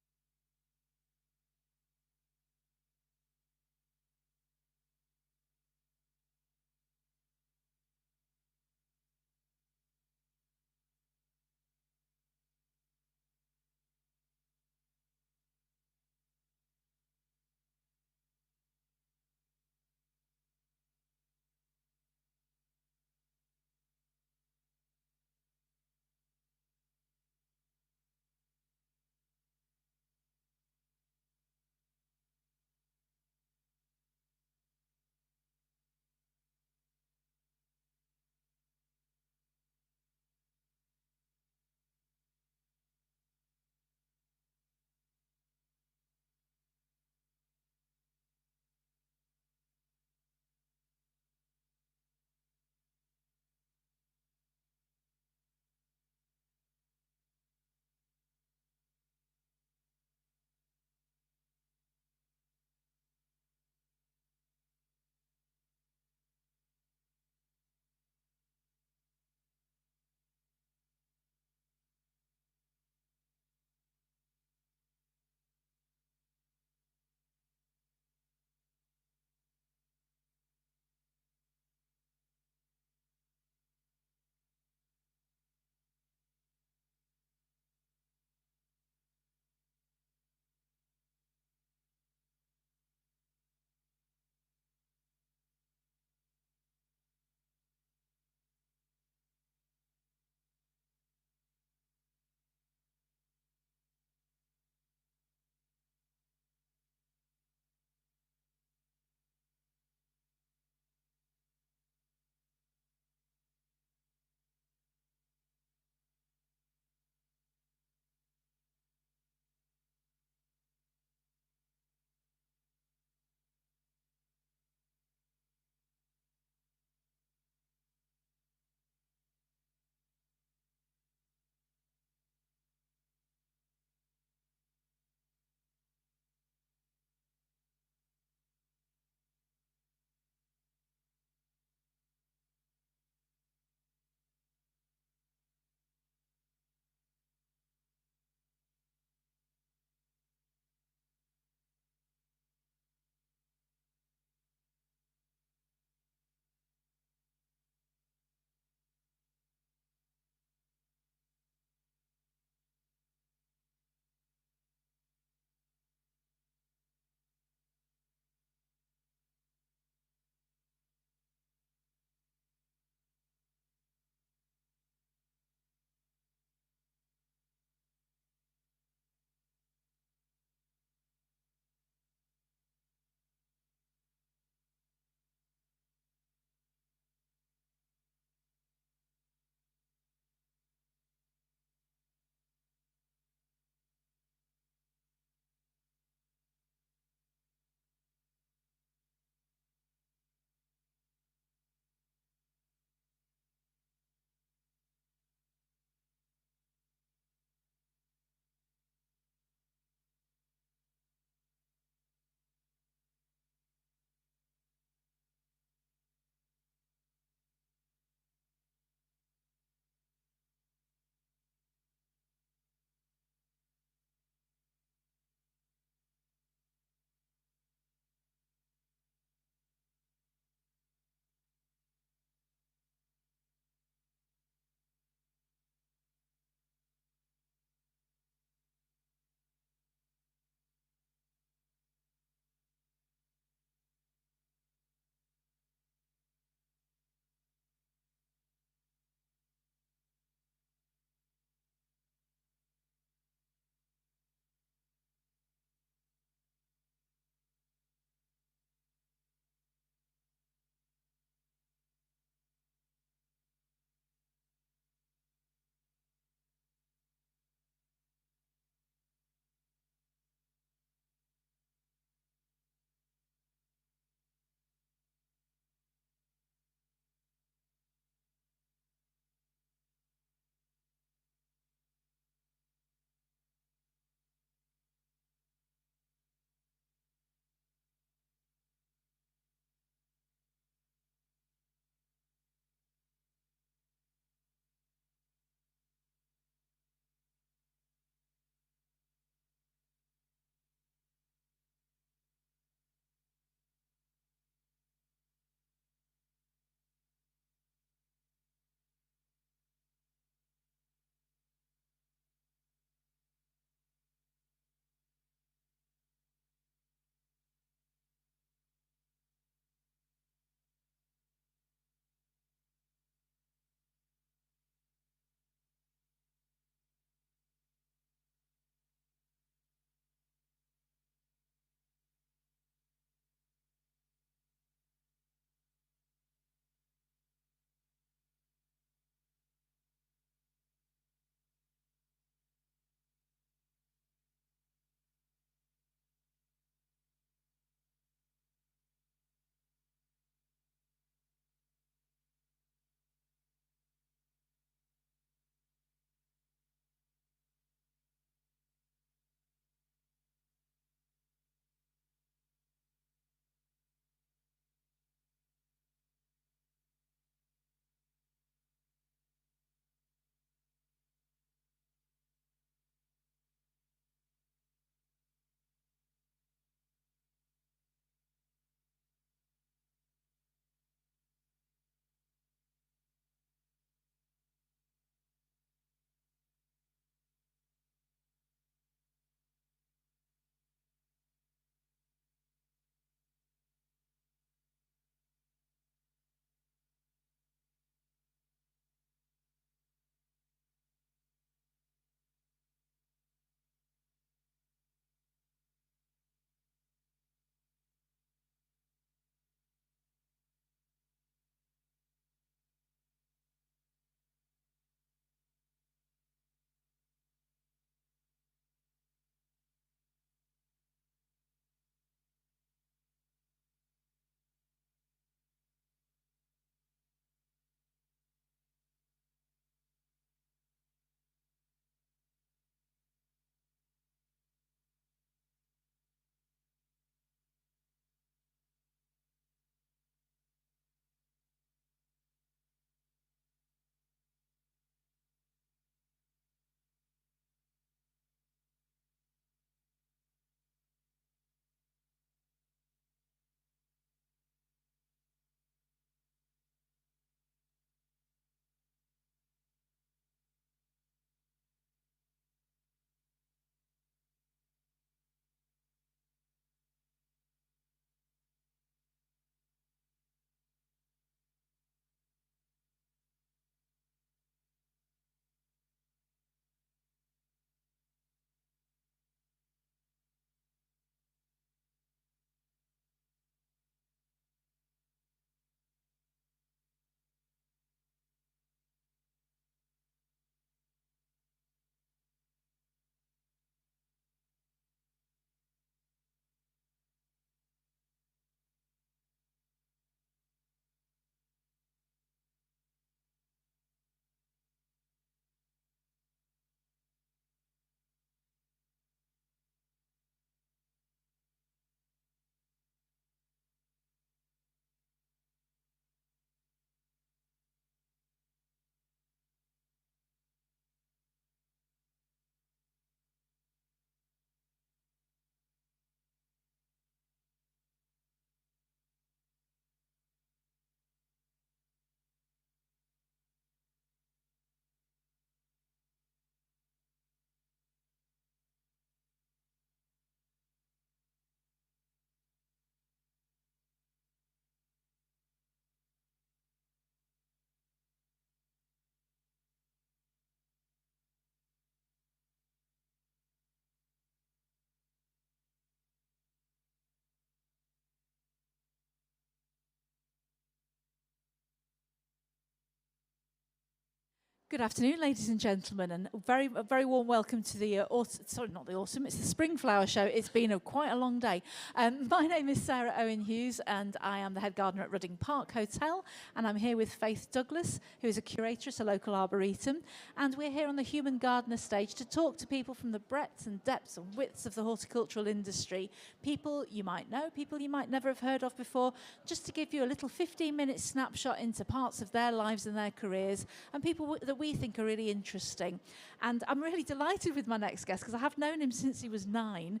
Good afternoon, ladies and gentlemen, and a very warm welcome to the not the autumn, it's the Spring Flower Show. It's been quite a long day. My name is Sarah Owen Hughes, and I am the head gardener at Rudding Park Hotel, and I'm here with Faith Douglas, who is a curator at a local arboretum, and we're here on the Human Gardener stage to talk to people from the breadth and depths and widths of the horticultural industry, people you might know, people you might never have heard of before, just to give you a little 15-minute snapshot into parts of their lives and their careers, and people that we think are really interesting. And I'm really delighted with my next guest because I have known him since he was 9.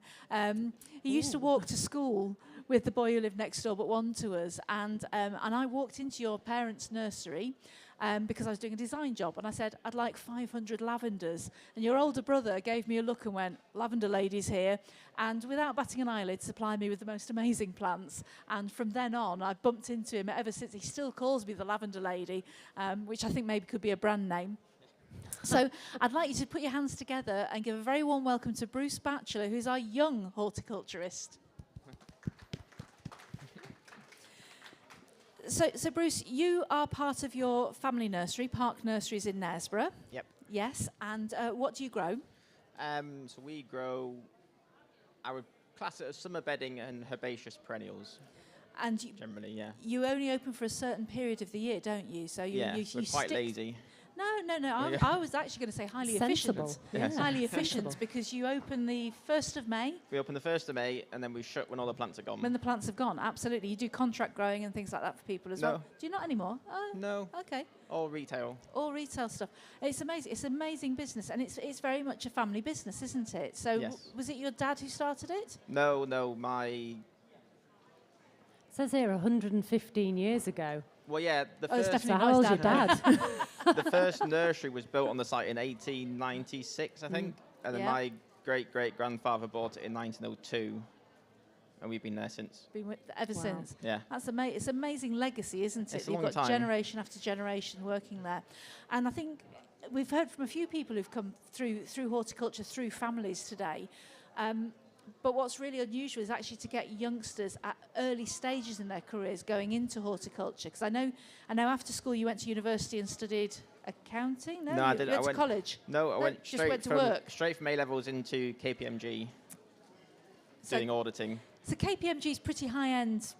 He used to walk to school with the boy who lived next door but one to us, and I walked into your parents' nursery because I was doing a design job, and I said, I'd like 500 lavenders. And your older brother gave me a look and went, lavender ladies here, and without batting an eyelid, supplied me with the most amazing plants. And from then on, I've bumped into him ever since. He still calls me the lavender lady, which I think maybe could be a brand name. So I'd like you to put your hands together and give a very warm welcome to Bruce Batchelor, who's our young horticulturist. So Bruce, you are part of your family nursery, Park Nurseries in Knaresborough. Yep. Yes, and what do you grow? So we grow, I would class it as summer bedding and herbaceous perennials. And you, generally, yeah. You only open for a certain period of the year, don't you? So you, yeah, you we're quite lazy. No. I was actually going to say highly Sensible. efficient. Yes. Highly efficient because you open the 1st of May. We open the 1st of May and then we shut when all the plants are gone. When the plants have gone, absolutely. You do contract growing and things like that for people as well. Do you not anymore? Oh, no. Okay. All retail. All retail stuff. It's amazing. It's amazing business, and it's very much a family business, isn't it? So Yes. Was it your dad who started it? No, my... It says here 115 years ago. Well, yeah, the it's first... definitely how my old's your dad. The first nursery was built on the site in 1896, I think. And then Yeah. my great-great-grandfather bought it in 1902. And we've been there since. Been with ever since. Yeah. That's amazing. It's amazing legacy, isn't it? It's a You've long got time. generation after generation working there, and I think we've heard from a few people who've come through horticulture through families today. But what's really unusual is actually to get youngsters at early stages in their careers going into horticulture. Because I know after school you went to university and studied accounting. No, I didn't. You went to college. No, I went just went to work. straight from A-levels into KPMG, doing auditing. So KPMG is pretty high-end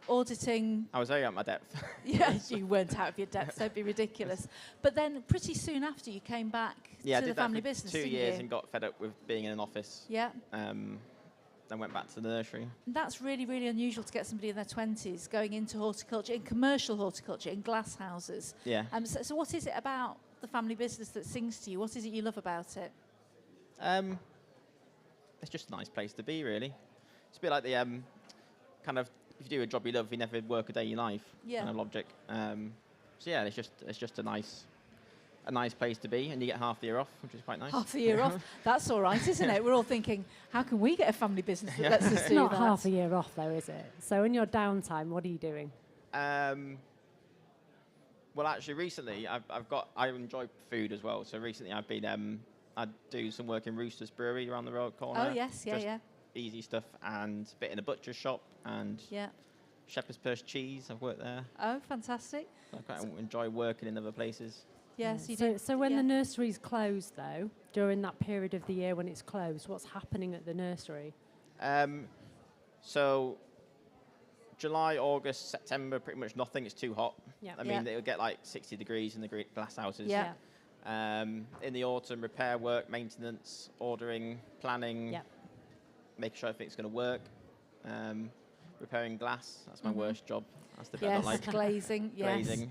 auditing. I was very out of my depth. Yeah, you weren't out of your depth. Don't be ridiculous. But then pretty soon after you came back Yeah, I to did the family that for business, 2 didn't years you? and got fed up with being in an office. Yeah. Then went back to the nursery. That's really, really unusual to get somebody in their 20s going into horticulture, in commercial horticulture, in glass houses. Yeah. So what is it about the family business that sings to you? What is it you love about it? It's just a nice place to be, really. It's a bit like the kind of, if you do a job you love, you never work a day in your life kind of logic. So yeah, it's just a nice place to be, and you get half the year off, which is quite nice. Half a year off. That's all right, isn't it? We're all thinking, how can we get a family business that lets us It's do not that? half a year off though, is it? So in your downtime, what are you doing? Well, actually, recently I enjoy food as well. So recently I've been I do some work in Roosters Brewery around the road corner. Oh yes, yeah, Just yeah. Easy stuff, and a bit in a butcher's shop, and Yeah. Shepherd's Purse cheese. I've worked there. Oh, fantastic. I quite enjoy working in other places. Yes, you So, do. so when the nursery's closed though, during that period of the year when it's closed, what's happening at the nursery? So July, August, September, pretty much nothing. It's too hot. Yeah. I mean, it'll get like 60 degrees in the glass houses. Yeah. In the autumn, repair work, maintenance, ordering, planning, making sure everything's going to work. Repairing glass, that's my worst job. That's the bit I don't like. Glazing, yes. Glazing.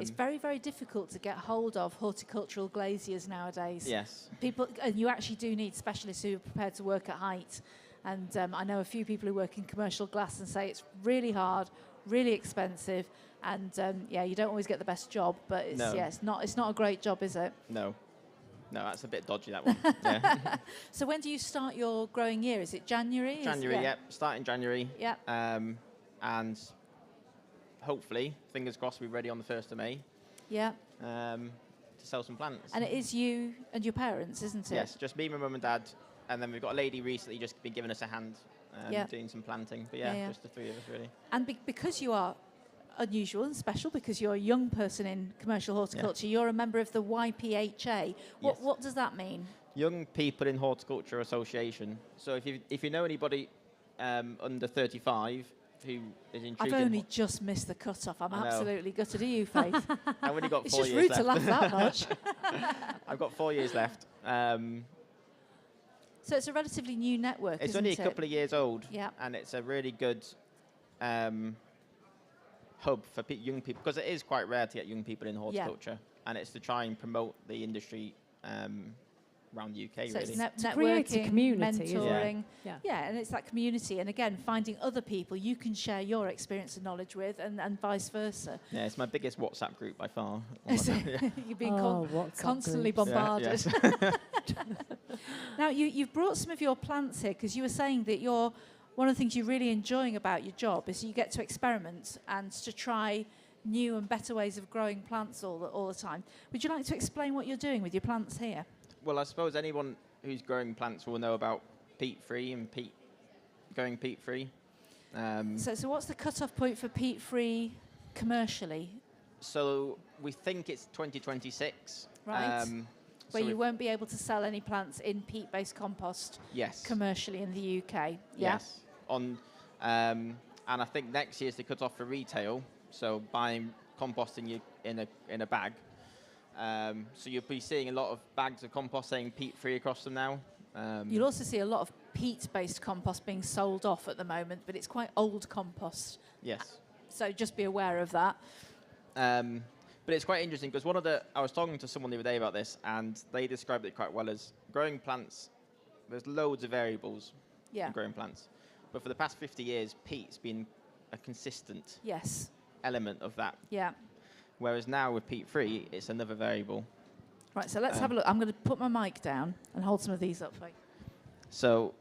It's very, very difficult to get hold of horticultural glaziers nowadays. Yes. People, and you actually do need specialists who are prepared to work at height. And I know a few people who work in commercial glass and say it's really hard, really expensive, and you don't always get the best job. But it's not a great job, is it? No, that's a bit dodgy, that one. Yeah. So when do you start your growing year? Is it January? January, Start in January. Yeah. And hopefully, fingers crossed, we'll be ready on the 1st of May. Yeah. To sell some plants. And it is you and your parents, isn't it? Yes, just me, my mum and dad. And then we've got a lady recently just been giving us a hand doing some planting. But just the three of us, really. And because you are unusual and special because you're a young person in commercial horticulture. You're a member of the YPHA. What does that mean? Young People in Horticulture Association. So if you know anybody under 35 who is intrigued, I've only just missed the cut-off. I'm absolutely gutted. Are you, Faith? I've only got it's 4 just years rude left. to laugh that much. I've got 4 years left. So it's a relatively new network. It's isn't only it? a couple of years old, Yeah. and it's a really good hub for young people, because it is quite rare to get young people in horticulture, and it's to try and promote the industry around the UK, So really. it's To create a networking, community, isn't it? mentoring. Yeah. Yeah, and it's that community. And again, finding other people you can share your experience and knowledge with, and vice versa. Yeah, it's my biggest WhatsApp group by far. You've been WhatsApp constantly groups. bombarded. Yeah, Now, you've brought some of your plants here because you were saying that one of the things you're really enjoying about your job is you get to experiment and to try new and better ways of growing plants all the time. Would you like to explain what you're doing with your plants here? Well, I suppose anyone who's growing plants will know about peat-free and going peat-free. So what's the cut-off point for peat-free commercially? So we think it's 2026. Right. Where so you won't be able to sell any plants in peat-based compost commercially in the UK. Yeah? Yes. And I think next year's the cut-off for retail. So buying composting in a bag. So you'll be seeing a lot of bags of compost saying peat-free across them now. You'll also see a lot of peat-based compost being sold off at the moment, but it's quite old compost. Yes. So just be aware of that. But it's quite interesting because I was talking to someone the other day about this, and they described it quite well as growing plants. There's loads of variables in growing plants, but for the past 50 years, peat's been a consistent element of that. Yeah. Whereas now with peat-free, it's another variable. Right, so let's have a look. I'm going to put my mic down and hold some of these up for you. So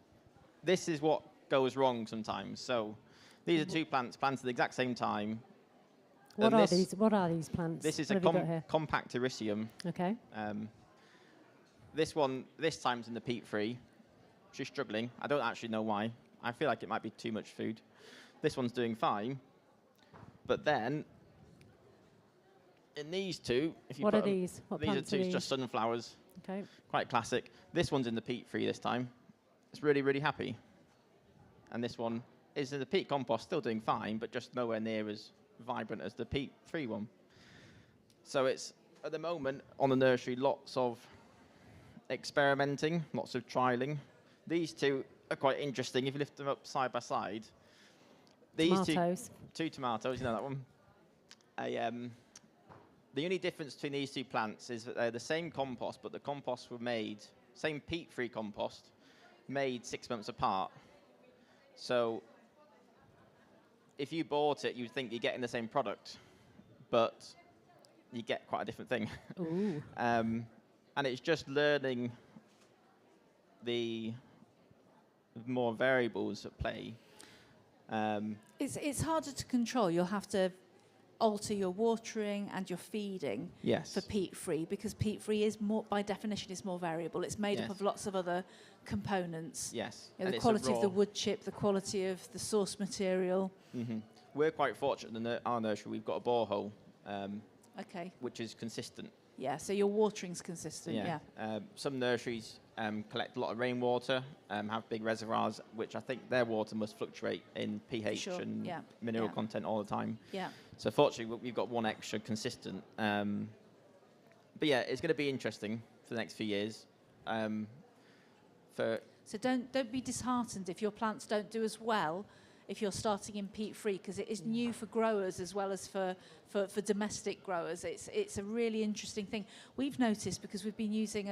this is what goes wrong sometimes. So these are two plants planted at the exact same time. What are these plants? This is what a compact Ericium. Okay. This one, this time's in the peat-free. She's struggling. I don't actually know why. I feel like it might be too much food. This one's doing fine. But then, in these two, if you what put are these? What these are plants two are these? just sunflowers. Okay. Quite classic. This one's in the peat-free this time. It's really, really happy. And this one is in the peat compost, still doing fine, but just nowhere near as vibrant as the peat-free one. So it's, at the moment, on the nursery, lots of experimenting, lots of trialing. These two are quite interesting if you lift them up side by side. These two tomatoes, you know that one. The only difference between these two plants is that they're the same compost, but the composts were made, same peat-free compost, made 6 months apart. So if you bought it, you'd think you're getting the same product, but you get quite a different thing. Ooh. And it's just learning the more variables at play. It's harder to control. You'll have to alter your watering and your feeding for peat-free, because peat-free is more, by definition, is more variable. It's made up of lots of other components. Yes. You know, the quality of the wood chip, the quality of the source material. Mm-hmm. We're quite fortunate in our nursery. We've got a borehole, which is consistent. Yeah, so your watering's consistent, yeah. Some nurseries collect a lot of rainwater, have big reservoirs, which I think their water must fluctuate in pH and mineral content all the time. Yeah. So fortunately, we've got one extra consistent. But yeah, it's going to be interesting for the next few years. So don't be disheartened if your plants don't do as well if you're starting in peat-free, because it is new for growers as well as for domestic growers. It's a really interesting thing. We've noticed, because we've been using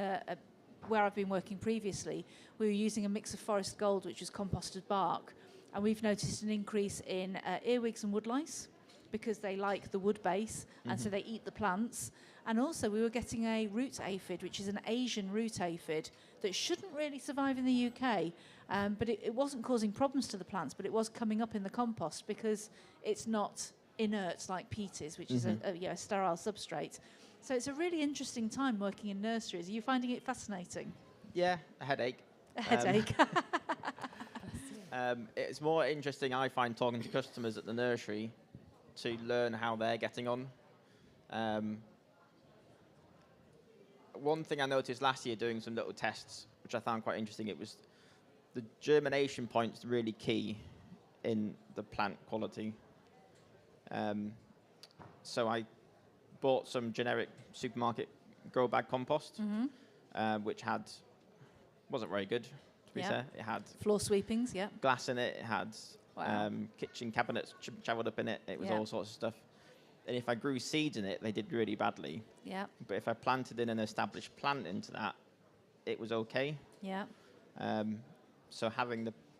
where I've been working previously, we were using a mix of Forest Gold, which is composted bark, and we've noticed an increase in earwigs and woodlice, because they like the wood base, and so they eat the plants. And also we were getting a root aphid, which is an Asian root aphid that shouldn't really survive in the UK, but it wasn't causing problems to the plants, but it was coming up in the compost because it's not inert like peat is, which is a sterile substrate. So it's a really interesting time working in nurseries. Are you finding it fascinating? Yeah, a headache. A headache. It's more interesting, I find, talking to customers at the nursery to learn how they're getting on. One thing I noticed last year doing some little tests, which I found quite interesting, it was the germination point's really key in the plant quality. So I bought some generic supermarket grow bag compost, which wasn't very good, to be fair. It had floor sweepings, glass in it. It had kitchen cabinets travelled up in it. It was all sorts of stuff. And if I grew seeds in it, they did really badly. Yeah. But if I planted in an established plant into that, it was okay. Yeah. So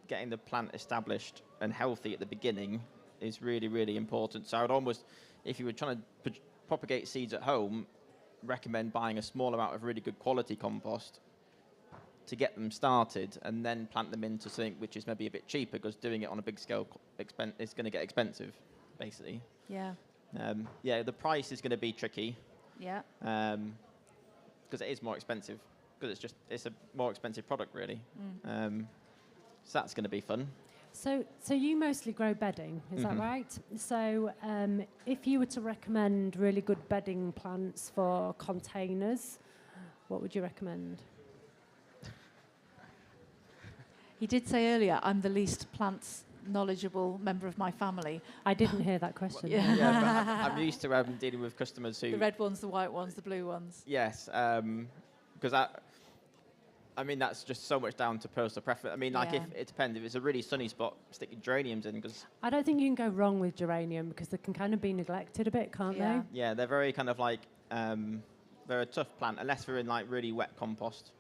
getting the plant established and healthy at the beginning is really, really important. So I would almost, if you were trying to propagate seeds at home, recommend buying a small amount of really good quality compost to get them started, and then plant them into something which is maybe a bit cheaper, because doing it on a big scale is going to get expensive, basically. Yeah. The price is going to be tricky. Yeah. Because it is more expensive. Because it's a more expensive product, really. So that's going to be fun. So you mostly grow bedding, is that right? So if you were to recommend really good bedding plants for containers, what would you recommend? He did say earlier, I'm the least plants knowledgeable member of my family. I didn't hear that question. Yeah, but I'm used to dealing with customers who... The red ones, the white ones, the blue ones. Yes, because I mean, that's just so much down to personal preference. I mean, like, if it depends. If it's a really sunny spot, stick your geraniums in, because... I don't think you can go wrong with geranium, because they can kind of be neglected a bit, can't they? Yeah, they're very kind of like... they're a tough plant, unless they're in, like, really wet compost.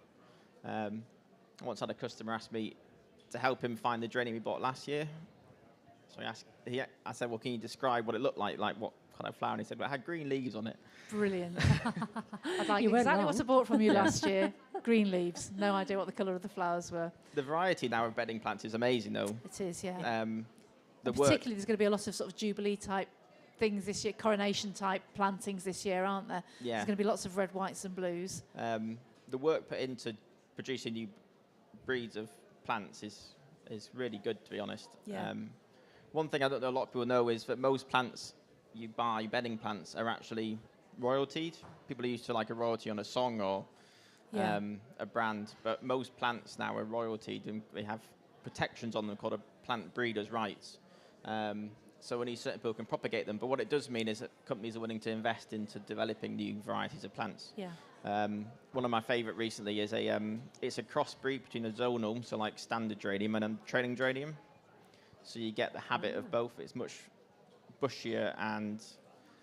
I once had a customer ask me to help him find the geranium he bought last year. So I said, well, can you describe what it looked like what kind of flower? And he said, well, it had green leaves on it. Brilliant. I'd like You weren't exactly wrong. what I bought from you last year. Green leaves. No idea what the colour of the flowers were. The variety now of bedding plants is amazing, though. It is, yeah. Particularly, there's going to be a lot of sort of Jubilee type things this year, coronation type plantings this year, aren't there? Yeah. There's going to be lots of red, whites and blues. The work put into producing new breeds of plants is really good, to be honest. Yeah. One thing I don't know a lot of people know is that most plants you buy, bedding plants, are actually royaltied. People are used to like a royalty on a song or a brand, but most plants now are royaltied, and they have protections on them called a plant breeder's rights. So only certain people can propagate them. But what it does mean is that companies are willing to invest into developing new varieties of plants. Yeah. One of my favourite recently is it's a crossbreed between a zonal, so like standard geranium, and a trailing geranium. So you get the habit of both. It's much bushier and...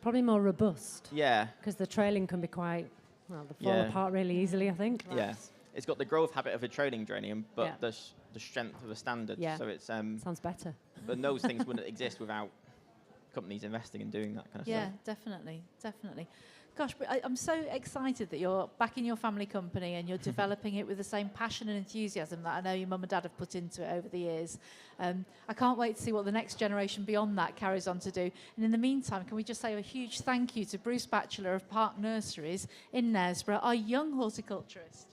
Probably more robust. Yeah. Because the trailing can be quite, they fall apart really easily, I think. Yeah. It's got the growth habit of a trailing geranium, but the strength of a standard. Yeah. So it's... Sounds better. But those things wouldn't exist without companies investing and doing that kind of stuff. Yeah, definitely, definitely. Gosh, but I'm so excited that you're back in your family company and you're developing it with the same passion and enthusiasm that I know your mum and dad have put into it over the years. I can't wait to see what the next generation beyond that carries on to do. And in the meantime, can we just say a huge thank you to Bruce Batchelor of Park Nurseries in Knaresborough, our young horticulturist.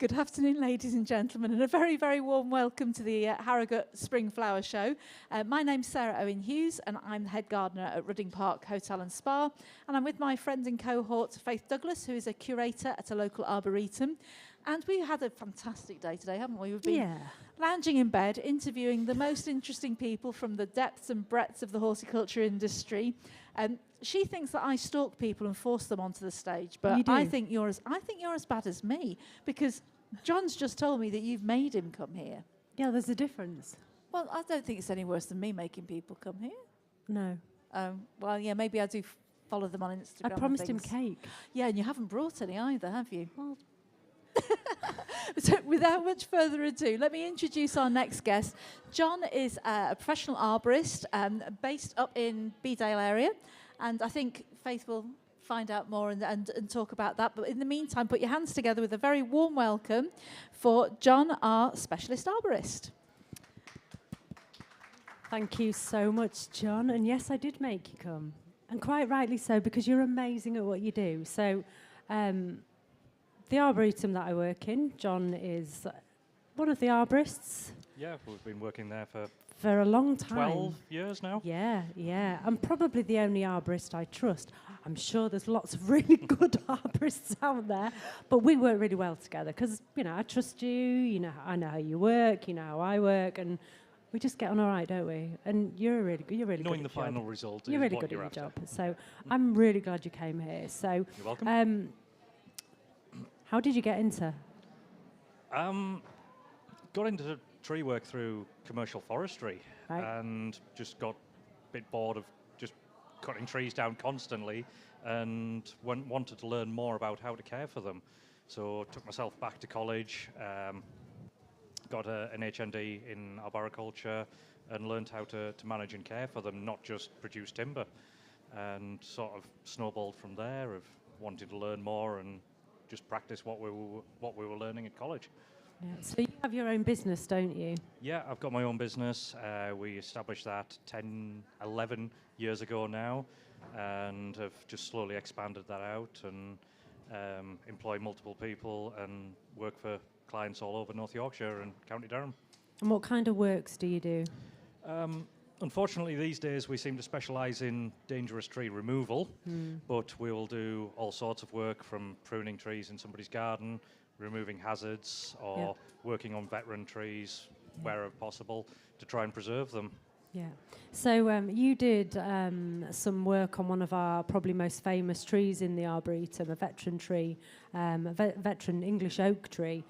Good afternoon, ladies and gentlemen, and a very, very warm welcome to the Harrogate Spring Flower Show. My name's Sarah Owen Hughes, and I'm the head gardener at Rudding Park Hotel and Spa. And I'm with my friend and cohort, Faith Douglas, who is a curator at a local arboretum. And we had a fantastic day today, haven't we? We've been lounging in bed, interviewing the most interesting people from the depths and breadths of the horticulture industry. She thinks that I stalk people and force them onto the stage, but I think you're as bad as me, because John's just told me that you've made him come here. Yeah, there's a difference. Well, I don't think it's any worse than me making people come here. No. Well, yeah, maybe I do follow them on Instagram. I promised him and cake. Yeah, and you haven't brought any either, have you? Well, so without much further ado, let me introduce our next guest. John is a professional arborist based up in Bedale area, and I think Faith will find out more and talk about that. But in the meantime, put your hands together with a very warm welcome for John, our specialist arborist. Thank you so much, John. And yes, I did make you come. And quite rightly so, because you're amazing at what you do. So the arboretum that I work in, John is one of the arborists. Yeah, we've been working there for a long time. 12 years now. Yeah, yeah. I'm probably the only arborist I trust. I'm sure there's lots of really good arborists out there, but we work really well together because, you know, I trust you, I know how you work, you know how I work, and we just get on all right, don't we? And you're really good. Knowing the final result you're is really what good you're at your after. job. So I'm really glad you came here. So you're welcome. How did you get into? Got into tree work through commercial forestry, and just got a bit bored of just cutting trees down constantly, and wanted to learn more about how to care for them. So took myself back to college, got an HND in arboriculture, and learned how to manage and care for them, not just produce timber, and sort of snowballed from there of wanting to learn more and just practice what we were learning at college. Yeah. So you have your own business, don't you? Yeah, I've got my own business. We established that 11 years ago now, and have just slowly expanded that out and employ multiple people and work for clients all over North Yorkshire and County Durham. And what kind of works do you do? Unfortunately, these days we seem to specialise in dangerous tree removal, but we will do all sorts of work, from pruning trees in somebody's garden, removing hazards, or working on veteran trees wherever possible to try and preserve them. Yeah. So you did some work on one of our probably most famous trees in the Arboretum, a veteran tree, veteran English oak tree,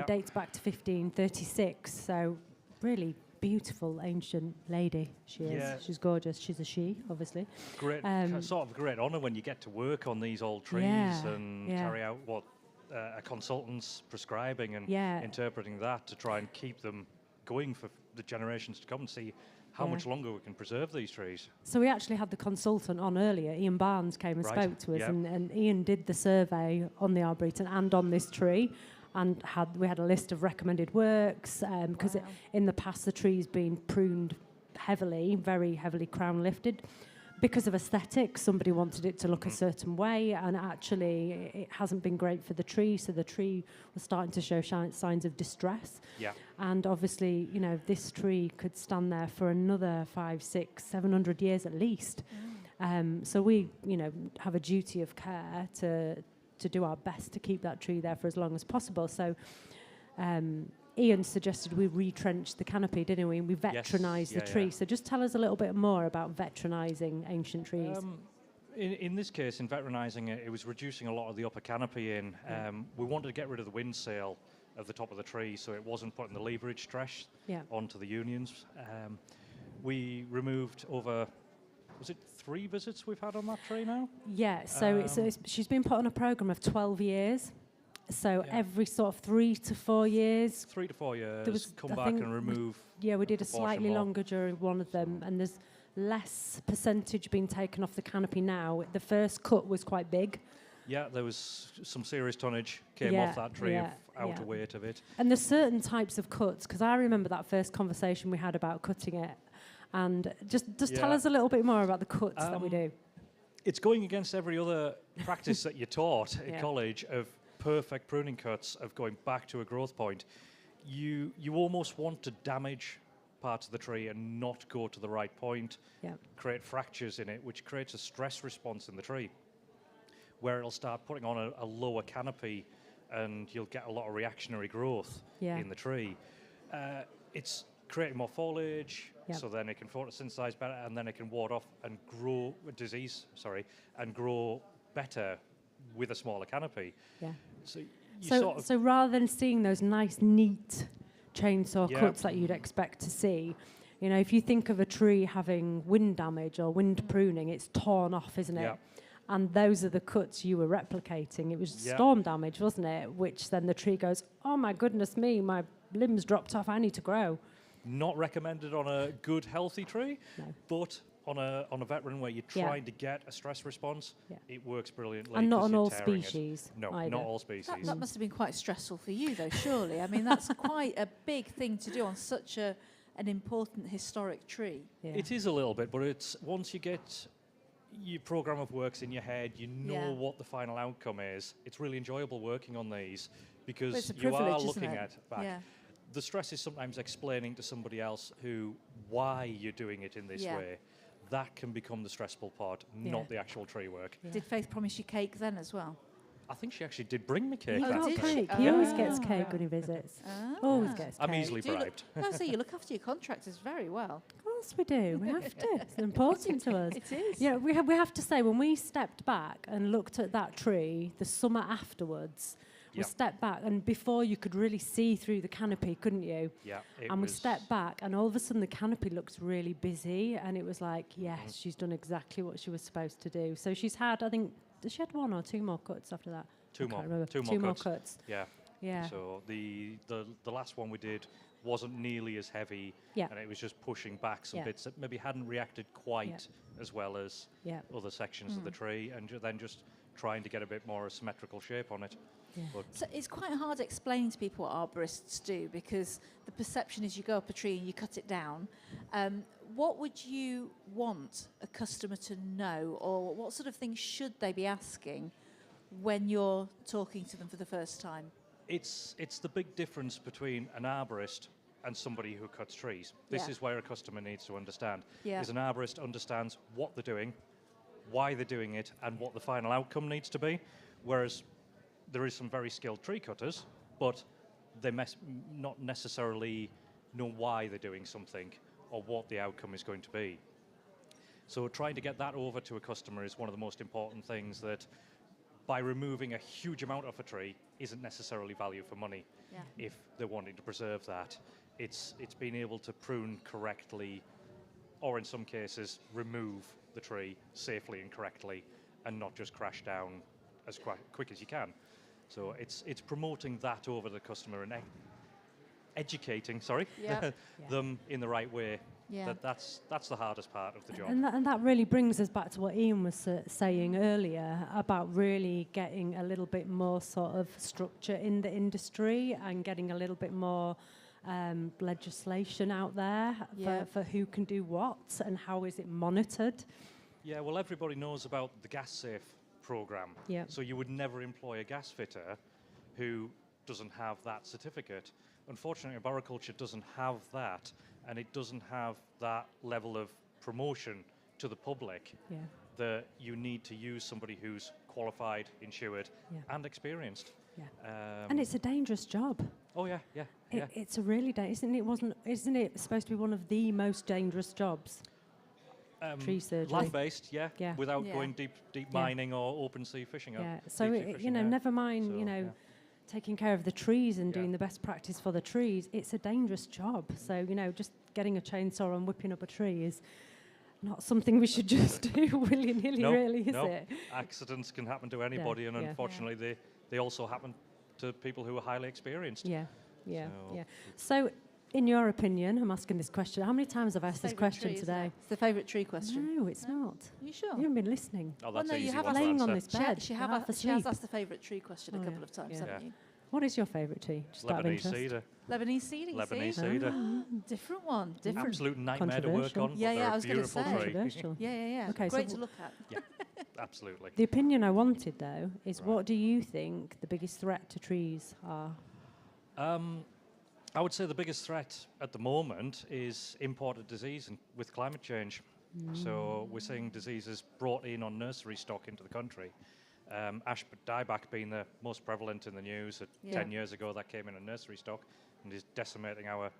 dates back to 1536. So really beautiful, ancient lady she is. Yeah. She's gorgeous. She's a she, obviously. Great, sort of great honour when you get to work on these old trees and carry out what a consultant's prescribing and interpreting that to try and keep them going for the generations to come and see how much longer we can preserve these trees. So we actually had the consultant on earlier. Ian Barnes came and spoke to us, and Ian did the survey on the Arboretum and on this tree, and we had a list of recommended works, because in the past the tree's been pruned heavily, very heavily crown lifted. Because of aesthetics, somebody wanted it to look a certain way, and actually it hasn't been great for the tree, so the tree was starting to show signs of distress. Yeah. And obviously, this tree could stand there for another 500, 600, 700 years at least. So we, have a duty of care to do our best to keep that tree there for as long as possible. So Ian suggested we retrench the canopy, didn't we? We veteranise the tree. So just tell us a little bit more about veterinising ancient trees. In this case, in veterinising it, it was reducing a lot of the upper canopy in. We wanted to get rid of the wind sail of the top of the tree, so it wasn't putting the leverage stress onto the unions. We removed over, was it 3 visits we've had on that tree now? Yeah, so she's been put on a programme of 12 years. So every sort of 3 to 4 years. 3 to 4 years, come back and remove. We did a slightly longer during one of them, and there's less percentage being taken off the canopy now. The first cut was quite big. Yeah, there was some serious tonnage came off that tree of outer weight of it. And there's certain types of cuts, because I remember that first conversation we had about cutting it. And just tell us a little bit more about the cuts that we do. It's going against every other practice that you're taught at college of perfect pruning cuts of going back to a growth point, you almost want to damage parts of the tree and not go to the right point, create fractures in it, which creates a stress response in the tree, where it'll start putting on a lower canopy and you'll get a lot of reactionary growth in the tree. It's creating more foliage, so then it can photosynthesize better, and then it can ward off and grow and grow better with a smaller canopy. Yeah. So So rather than seeing those nice, neat chainsaw cuts that you'd expect to see, you know, if you think of a tree having wind damage or wind pruning, it's torn off, isn't it? Yeah. And those are the cuts you were replicating. It was storm damage, wasn't it? Which then the tree goes, oh my goodness me, my limbs dropped off, I need to grow. Not recommended on a good, healthy tree, but on a veteran where you're trying to get a stress response, it works brilliantly. And not 'cause on you're all tearing it. species No, either. not all species. That must have been quite stressful for you, though, surely. I mean, that's quite a big thing to do on such an important historic tree. It is a little bit, but it's once you get your program of works in your head, you know what the final outcome is. It's really enjoyable working on these because it's a you are privilege, looking isn't it? at back. Yeah. The stress is sometimes explaining to somebody else why you're doing it in this way. That can become the stressful part, not the actual tree work. Did Faith promise you cake then as well? I think she actually did bring me cake. He that got day. cake. He always gets cake when he visits. Always gets cake. I'm easily bribed. No, so you look after your contractors very well. Of course we do. We have to. It's important to us. It is. Yeah, we have to say, when we stepped back and looked at that tree the summer afterwards, we stepped back, and before you could really see through the canopy, couldn't you? Yeah. And we stepped back, and all of a sudden the canopy looked really busy, and it was like, yes, she's done exactly what she was supposed to do. So she's had, I think, she had 1 or 2 more cuts after that? Two more. Two more cuts. Yeah. Yeah. So the last one we did wasn't nearly as heavy, Yeah. and it was just pushing back some Yeah. bits that maybe hadn't reacted quite as well as other sections of the tree, and then just trying to get a bit more symmetrical shape on it. But So it's quite hard explaining to people what arborists do, because the perception is you go up a tree and you cut it down. What would you want a customer to know, or what sort of things should they be asking when you're talking to them for the first time? it's the big difference between an arborist and somebody who cuts trees. This Yeah. is where a customer needs to understand. Yeah. Is an arborist understands what they're doing, why they're doing it, and what the final outcome needs to be. Whereas there is some very skilled tree cutters, but they not necessarily know why they're doing something or what the outcome is going to be. So trying to get that over to a customer is one of the most important things, that by removing a huge amount of a tree isn't necessarily value for money. Yeah. If they're wanting to preserve that. It's being able to prune correctly, or in some cases remove the tree safely and correctly, and not just crash down as quick as you can. So it's promoting that over the customer and educating them in the right way. Yeah. That's the hardest part of the job. And that really brings us back to what Ian was saying earlier about really getting a little bit more sort of structure in the industry and getting a little bit more legislation out there for who can do what and how is it monitored. Yeah, well, everybody knows about the Gas Safe program. Yeah. So you would never employ a gas fitter who doesn't have that certificate. Unfortunately, arboriculture doesn't have that, and it doesn't have that level of promotion to the public that you need to use somebody who's qualified, insured, and experienced. Yeah. And it's a dangerous job. Oh yeah. It's a really isn't it supposed to be one of the most dangerous jobs? Tree surgery. Land-based, without going deep mining or open sea fishing. Yeah. So never mind, taking care of the trees and doing the best practice for the trees. It's a dangerous job. So just getting a chainsaw and whipping up a tree is not something we should just do willy-nilly, really, is it? Accidents can happen to anybody, and unfortunately, they also happen to people who are highly experienced. Yeah. So, in your opinion, I'm asking this question. How many times have I asked this question tree, today? It's the favourite tree question. No, it's not. Are you sure? You haven't been listening. Oh, that's no, easy you have one to laying answer. on this bed. She half has asleep. asked the favourite tree question a couple of times, haven't you? What is your favourite tree? Just out of Lebanese interest. cedar. Lebanese cedar, you Lebanese see? cedar. Different one. Different. Absolute nightmare to work on. Yeah, but they're I was a going to beautiful say. tree. Controversial. Yeah. Okay, Great so to look at. Yeah. Absolutely. The opinion I wanted, though, is Right. what do you think the biggest threat to trees are? I would say the biggest threat at the moment is imported disease and with climate change. So we're seeing diseases brought in on nursery stock into the country. Ash dieback being the most prevalent in the news. 10 years ago, that came in a nursery stock and is decimating our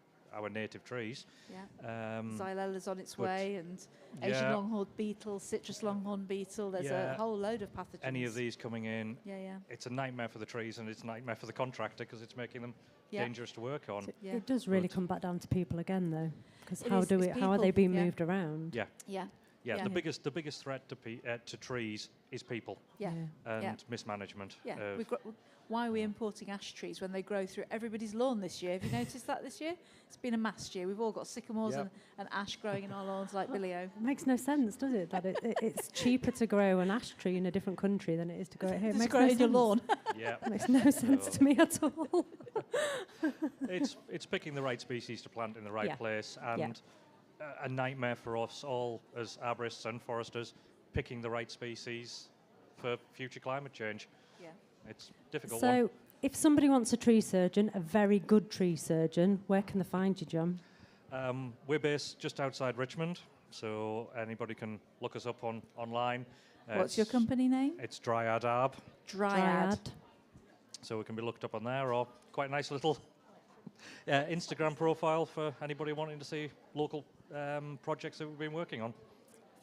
native trees. Yeah. Xylella's on its but way, and Asian yeah. longhorn beetle, citrus longhorn beetle. There's a whole load of pathogens. Any of these coming in, Yeah. it's a nightmare for the trees and it's a nightmare for the contractor because it's making them dangerous to work on. Yeah. It does really come back down to people again, though, because It how is, do it's how are they people, being yeah. moved around? Yeah. Yeah. Yeah, the biggest threat to trees is people. Yeah. And Yeah. mismanagement. Yeah. of- Why are we importing ash trees when they grow through everybody's lawn this year? Have you noticed that this year? It's been a mass year. We've all got sycamores and ash growing in our lawns like Billy O. It makes no sense, does it? That it's cheaper to grow an ash tree in a different country than it is to grow it here. It Just makes grow no it in your sense. lawn. Yeah. It makes no sense to me at all. it's picking the right species to plant in the right Yeah. place, Yeah. and a nightmare for us all as arborists and foresters, picking the right species for future climate change. Yeah. It's a difficult So, one. if somebody wants a tree surgeon, a very good tree surgeon, where can they find you, John? We're based just outside Richmond, so anybody can look us up online. What's your company name? It's Dryad Arb. Dryad. So we can be looked up on there, or quite a nice little Instagram profile for anybody wanting to see local projects that we've been working on.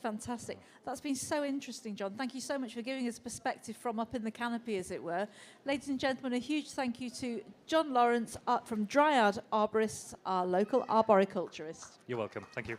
Fantastic. That's been so interesting, John. Thank you so much for giving us perspective from up in the canopy, as it were. Ladies and gentlemen, a huge thank you to John Lawrence from Dryad Arborists, our local arboriculturist. You're welcome. Thank you.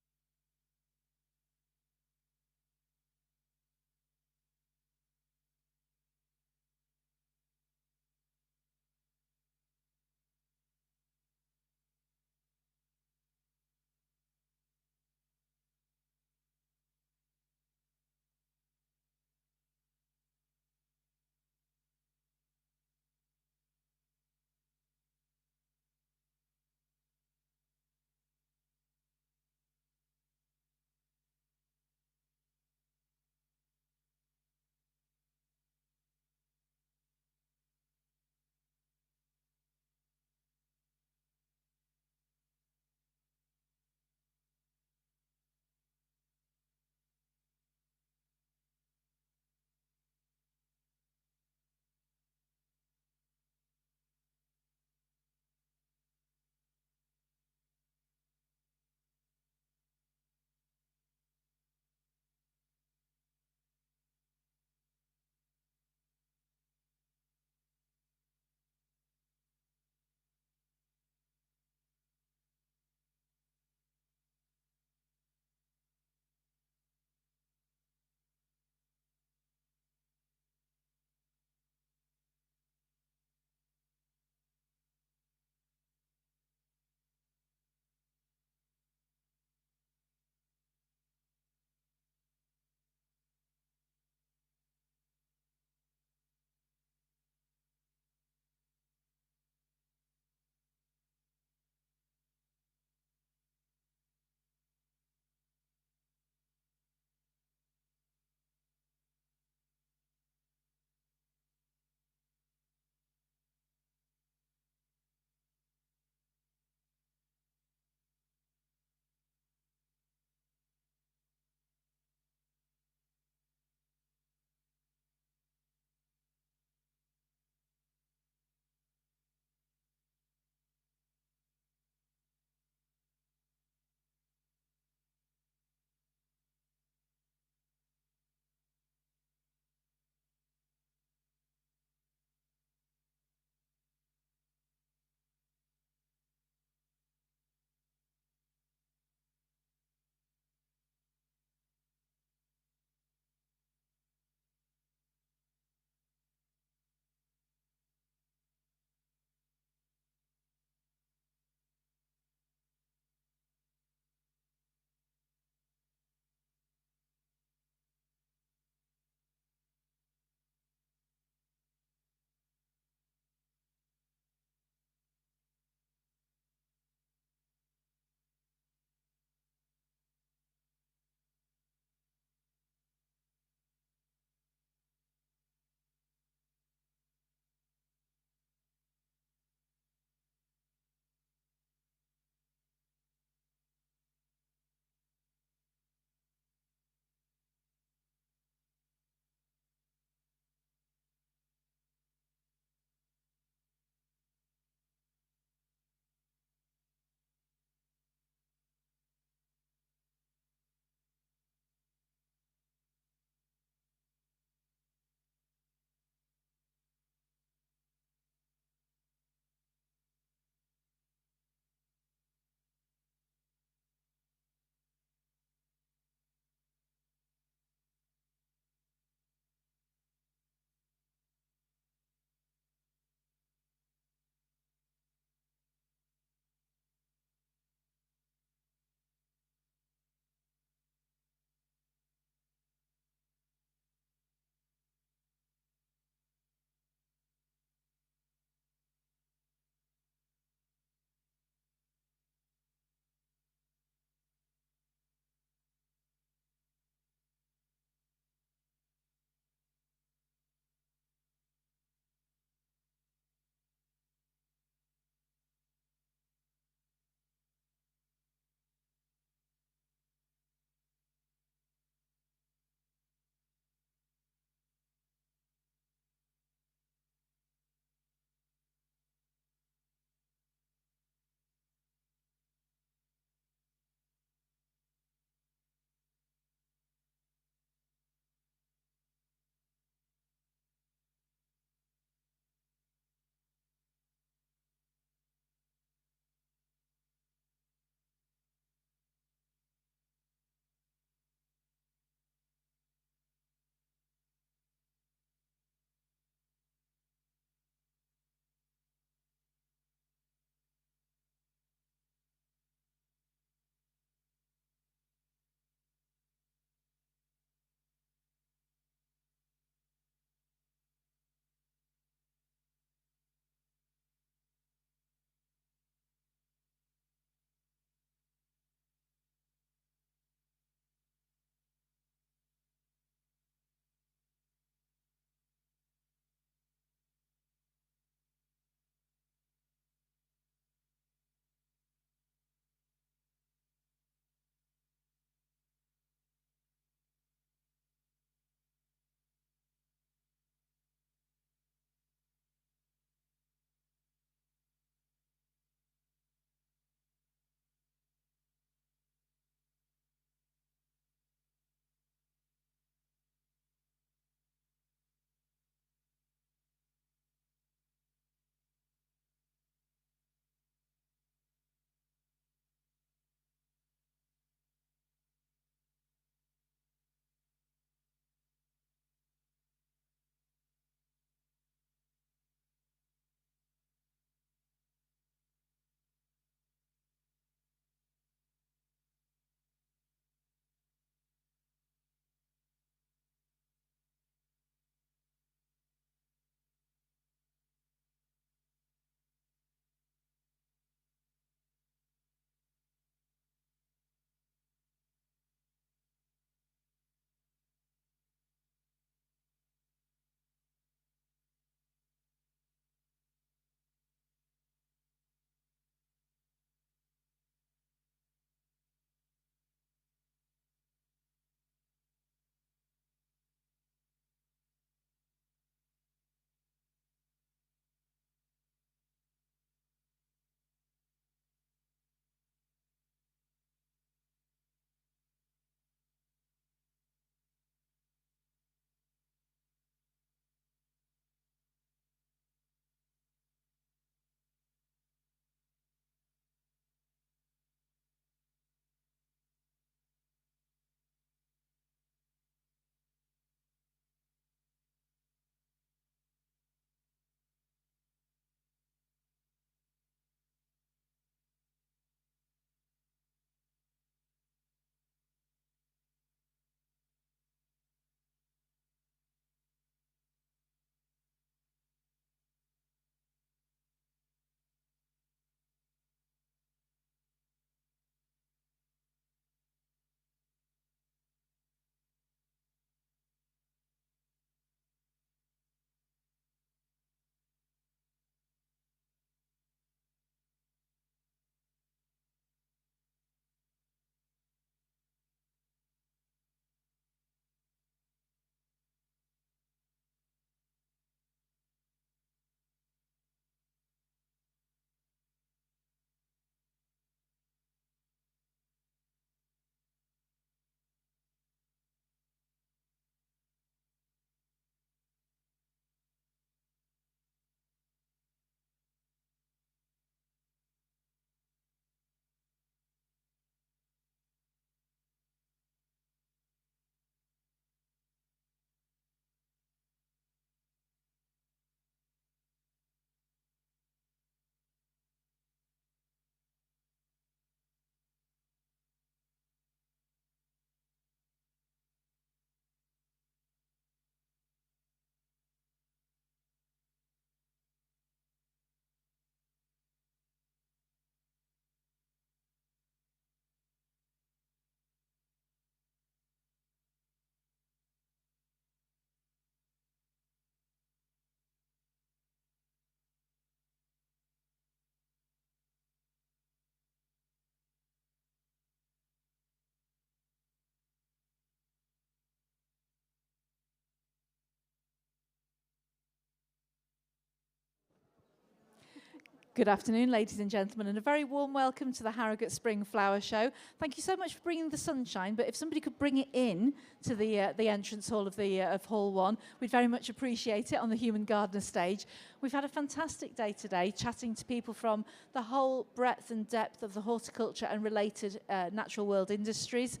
Good afternoon, ladies and gentlemen, and a very warm welcome to the Harrogate Spring Flower Show. Thank you so much for bringing the sunshine, but if somebody could bring it in to the entrance hall of Hall 1, we'd very much appreciate it on the Human Gardener stage. We've had a fantastic day today, chatting to people from the whole breadth and depth of the horticulture and related natural world industries.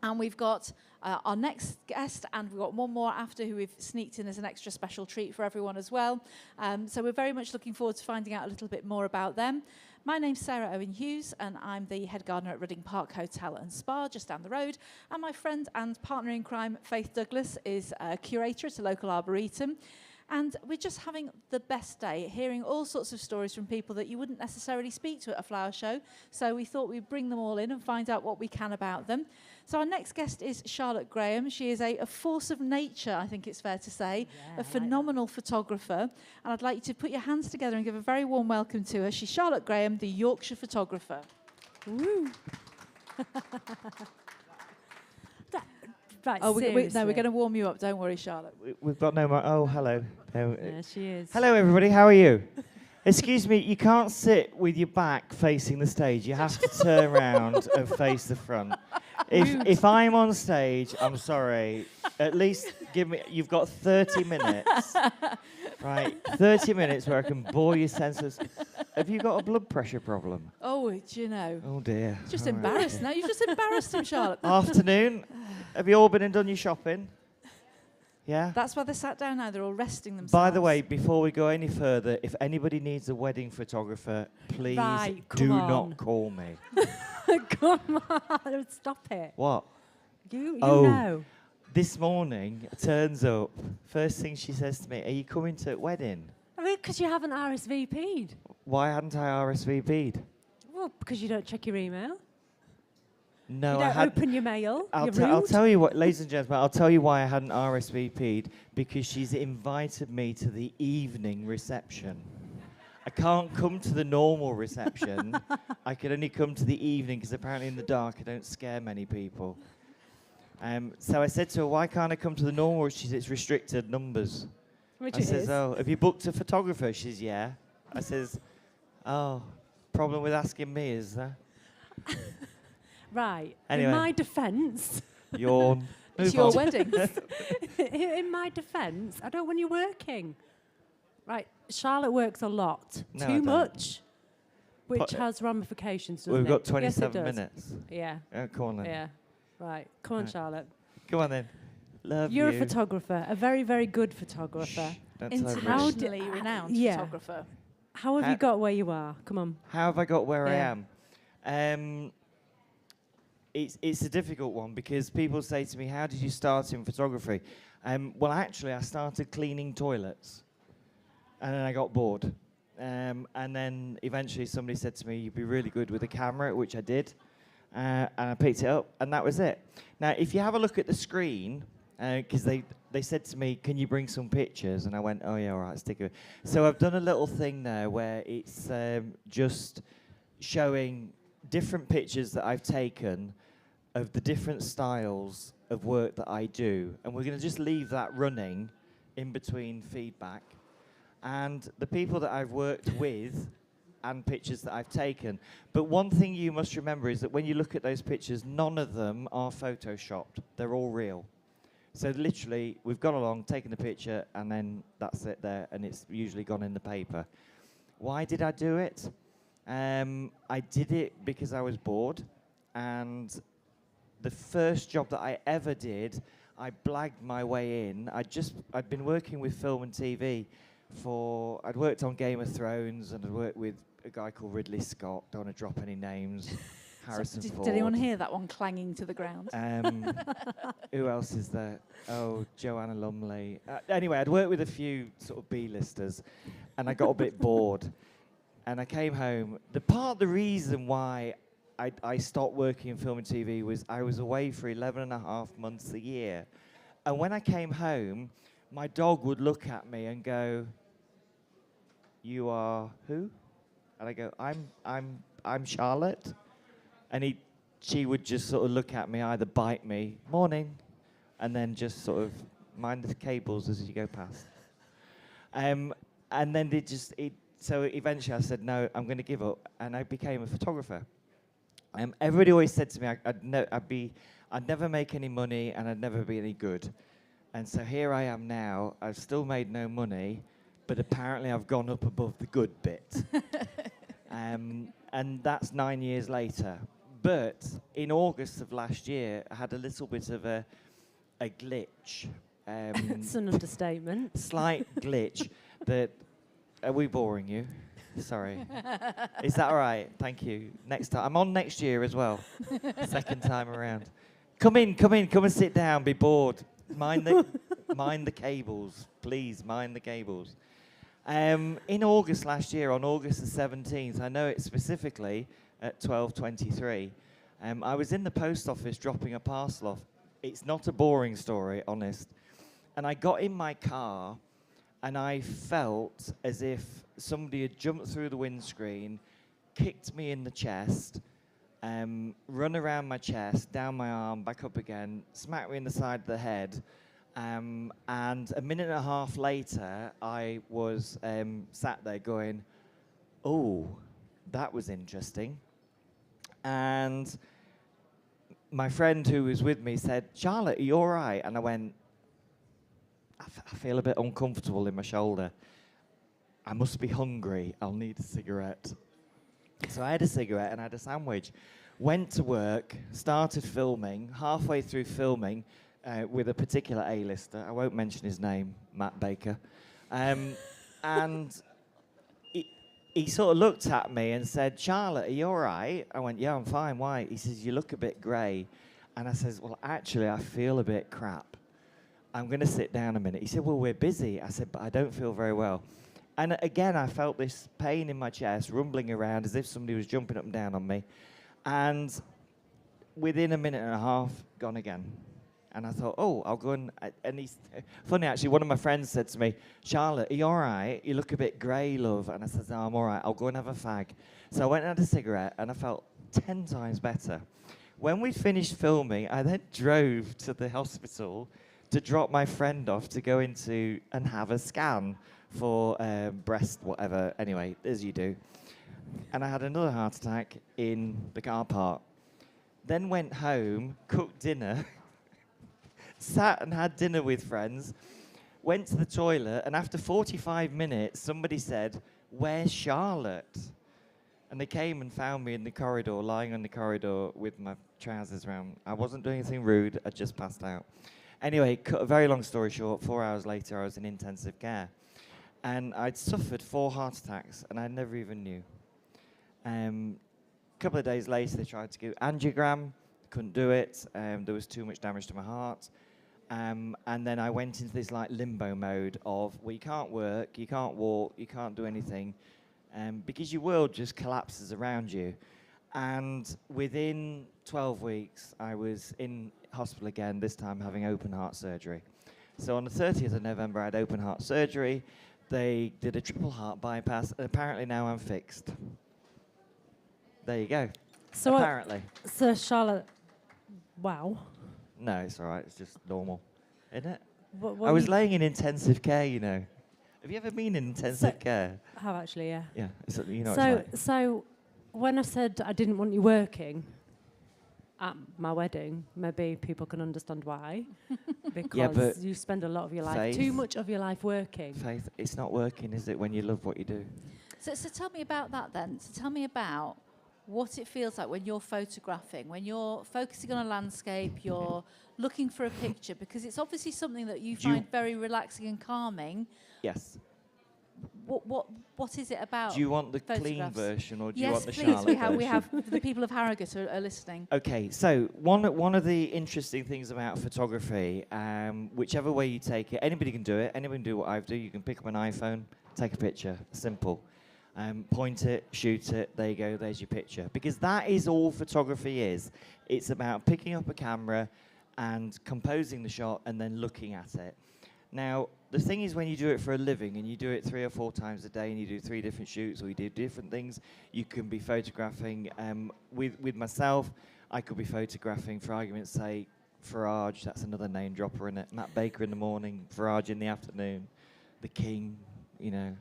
And we've got our next guest, and we've got one more after who we've sneaked in as an extra special treat for everyone as well. So we're very much looking forward to finding out a little bit more about them. My name's Sarah Owen Hughes, and I'm the head gardener at Reading Park Hotel and Spa, just down the road. And my friend and partner in crime, Faith Douglas, is a curator at a local arboretum. And we're just having the best day, hearing all sorts of stories from people that you wouldn't necessarily speak to at a flower show. So we thought we'd bring them all in and find out what we can about them. So our next guest is Charlotte Graham. She is a force of nature, I think it's fair to say, a phenomenal photographer. And I'd like you to put your hands together and give a very warm welcome to her. She's Charlotte Graham, the Yorkshire photographer. Woo! Right, no, we're going to warm you up. Don't worry, Charlotte. We've got no more. Oh, hello. There she is. Hello, everybody. How are you? Excuse me, you can't sit with your back facing the stage. You have to turn around and face the front. If I'm on stage, I'm sorry. At least give me. You've got 30 minutes, right? 30 minutes where I can bore your senses. Have you got a blood pressure problem? Oh, do you know? Oh dear. Just embarrassed now. You've just embarrassed him, Charlotte. Afternoon. Have you all been and done your shopping? Yeah? That's why they sat down now. They're all resting themselves. By the way, before we go any further, if anybody needs a wedding photographer, please do not call me. Come on, stop it. What? You know. This morning, turns up, first thing she says to me, are you coming to a wedding? I mean, because you haven't RSVP'd. Why hadn't I RSVP'd? Well, because you don't check your email. No, you don't open your mail. I'll tell you what, ladies and gentlemen, I'll tell you why I hadn't RSVP'd, because she's invited me to the evening reception. I can't come to the normal reception. I can only come to the evening, because apparently in the dark I don't scare many people. So I said to her, why can't I come to the normal? She says, it's restricted numbers. Which I says, oh, have you booked a photographer? She says, yeah. I says, oh, problem with asking me, is there? Right. Anyway. In my defence... Yawn. It's your wedding. In my defence, I don't want you working. Right, Charlotte works a lot. No, Too much. Which has ramifications, doesn't it? We've got 27 yes, it does. minutes. Yeah. Come on then. Yeah. Right. Come on, Charlotte. Come on then. Love You're you. a photographer, a very, very good photographer. Internationally renowned photographer. How have you got where you are? Come on. How have I got where I am? It's a difficult one, because people say to me, how did you start in photography? Well, actually, I started cleaning toilets, and then I got bored. And then eventually somebody said to me, you'd be really good with a camera, which I did. And I picked it up, and that was it. Now, if you have a look at the screen, because they said to me, can you bring some pictures? And I went, oh, yeah, all right, stick it. So I've done a little thing there where it's just showing different pictures that I've taken of the different styles of work that I do. And we're going to just leave that running in between feedback. And the people that I've worked with and pictures that I've taken. But one thing you must remember is that when you look at those pictures, none of them are photoshopped. They're all real. So literally, we've gone along, taken the picture, and then that's it there, and it's usually gone in the paper. Why did I do it? I did it because I was bored, and the first job that I ever did, I blagged my way in. I'd been working with film and TV I'd worked on Game of Thrones, and I'd worked with a guy called Ridley Scott, don't want to drop any names, Harrison Ford. Did anyone hear that one clanging to the ground? Who else is there? Oh, Joanna Lumley. Anyway, I'd worked with a few sort of B-listers, and I got a bit bored. And I came home. The reason why I stopped working in film and TV was I was away for 11 and a half months a year. And when I came home, my dog would look at me and go, you are who? And I go, I'm Charlotte. And she would just sort of look at me, either bite me, morning, and then just sort of mind the cables as you go past. And then so eventually I said, no, I'm going to give up, and I became a photographer. Everybody always said to me I'd never make any money and I'd never be any good. And so here I am now. I've still made no money, but apparently I've gone up above the good bit. And that's 9 years later. But in August of last year, I had a little bit of a glitch. It's an understatement. Slight glitch that... Are we boring you? Sorry. Is that all right? Thank you. Next time. I'm on next year as well. Second time around. Come and sit down. Be bored. Mind the cables. Please, mind the cables. In August last year, on August the 17th, I know it specifically at 12:23, I was in the post office dropping a parcel off. It's not a boring story, honest. And I got in my car, and I felt as if somebody had jumped through the windscreen, kicked me in the chest, run around my chest, down my arm, back up again, smacked me in the side of the head. And a minute and a half later, I was sat there going, oh, that was interesting. And my friend who was with me said, Charlotte, are you all right? And I went, I feel a bit uncomfortable in my shoulder. I must be hungry. I'll need a cigarette. So I had a cigarette and I had a sandwich. Went to work, started filming. Halfway through filming, with a particular A-lister, I won't mention his name, Matt Baker, and he sort of looked at me and said, Charlotte, are you all right? I went, yeah, I'm fine, why? He says, you look a bit grey. And I says, well, actually, I feel a bit crap. I'm going to sit down a minute. He said, well, we're busy. I said, but I don't feel very well. And again, I felt this pain in my chest, rumbling around as if somebody was jumping up and down on me. And within a minute and a half, gone again. And I thought, oh, I'll go and he's funny actually. One of my friends said to me, Charlotte, are you all right? You look a bit grey, love. And I said, no, I'm all right. I'll go and have a fag. So I went and had a cigarette, and I felt 10 times better. When we finished filming, I then drove to the hospital to drop my friend off to go into and have a scan for breast whatever. Anyway, as you do. And I had another heart attack in the car park. Then went home, cooked dinner. Sat and had dinner with friends, went to the toilet, and after 45 minutes, somebody said, where's Charlotte? And they came and found me in the corridor, lying on the corridor with my trousers around. I wasn't doing anything rude, I just passed out. Anyway, cut a very long story short, 4 hours later, I was in intensive care. And I'd suffered 4 heart attacks, and I never even knew. A couple of days later, they tried to do angiogram, couldn't do it. There was too much damage to my heart. And then I went into this like limbo mode of, well, you can't work, you can't walk, you can't do anything, because your world just collapses around you. And within 12 weeks, I was in hospital again, this time having open heart surgery. So on the 30th of November, I had open heart surgery. They did a triple heart bypass, and apparently now I'm fixed. There you go. So apparently. So Charlotte, wow. No, it's all right. It's just normal, isn't it? What I was laying in intensive care, you know. Have you ever been in intensive care? I have actually, yeah. Yeah, you know. So, what it's like. so when I said I didn't want you working at my wedding, maybe people can understand why. Because you spend a lot of your life, too much of your life working. Faith, it's not working, is it, when you love what you do? So tell me about that then. So tell me about what it feels like when you're photographing, when you're focusing on a landscape, you're looking for a picture, because it's obviously something that you find very relaxing and calming. Yes. What is it about? Do you want the clean version, or do you want the please, Charlotte version? we have the people of Harrogate are listening. Okay, so one of the interesting things about photography, whichever way you take it, anybody can do it. Anybody can do what I do. You can pick up an iPhone, take a picture. Simple. Point it, shoot it, there you go, there's your picture. Because that is all photography is. It's about picking up a camera and composing the shot and then looking at it. Now, the thing is, when you do it for a living and you do it 3 or 4 times a day and you do 3 different shoots or you do different things, you can be photographing. With myself, I could be photographing, for argument's sake, Farage, that's another name dropper, isn't it? Matt Baker in the morning, Farage in the afternoon, the King, you know.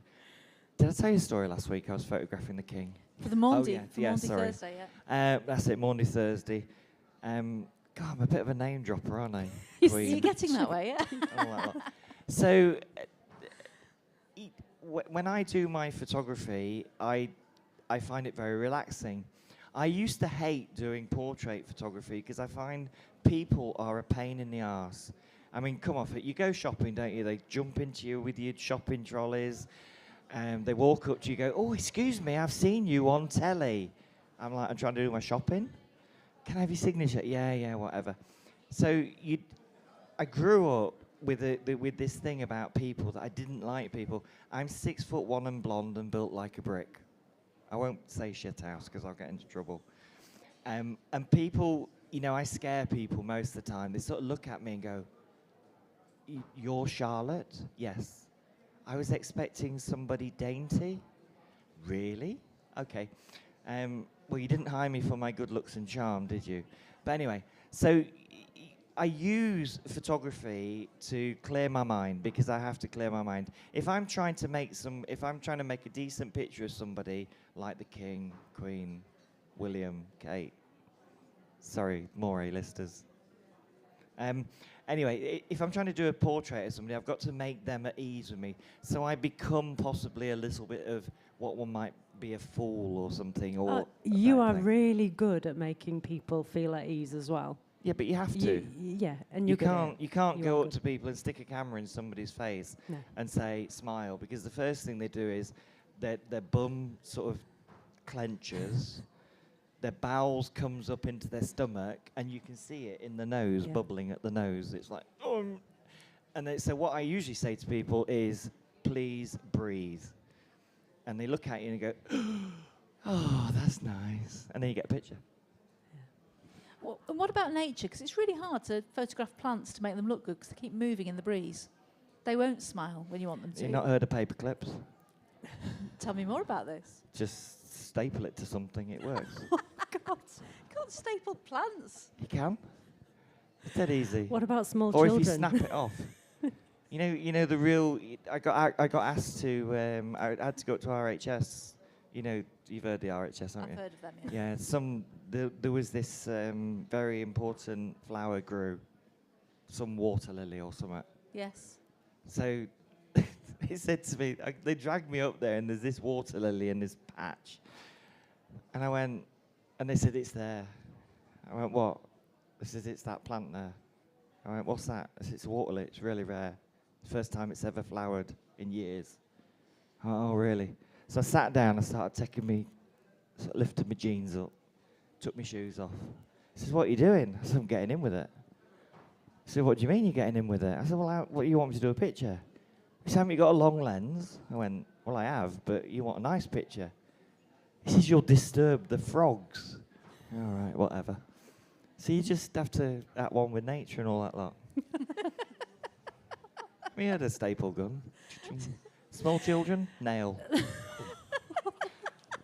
Did I tell you a story last week? I was photographing the king. For the Maundy, Oh, for yeah, Maundy sorry. Thursday, yeah. That's it, Maundy Thursday. God, I'm a bit of a name dropper, aren't I? You're getting that way, yeah. All that lot. So, when I do my photography, I find it very relaxing. I used to hate doing portrait photography because I find people are a pain in the arse. I mean, come off it. You go shopping, don't you? They jump into you with your shopping trolleys. They walk up to you, go, "Oh, excuse me, I've seen you on telly." I'm like, I'm trying to do my shopping. Can I have your signature? Yeah, whatever. So I grew up with this thing about people that I didn't like people. I'm 6'1" and blonde and built like a brick. I won't say shit house because I'll get into trouble. And people, I scare people most of the time. They sort of look at me and go, "You're Charlotte?" "Yes." "I was expecting somebody dainty." "Really? Okay. Well, you didn't hire me for my good looks and charm, did you?" But anyway, so I use photography to clear my mind because I have to clear my mind. If I'm trying to make a decent picture of somebody like the King, Queen, William, Kate. Sorry, more A-listers. Anyway, if I'm trying to do a portrait of somebody, I've got to make them at ease with me. So I become possibly a little bit of what one might be a fool or something. Or you are really good at making people feel at ease as well. Yeah, but you have to. Yeah, and you can't go up to people and stick a camera in somebody's face and say smile, because the first thing they do is their bum sort of clenches, their bowels comes up into their stomach, and you can see it in the nose, bubbling at the nose. It's like, and so what I usually say to people is, "Please breathe," and they look at you and go, "Oh, that's nice," and then you get a picture. Well, and what about nature? Because it's really hard to photograph plants to make them look good because they keep moving in the breeze. They won't smile when you want them to. You've not heard of paper clips? Tell me more about this. Just staple it to something, it works. Oh, God. You can't staple plants. You can. It's dead easy. What about small or children? Or if you snap it off. You know the real. I got asked to. I had to go up to RHS. You've heard the RHS, haven't you? I've heard of them. Yeah. Yeah. There was this very important flower grew, some water lily or something. Yes. So he said to me, they dragged me up there, and there's this water lily in this patch. And I went, and they said, "It's there." I went, "What?" They said, "It's that plant there." I went, "What's that?" I said, "It's a water lily. It's really rare. First time it's ever flowered in years." "Oh, really?" So I sat down, I started lifted my jeans up, took my shoes off. He says, "What are you doing?" I said, "I'm getting in with it." He said, "What do you mean you're getting in with it?" I said, "Well, what do you want me to do a picture?" He said, "Haven't you got a long lens?" I went, "Well, I have, but you want a nice picture." He says, "You'll disturb the frogs." All right, whatever. So you just have to at one with nature and all that lot. We had a staple gun. Small children, nail.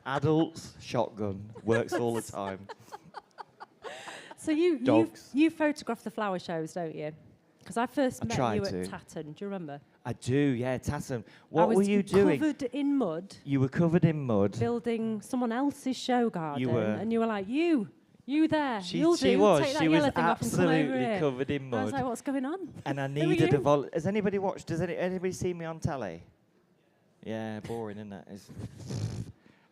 Adults, shotgun. Works all the time. So you photograph the flower shows, don't you? Because I first met you at Tatton. Do you remember? I do, yeah, Tatton. What were you doing? Covered in mud. You were covered in mud. Building someone else's show garden. You were. And you were like, you there. She was. Take that yellow thing off and come over absolutely here. covered in mud. I was like, what's going on? And I needed a vol. Has anybody watched? Does anybody see me on telly? Yeah, boring, isn't it?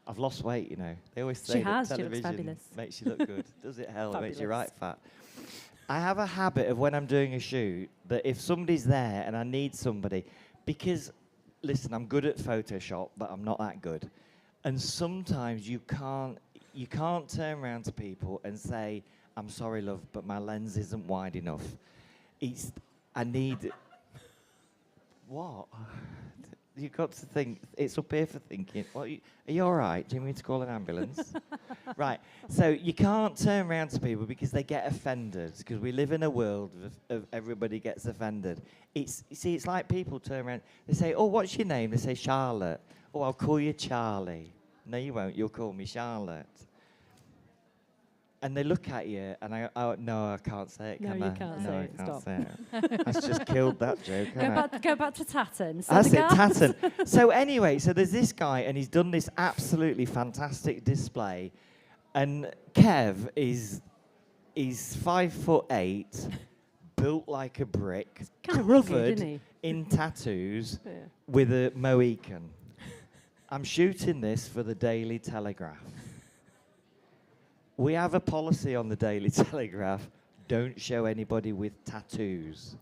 I've lost weight, They always say that television makes you look good. Does it help? It makes you right fat. I have a habit of when I'm doing a shoot that if somebody's there and I need somebody, because, listen, I'm good at Photoshop, but I'm not that good. And sometimes you can't turn around to people and say, "I'm sorry, love, but my lens isn't wide enough." I need... What? You've got to think, it's up here for thinking. Are you all right? Do you need me to call an ambulance? Right, so you can't turn around to people because they get offended, because we live in a world of everybody gets offended. It's like people turn around, they say, "Oh, what's your name?" They say, "Charlotte." "Oh, I'll call you Charlie." "No, you won't, you'll call me Charlotte." And they look at you, and no, I can't say it, No, can you I? can't no, say I it. can't Stop. say it. I've just killed that joke, haven't I? Go back to Tatton. So That's the it, guards- Tatton. So anyway, so there's this guy, and he's done this absolutely fantastic display. And Kev is 5'8", built like a brick, kinda rugged, covered isn't he? in tattoos, Yeah. with a Mohican. I'm shooting this for the Daily Telegraph. We have a policy on the Daily Telegraph: don't show anybody with tattoos.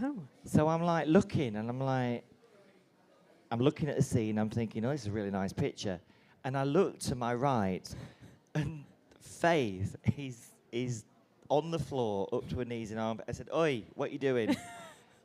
Oh. So I'm like looking, and I'm looking at the scene. I'm thinking, oh, this is a really nice picture. And I look to my right, and Faith is on the floor, up to her knees in arm. I said, "Oi, what you doing?"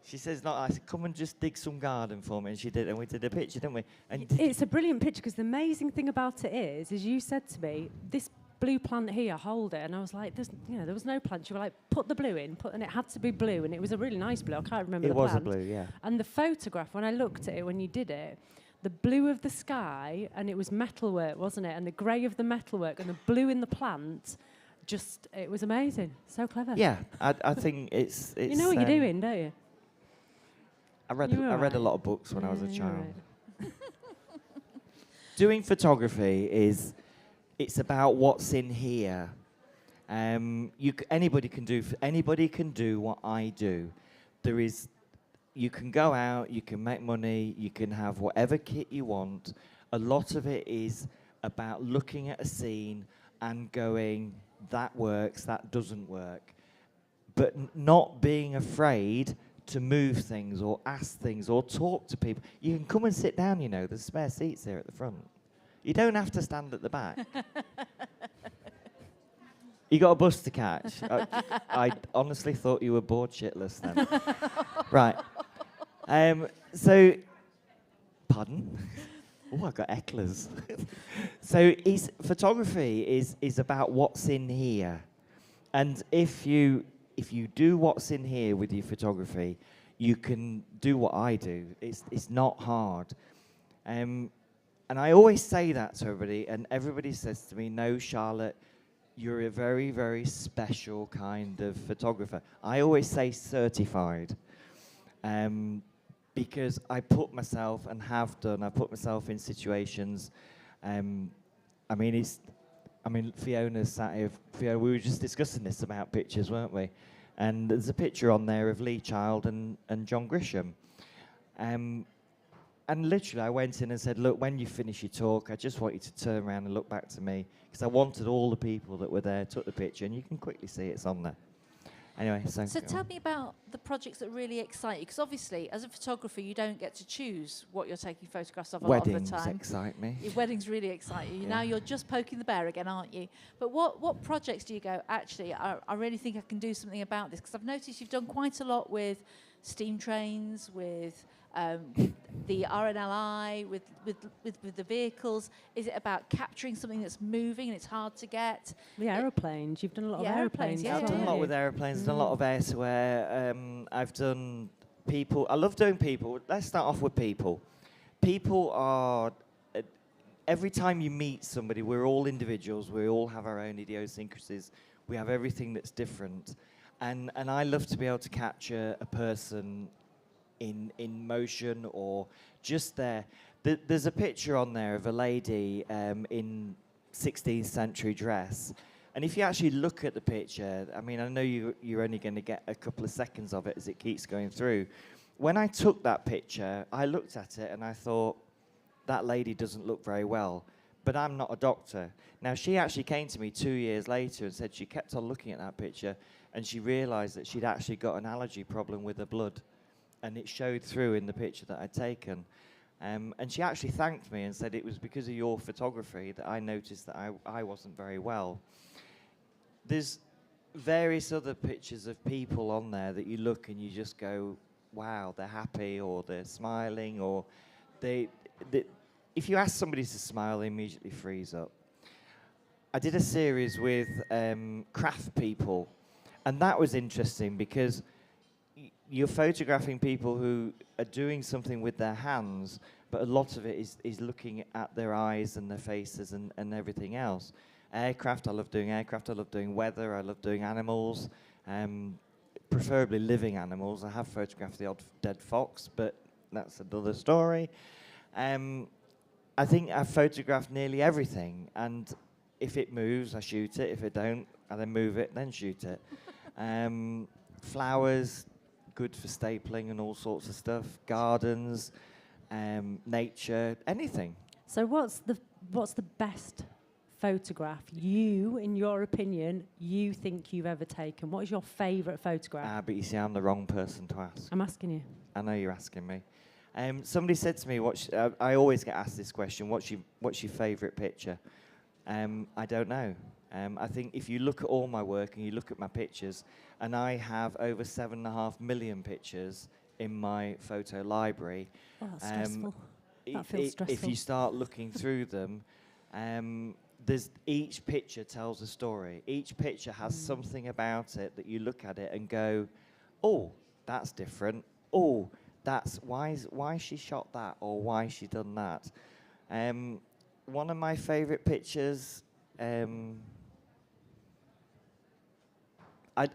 She says, "No." I said, "Come and just dig some garden for me." And she did, and we did a picture, didn't we? And It's a brilliant picture because the amazing thing about it is you said to me, this blue plant here, hold it. And I was like, there was no plant. You were like, put the blue in, and it had to be blue. And it was a really nice blue. I can't remember It the was a plant. blue, yeah. And the photograph, when I looked at it, when you did it, the blue of the sky, and it was metalwork, wasn't it? And the grey of the metalwork and the blue in the plant, it was amazing. So clever. yeah, I think it's. You know what you're doing, don't you? I read You're a alright. lot of books when I was a Yeah, you're child. right. Doing photography it's about what's in here. Anybody can do what I do. You can go out, you can make money, you can have whatever kit you want. A lot of it is about looking at a scene and going, that works, that doesn't work. But not being afraid to move things or ask things or talk to people. You can come and sit down, there's spare seats there at the front. You don't have to stand at the back. You got a bus to catch. I honestly thought you were bored shitless then. Right. So, pardon? Oh, I got ecklers. So, photography is about what's in here, and if you do what's in here with your photography, you can do what I do. It's not hard. And I always say that to everybody, and everybody says to me, "No, Charlotte, you're a very, very special kind of photographer." I always say certified, because I put myself, and have done, I put myself in situations. Fiona's sat here. Fiona, we were just discussing this about pictures, weren't we? And there's a picture on there of Lee Child and John Grisham. And literally, I went in and said, "Look, when you finish your talk, I just want you to turn around and look back to me," because I wanted all the people that were there took the picture, and you can quickly see it's on there. Anyway, so tell me about the projects that really excite you, because obviously, as a photographer, you don't get to choose what you're taking photographs of a lot of Weddings the time. excite me. Your weddings really excite you. Yeah. Now you're just poking the bear again, aren't you? But what projects do you go, actually, I really think I can do something about this? Because I've noticed you've done quite a lot with steam trains, with the RNLI, with the vehicles. Is it about capturing something that's moving and it's hard to get? The aeroplanes. You've done a lot of aeroplanes. yeah. I've done a lot with aeroplanes, done a lot of air-to-air. I've done people. I love doing people. Let's start off with people. People are, every time you meet somebody, we're all individuals. We all have our own idiosyncrasies. We have everything that's different. And I love to be able to capture a person in motion or just there. There's a picture on there of a lady in 16th century dress. And if you actually look at the picture, I mean, I know you're only going to get a couple of seconds of it as it keeps going through. When I took that picture, I looked at it and I thought, that lady doesn't look very well. But I'm not a doctor. Now, she actually came to me 2 years later and said she kept on looking at that picture and she realized that she'd actually got an allergy problem with her blood. And it showed through in the picture that I'd taken. And she actually thanked me and said it was because of your photography that I noticed that I wasn't very well. There's various other pictures of people on there that you look and you just go, wow, they're happy or they're smiling, or if you ask somebody to smile, they immediately freeze up. I did a series with craft people, and that was interesting because you're photographing people who are doing something with their hands, but a lot of it is looking at their eyes and their faces and everything else. aircraft. I love doing aircraft. I love doing weather. I love doing animals, preferably living animals. I have photographed the odd dead fox, but that's another story. I think I've photographed nearly everything, and if it moves, I shoot it. If it don't, I then move it, then shoot it. Flowers, good for stapling and all sorts of stuff. Gardens, nature, anything. So what's the best photograph you, in your opinion, you think you've ever taken? What is your favourite photograph? But you see, I'm the wrong person to ask. I'm asking you. I know you're asking me. Somebody said to me, I always get asked this question, what's your favourite picture? I don't know. I think if you look at all my work and you look at my pictures, and I have over 7.5 million pictures in my photo library. Oh, that's stressful. That feels stressful. If you start looking through them, each picture tells a story. Each picture has something about it that you look at it and go, oh, that's different. Oh, that's why she shot that, or why she done that. One of my favourite pictures.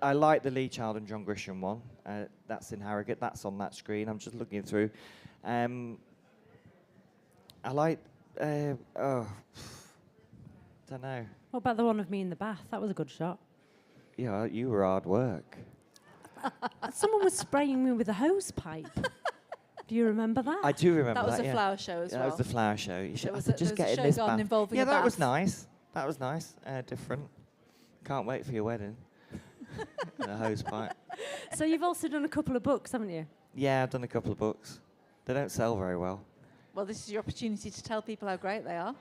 I like the Lee Child and John Grisham one. That's in Harrogate. That's on that screen. I'm just looking through. I like. Don't know. What about the one of me in the bath? That was a good shot. Yeah, you were hard work. Someone was spraying me with a hose pipe. Do you remember that? I do remember that. That was a yeah. flower show as well. That was the flower show. You should was just a get in show this garden bath. involving Yeah, a that was bath. nice. That was nice. Different. Can't wait for your wedding. A hose pipe. So you've also done a couple of books, haven't you? Yeah, I've done a couple of books. They don't sell very well. Well, this is your opportunity to tell people how great they are.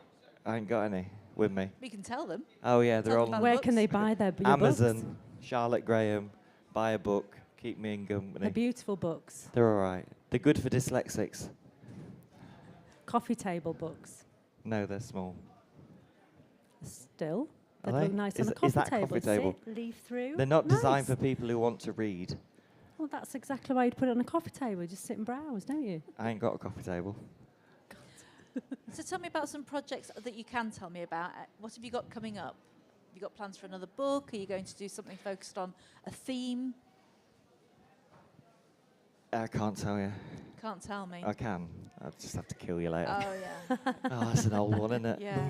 I ain't got any with me. We can tell them. Oh yeah, they're Tell all them about Where the can they books. buy their your Amazon. books? Charlotte Graham. Buy a book. Keep me in company. They're beautiful books. They're all right. They're good for dyslexics. Coffee table books. No, they're small. Still, Are they they? look nice Is on a th- coffee is that table. coffee table? Sit, leaf through. They're not designed Nice. for people who want to read. Well, that's exactly why you'd put it on a coffee table. Just sit and browse, don't you? I ain't got a coffee table. So tell me about some projects that you can tell me about. What have you got coming up? Have you got plans for another book? Are you going to do something focused on a theme? I can't tell you. Can't tell me. I can. I'll just have to kill you later. Oh, yeah. Oh, that's an old one, isn't it? Yeah,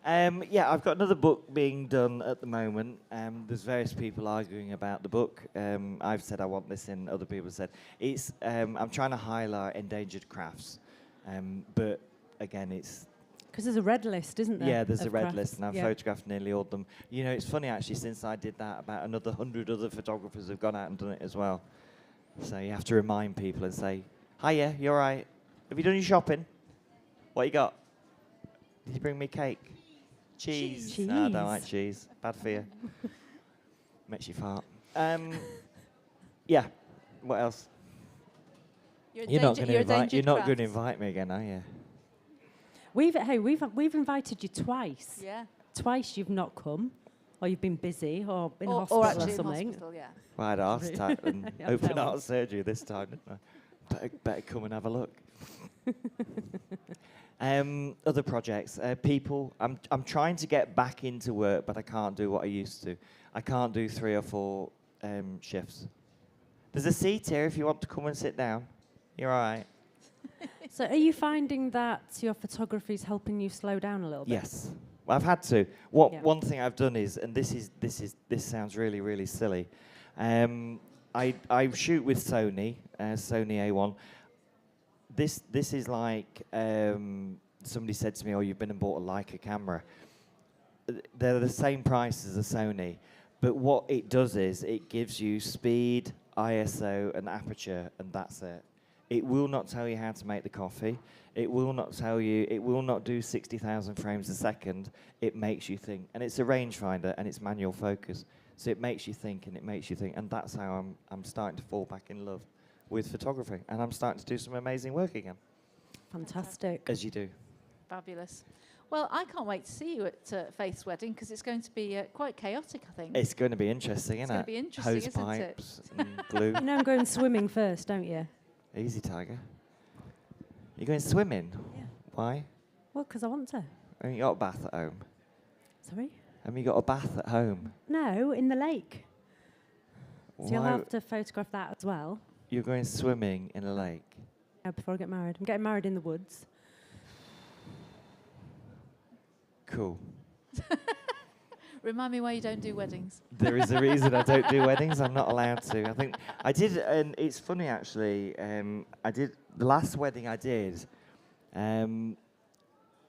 yeah. Yeah, I've got another book being done at the moment. There's various people arguing about the book. I've said I want this in. Other people said it's. I'm trying to highlight endangered crafts, but again, it's. Because there's a red list, isn't there? Yeah, there's a of red crafts? list, and I've Yeah. photographed nearly all of them. You know, it's funny actually. Since I did that, about another 100 other photographers have gone out and done it as well. So you have to remind people and say, "Hiya, you all right? Have you done your shopping? What you got? Did you bring me cake? Cheese? No, I don't like cheese. Bad for you. Makes you fart." Yeah. What else? You're not going to invite. You're not going to invite me again, are you? We've invited you twice. Yeah. Twice you've not come, or you've been busy, or in Or hospital actually in something. hospital, yeah. Well, I had heart attack and Yeah, open fair one. heart surgery this time, didn't I? Better come and have a look. Other projects, people. I'm trying to get back into work, but I can't do what I used to. I can't do 3 or 4 shifts. There's a seat here if you want to come and sit down. You're all right. So are you finding that your photography is helping you slow down a little bit? Yes. Well, I've had to. Yeah. One thing I've done is, and this sounds really, really silly. I shoot with Sony A1. This is like somebody said to me, "Oh, you've been and bought a Leica camera." They're the same price as a Sony, but what it does is it gives you speed, ISO, and aperture, and that's it. It will not tell you how to make the coffee. It will not tell you. It will not do 60,000 frames a second. It makes you think, and it's a rangefinder, and it's manual focus, so it makes you think, and it makes you think, and that's how I'm starting to fall back in love with photography, and I'm starting to do some amazing work again. Fantastic. As you do. Fabulous. Well, I can't wait to see you at Faith's wedding because it's going to be quite chaotic, I think. It's going to be interesting, isn't it? It's going to be interesting, Hose isn't pipes it? and glue. You know I'm going swimming first, don't you? Easy, Tiger. You're going swimming? Yeah. Why? Well, because I want to. Haven't you got a bath at home? Sorry? Have you got a bath at home? No, in the lake. So you'll Why- have to photograph that as well. You're going swimming in a lake. Before I get married. I'm getting married in the woods. Cool. Remind me why you don't do weddings. There is a reason I don't do weddings. I'm not allowed to. I think I did, and it's funny actually. I did the last wedding I did, and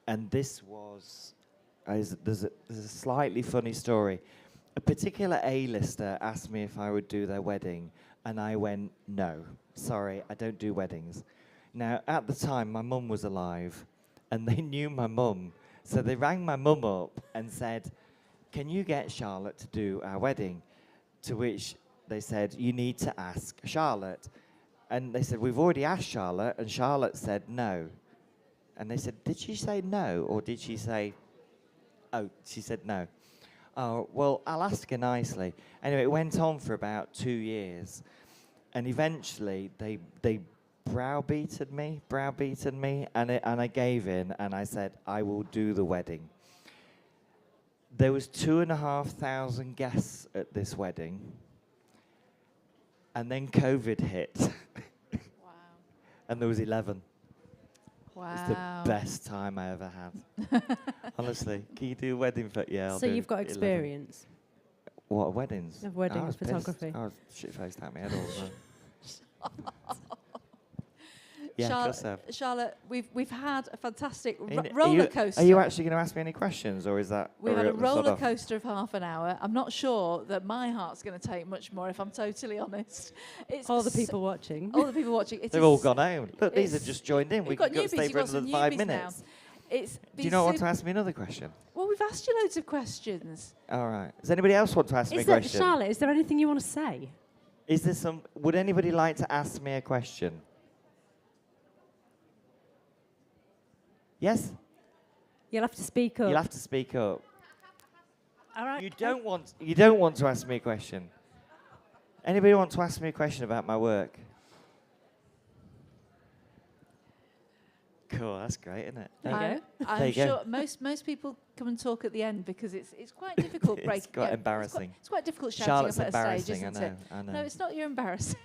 this was. There's a slightly funny story. A particular A-lister asked me if I would do their wedding, and I went, no, sorry, I don't do weddings. Now, at the time, my mum was alive, and they knew my mum, so they rang my mum up and said, can you get Charlotte to do our wedding? To which they said, you need to ask Charlotte. And they said, we've already asked Charlotte, and Charlotte said no. And they said, did she say no, or did she say, oh, she said no. Oh, well, I'll ask her nicely. Anyway, it went on for about 2 years. And eventually, they browbeaten me, and I gave in, and I said, I will do the wedding. There was 2,500 guests at this wedding, and then COVID hit. Wow. And there was 11. Wow. It's the best time I ever had. Honestly, can you do a wedding for? Yeah, I'll So do you've got 11. experience. What, weddings? Of wedding I was pissed. photography. I was shit-faced at me head all the time. Yeah, of course I have. Charlotte, we've had a fantastic Are you- roller coaster. Are you actually going to ask me any questions, or is that? We've had a sod roller off? coaster of half an hour. I'm not sure that my heart's going to take much more, if I'm totally honest. It's All the people watching. All the people watching. It They've is- all gone home. Look, these have it's- just joined in. We You've got could go newbies, stay you've for got some another 5 newbies minutes. now. It's Do been you not want to sup- ask me another question? Well, we've asked you loads of questions. All right. Does anybody else want to ask me a Is there, question? Charlotte, is there anything you want to say? Is there some? Would anybody like to ask me a question? Yes. You'll have to speak up. You'll have to speak up. All right. You don't want to ask me a question. Anybody want to ask me a question about my work? Cool, that's great, isn't it? There I'm you go. sure most people come and talk at the end because it's quite difficult breaking. It's quite embarrassing. It's quite difficult shouting Charlotte's up at a stage, embarrassing, isn't I it? know, I know. No, it's not. You're embarrassing.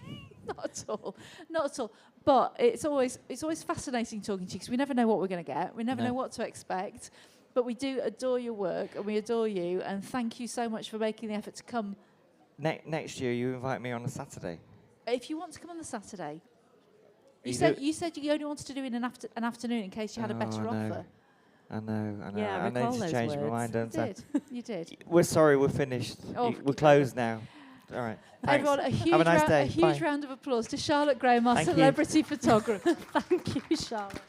Not at all. Not at all. But it's always fascinating talking to you because we never know what we're going to get. We never No. know what to expect. But we do adore your work and we adore you. And thank you so much for making the effort to come. Next year, you invite me on a Saturday. If you want to come on the Saturday, You you said you only wanted to do it in an afternoon in case you had a better I know. offer. I know. Yeah, I I need recall to those change my words. mind, don't You I? did. You did. We're sorry, we're finished. Oh, We're closed now. All right. Thanks. Everyone, a huge, Have a nice day. a huge Bye. round of applause to Charlotte Graham, our Thank you. celebrity photographer. Thank you, Charlotte.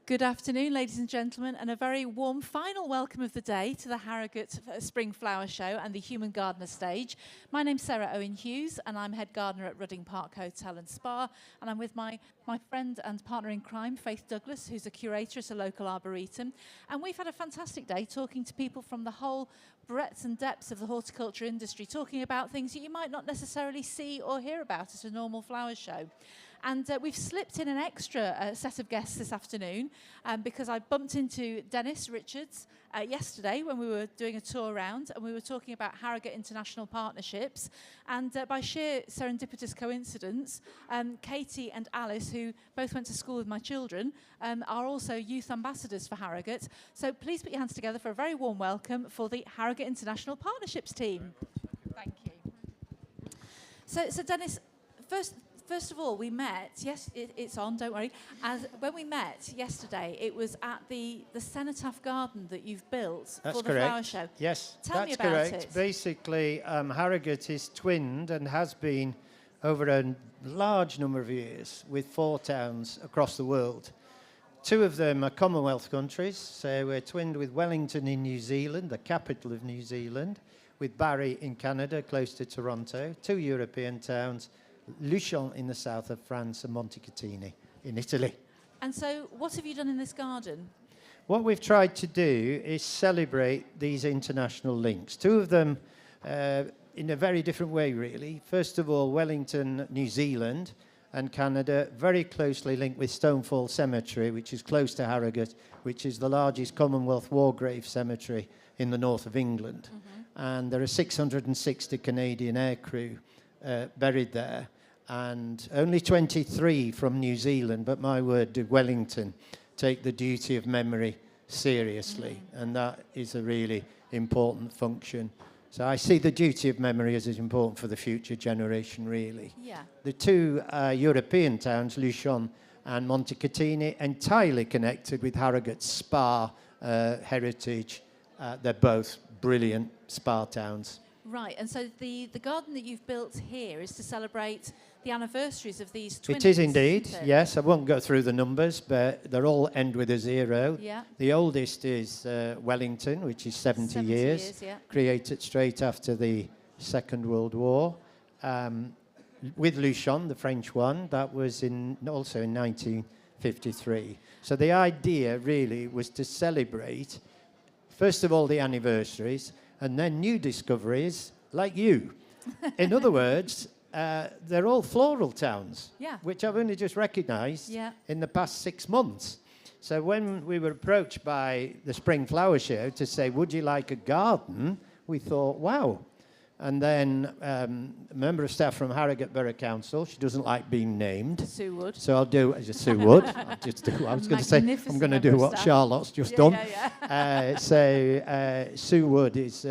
Good afternoon, ladies and gentlemen, and a very warm final welcome of the day to the Harrogate Spring Flower Show and the Human Gardener stage. My name's Sarah Owen Hughes, and I'm head gardener at Rudding Park Hotel and Spa, and I'm with my friend and partner in crime, Faith Douglas, who's a curator at a local arboretum. And we've had a fantastic day talking to people from the whole breadth and depths of the horticulture industry, talking about things that you might not necessarily see or hear about at a normal flower show. And we've slipped in an extra set of guests this afternoon because I bumped into Dennis Richards yesterday when we were doing a tour around, and we were talking about Harrogate International Partnerships. And by sheer serendipitous coincidence, Katie and Alice, who both went to school with my children, are also youth ambassadors for Harrogate. So please put your hands together for a very warm welcome for the Harrogate International Partnerships team. Thank you. So Dennis, First of all, we met, yes, it's on, don't worry. When we met yesterday, it was at the Cenotaph Garden that you've built for the flower show. Yes, Tell me that's about correct. it. Basically, Harrogate is twinned and has been over a large number of years with 4 towns across the world. 2 of them are Commonwealth countries, so we're twinned with Wellington in New Zealand, the capital of New Zealand, with Barrie in Canada, close to Toronto, 2 European towns, Luchon in the south of France and Montecatini in Italy. And so what have you done in this garden? What we've tried to do is celebrate these international links. 2 of them in a very different way, really. First of all, Wellington, New Zealand and Canada, very closely linked with Stonefall Cemetery, which is close to Harrogate, which is the largest Commonwealth war grave cemetery in the north of England. And there are 660 Canadian aircrew buried there, and only 23 from New Zealand, but my word, did Wellington take the duty of memory seriously, and that is a really important function. So I see the duty of memory as important for the future generation, really. Yeah. The 2 European towns, Luchon and Montecatini, entirely connected with Harrogate's spa heritage. They're both brilliant spa towns. Right, and so the garden that you've built here is to celebrate the anniversaries of these twins. It is indeed, isn't it? yes. I won't go through the numbers, but they're all end with a 0. Yeah. The oldest is Wellington, which is 70 years, yeah. created straight after the Second World War. With Luchon, the French one, that was also in 1953. So the idea really was to celebrate, first of all, the anniversaries, and then new discoveries like you. In other words, they're all floral towns, Yeah. which I've only just recognised Yeah. in the past 6 months. So when we were approached by the Spring Flower Show to say, would you like a garden? We thought, wow. And then a member of staff from Harrogate Borough Council, she doesn't like being named. Sue Wood. So I'll do, Sue Wood. I was going to say, I'm going to do what Charlotte's just done. Sue Wood is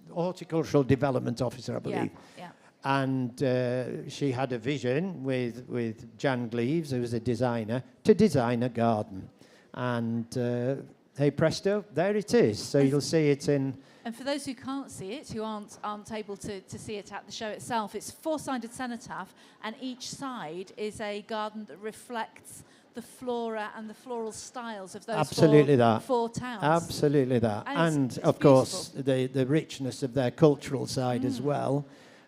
horticultural development officer, I believe. Yeah. And she had a vision with Jan Gleaves, who was a designer, to design a garden. And hey presto, there it is. So you'll see it in... And for those who can't see it, who aren't able to see it at the show itself, it's 4-sided cenotaph, and each side is a garden that reflects the flora and the floral styles of those four towns. Absolutely that. And it's of course, the richness of their cultural side as well.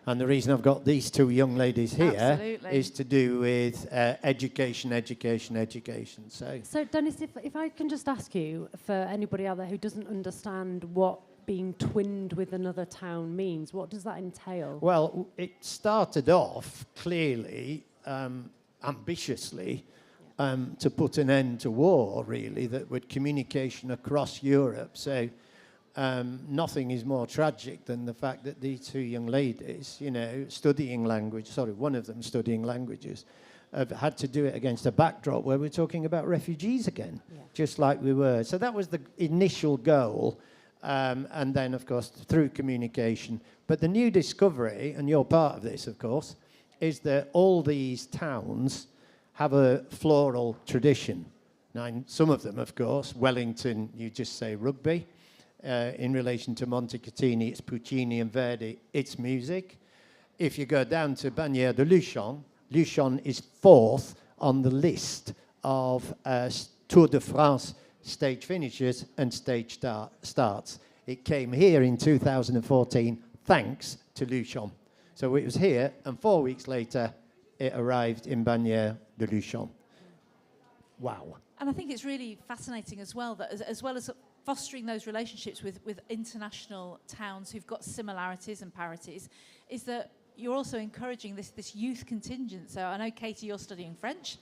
And the reason I've got these 2 young ladies here is to do with education. So Dennis, if I can just ask you, for anybody out there who doesn't understand what being twinned with another town means, what does that entail? Well, it started off clearly, ambitiously, to put an end to war, really, that with communication across Europe. So nothing is more tragic than the fact that these 2 young ladies, one of them studying languages, have had to do it against a backdrop where we're talking about refugees again, just like we were. So that was the initial goal. And then, of course, through communication. But the new discovery, and you're part of this, of course, is that all these towns have a floral tradition. Now, some of them, of course, Wellington, you just say rugby. In relation to Montecatini, it's Puccini and Verdi, it's music. If you go down to Bagnères de Luchon, Luchon is 4th on the list of Tour de France stage finishes and stage starts. It came here in 2014 thanks to Luchon. So it was here, and 4 weeks later, it arrived in Bagnères de Luchon. Wow. And I think it's really fascinating as well that as well as fostering those relationships with international towns who've got similarities and parities, is that you're also encouraging this youth contingent. So I know, Katie, you're studying French,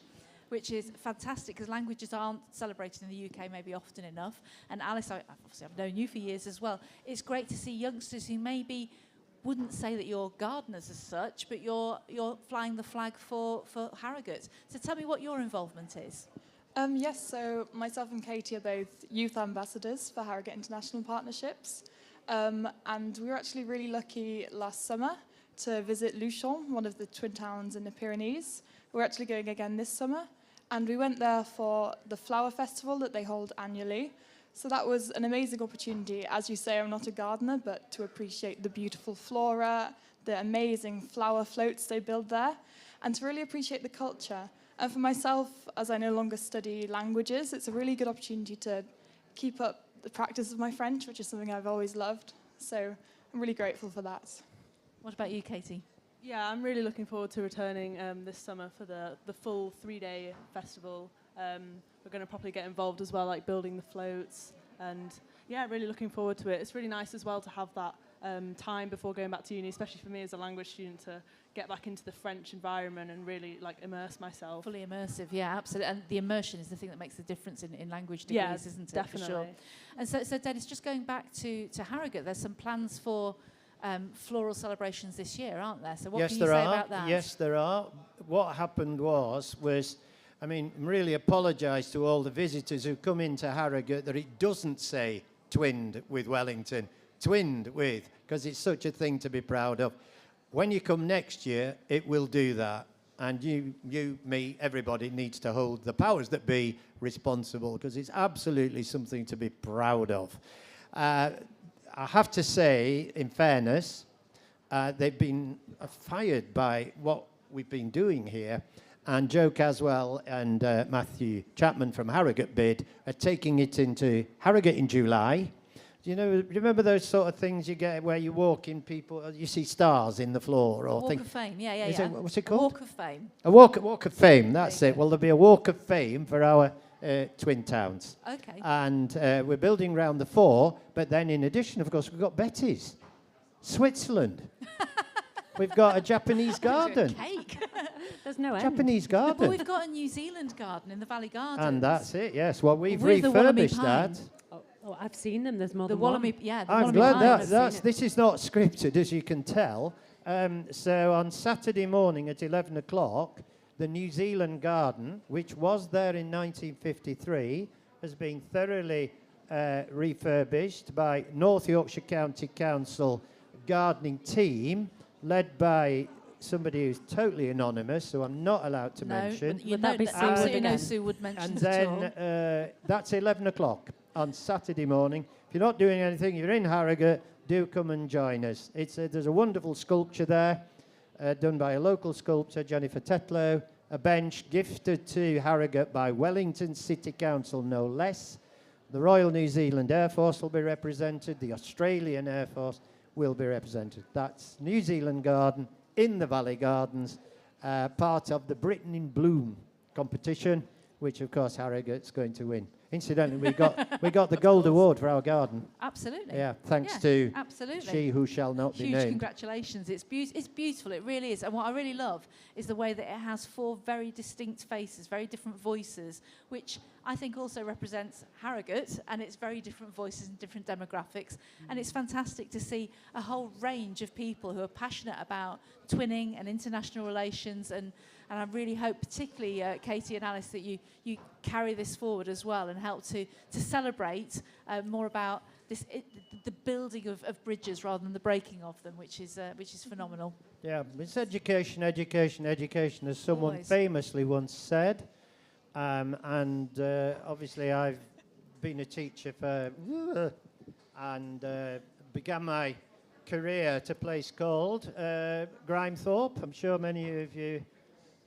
which is fantastic because languages aren't celebrated in the UK maybe often enough. And Alice, obviously I've known you for years as well. It's great to see youngsters who maybe wouldn't say that you're gardeners as such, but you're flying the flag for Harrogate. So tell me what your involvement is. Yes, so myself and Katie are both youth ambassadors for Harrogate International Partnerships. And we were actually really lucky last summer to visit Luchon, one of the twin towns in the Pyrenees. We're actually going again this summer. And we went there for the flower festival that they hold annually. So that was an amazing opportunity. As you say, I'm not a gardener, but to appreciate the beautiful flora, the amazing flower floats they build there, and to really appreciate the culture. And for myself, as I no longer study languages, it's a really good opportunity to keep up the practice of my French, which is something I've always loved. So I'm really grateful for that. What about you, Katie? Yeah, I'm really looking forward to returning this summer for the full 3-day festival. We're going to properly get involved as well, like building the floats. And yeah, really looking forward to it. It's really nice as well to have that time before going back to uni, especially for me as a language student, to get back into the French environment and really like immerse myself. Fully immersive, yeah, absolutely. And the immersion is the thing that makes the difference in language degrees, isn't it? Definitely. For sure. And so Dennis, just going back to Harrogate, there's some plans for floral celebrations this year, aren't there? So what can you say about that? Yes, there are. What happened was, I mean, really apologise to all the visitors who come into Harrogate that it doesn't say twinned with Wellington, twinned with, because it's such a thing to be proud of. When you come next year, it will do that. And you, me, everybody needs to hold the powers that be responsible, because it's absolutely something to be proud of. I have to say, in fairness, they've been fired by what we've been doing here. And Joe Caswell and Matthew Chapman from Harrogate Bid are taking it into Harrogate in July. Do you remember those sort of things you get where you walk in, people, you see stars in the floor or Walk of Fame, yeah. What's it called? Walk of Fame. A walk of Fame, that's it. Well, there'll be a Walk of Fame for our twin towns. Okay. And we're building round the 4, but then in addition, of course, we've got Betty's. Switzerland. We've got a Japanese garden. Cake. There's no end. Japanese garden. Well, we've got a New Zealand garden in the Valley Gardens. And that's it, yes. Well, we've With the Wollamy refurbished pine. that. Oh, I've seen them. There's more The than Wollamy, one. yeah. The I'm Wollamy glad pine. this is not scripted, as you can tell. So on Saturday morning at 11 o'clock, the New Zealand garden, which was there in 1953, has been thoroughly refurbished by North Yorkshire County Council gardening team, led by somebody who's totally anonymous, who I'm not allowed to mention. Would that be Sue? Absolutely no Sue would mention And at all. then that's 11 o'clock on Saturday morning. If you're not doing anything, you're in Harrogate, do come and join us. There's a wonderful sculpture there, done by a local sculptor, Jennifer Tetlow, a bench gifted to Harrogate by Wellington City Council, no less. The Royal New Zealand Air Force will be represented, the Australian Air Force will be represented. That's New Zealand Garden in the Valley Gardens, part of the Britain in Bloom competition, which of course Harrogate's going to win. Incidentally, we got the gold award for our garden. Absolutely. Yeah, thanks to absolutely. she who shall not be named. Huge congratulations. It's beautiful. It really is. And what I really love is the way that it has 4 very distinct faces, very different voices, which I think also represents Harrogate and its very different voices and different demographics. And it's fantastic to see a whole range of people who are passionate about twinning and international relations. And I really hope, particularly Katie and Alice, that you carry this forward as well and help to celebrate more about the building of bridges rather than the breaking of them, which is phenomenal. Yeah, it's education, education, education, as someone Always. famously once said. Obviously, I've been a teacher for and began my career at a place called Grimethorpe. I'm sure many of you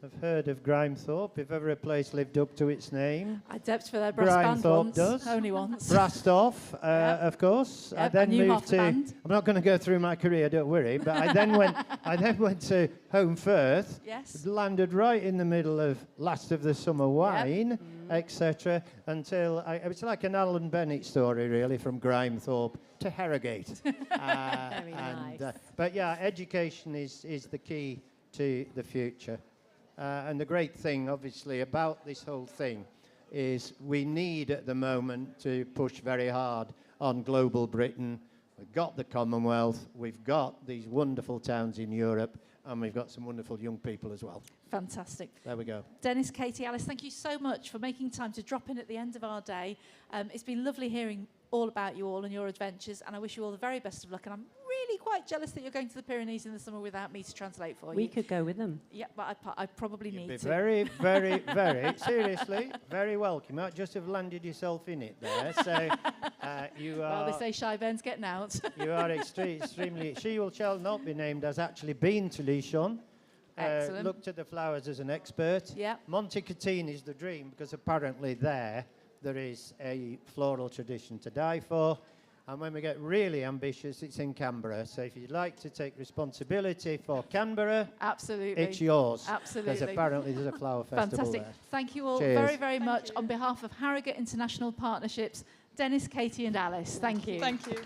have heard of Grimethorpe, if ever a place lived up to its name. I depped for their brass band once, does. only once. Brastoff, of course. Yep, I then I knew half moved the to. band. I'm not going to go through my career, don't worry. But I then went. I then went to Home Firth. Yes. Landed right in the middle of Last of the Summer Wine, etc. Until it was like an Alan Bennett story, really, from Grimethorpe to Harrogate. Very nice. But yeah, education is the key to the future. And the great thing, obviously, about this whole thing is we need at the moment to push very hard on global Britain. We've got the Commonwealth, we've got these wonderful towns in Europe, and we've got some wonderful young people as well. Fantastic. There we go. Dennis, Katie, Alice, thank you so much for making time to drop in at the end of our day. It's been lovely hearing all about you all and your adventures, and I wish you all the very best of luck. And I'm really quite jealous that you're going to the Pyrenees in the summer without me to translate for you. We could go with them. Yeah, but I probably need to. Very, very, very, seriously, very welcome. You might just have landed yourself in it there. So you are... Well, they say shy Ben's getting out. You are extremely... She shall not be named has actually been to Luchon. Excellent. Looked at the flowers as an expert. Yeah. Montecatini is the dream because apparently there is a floral tradition to die for. And when we get really ambitious, it's in Canberra. So if you'd like to take responsibility for Canberra, absolutely, it's yours. Absolutely. Because apparently there's a flower festival Fantastic. there. Thank you all Cheers. very, very much on behalf of Harrogate International Partnerships. Dennis, Katie and Alice, thank you. Thank you.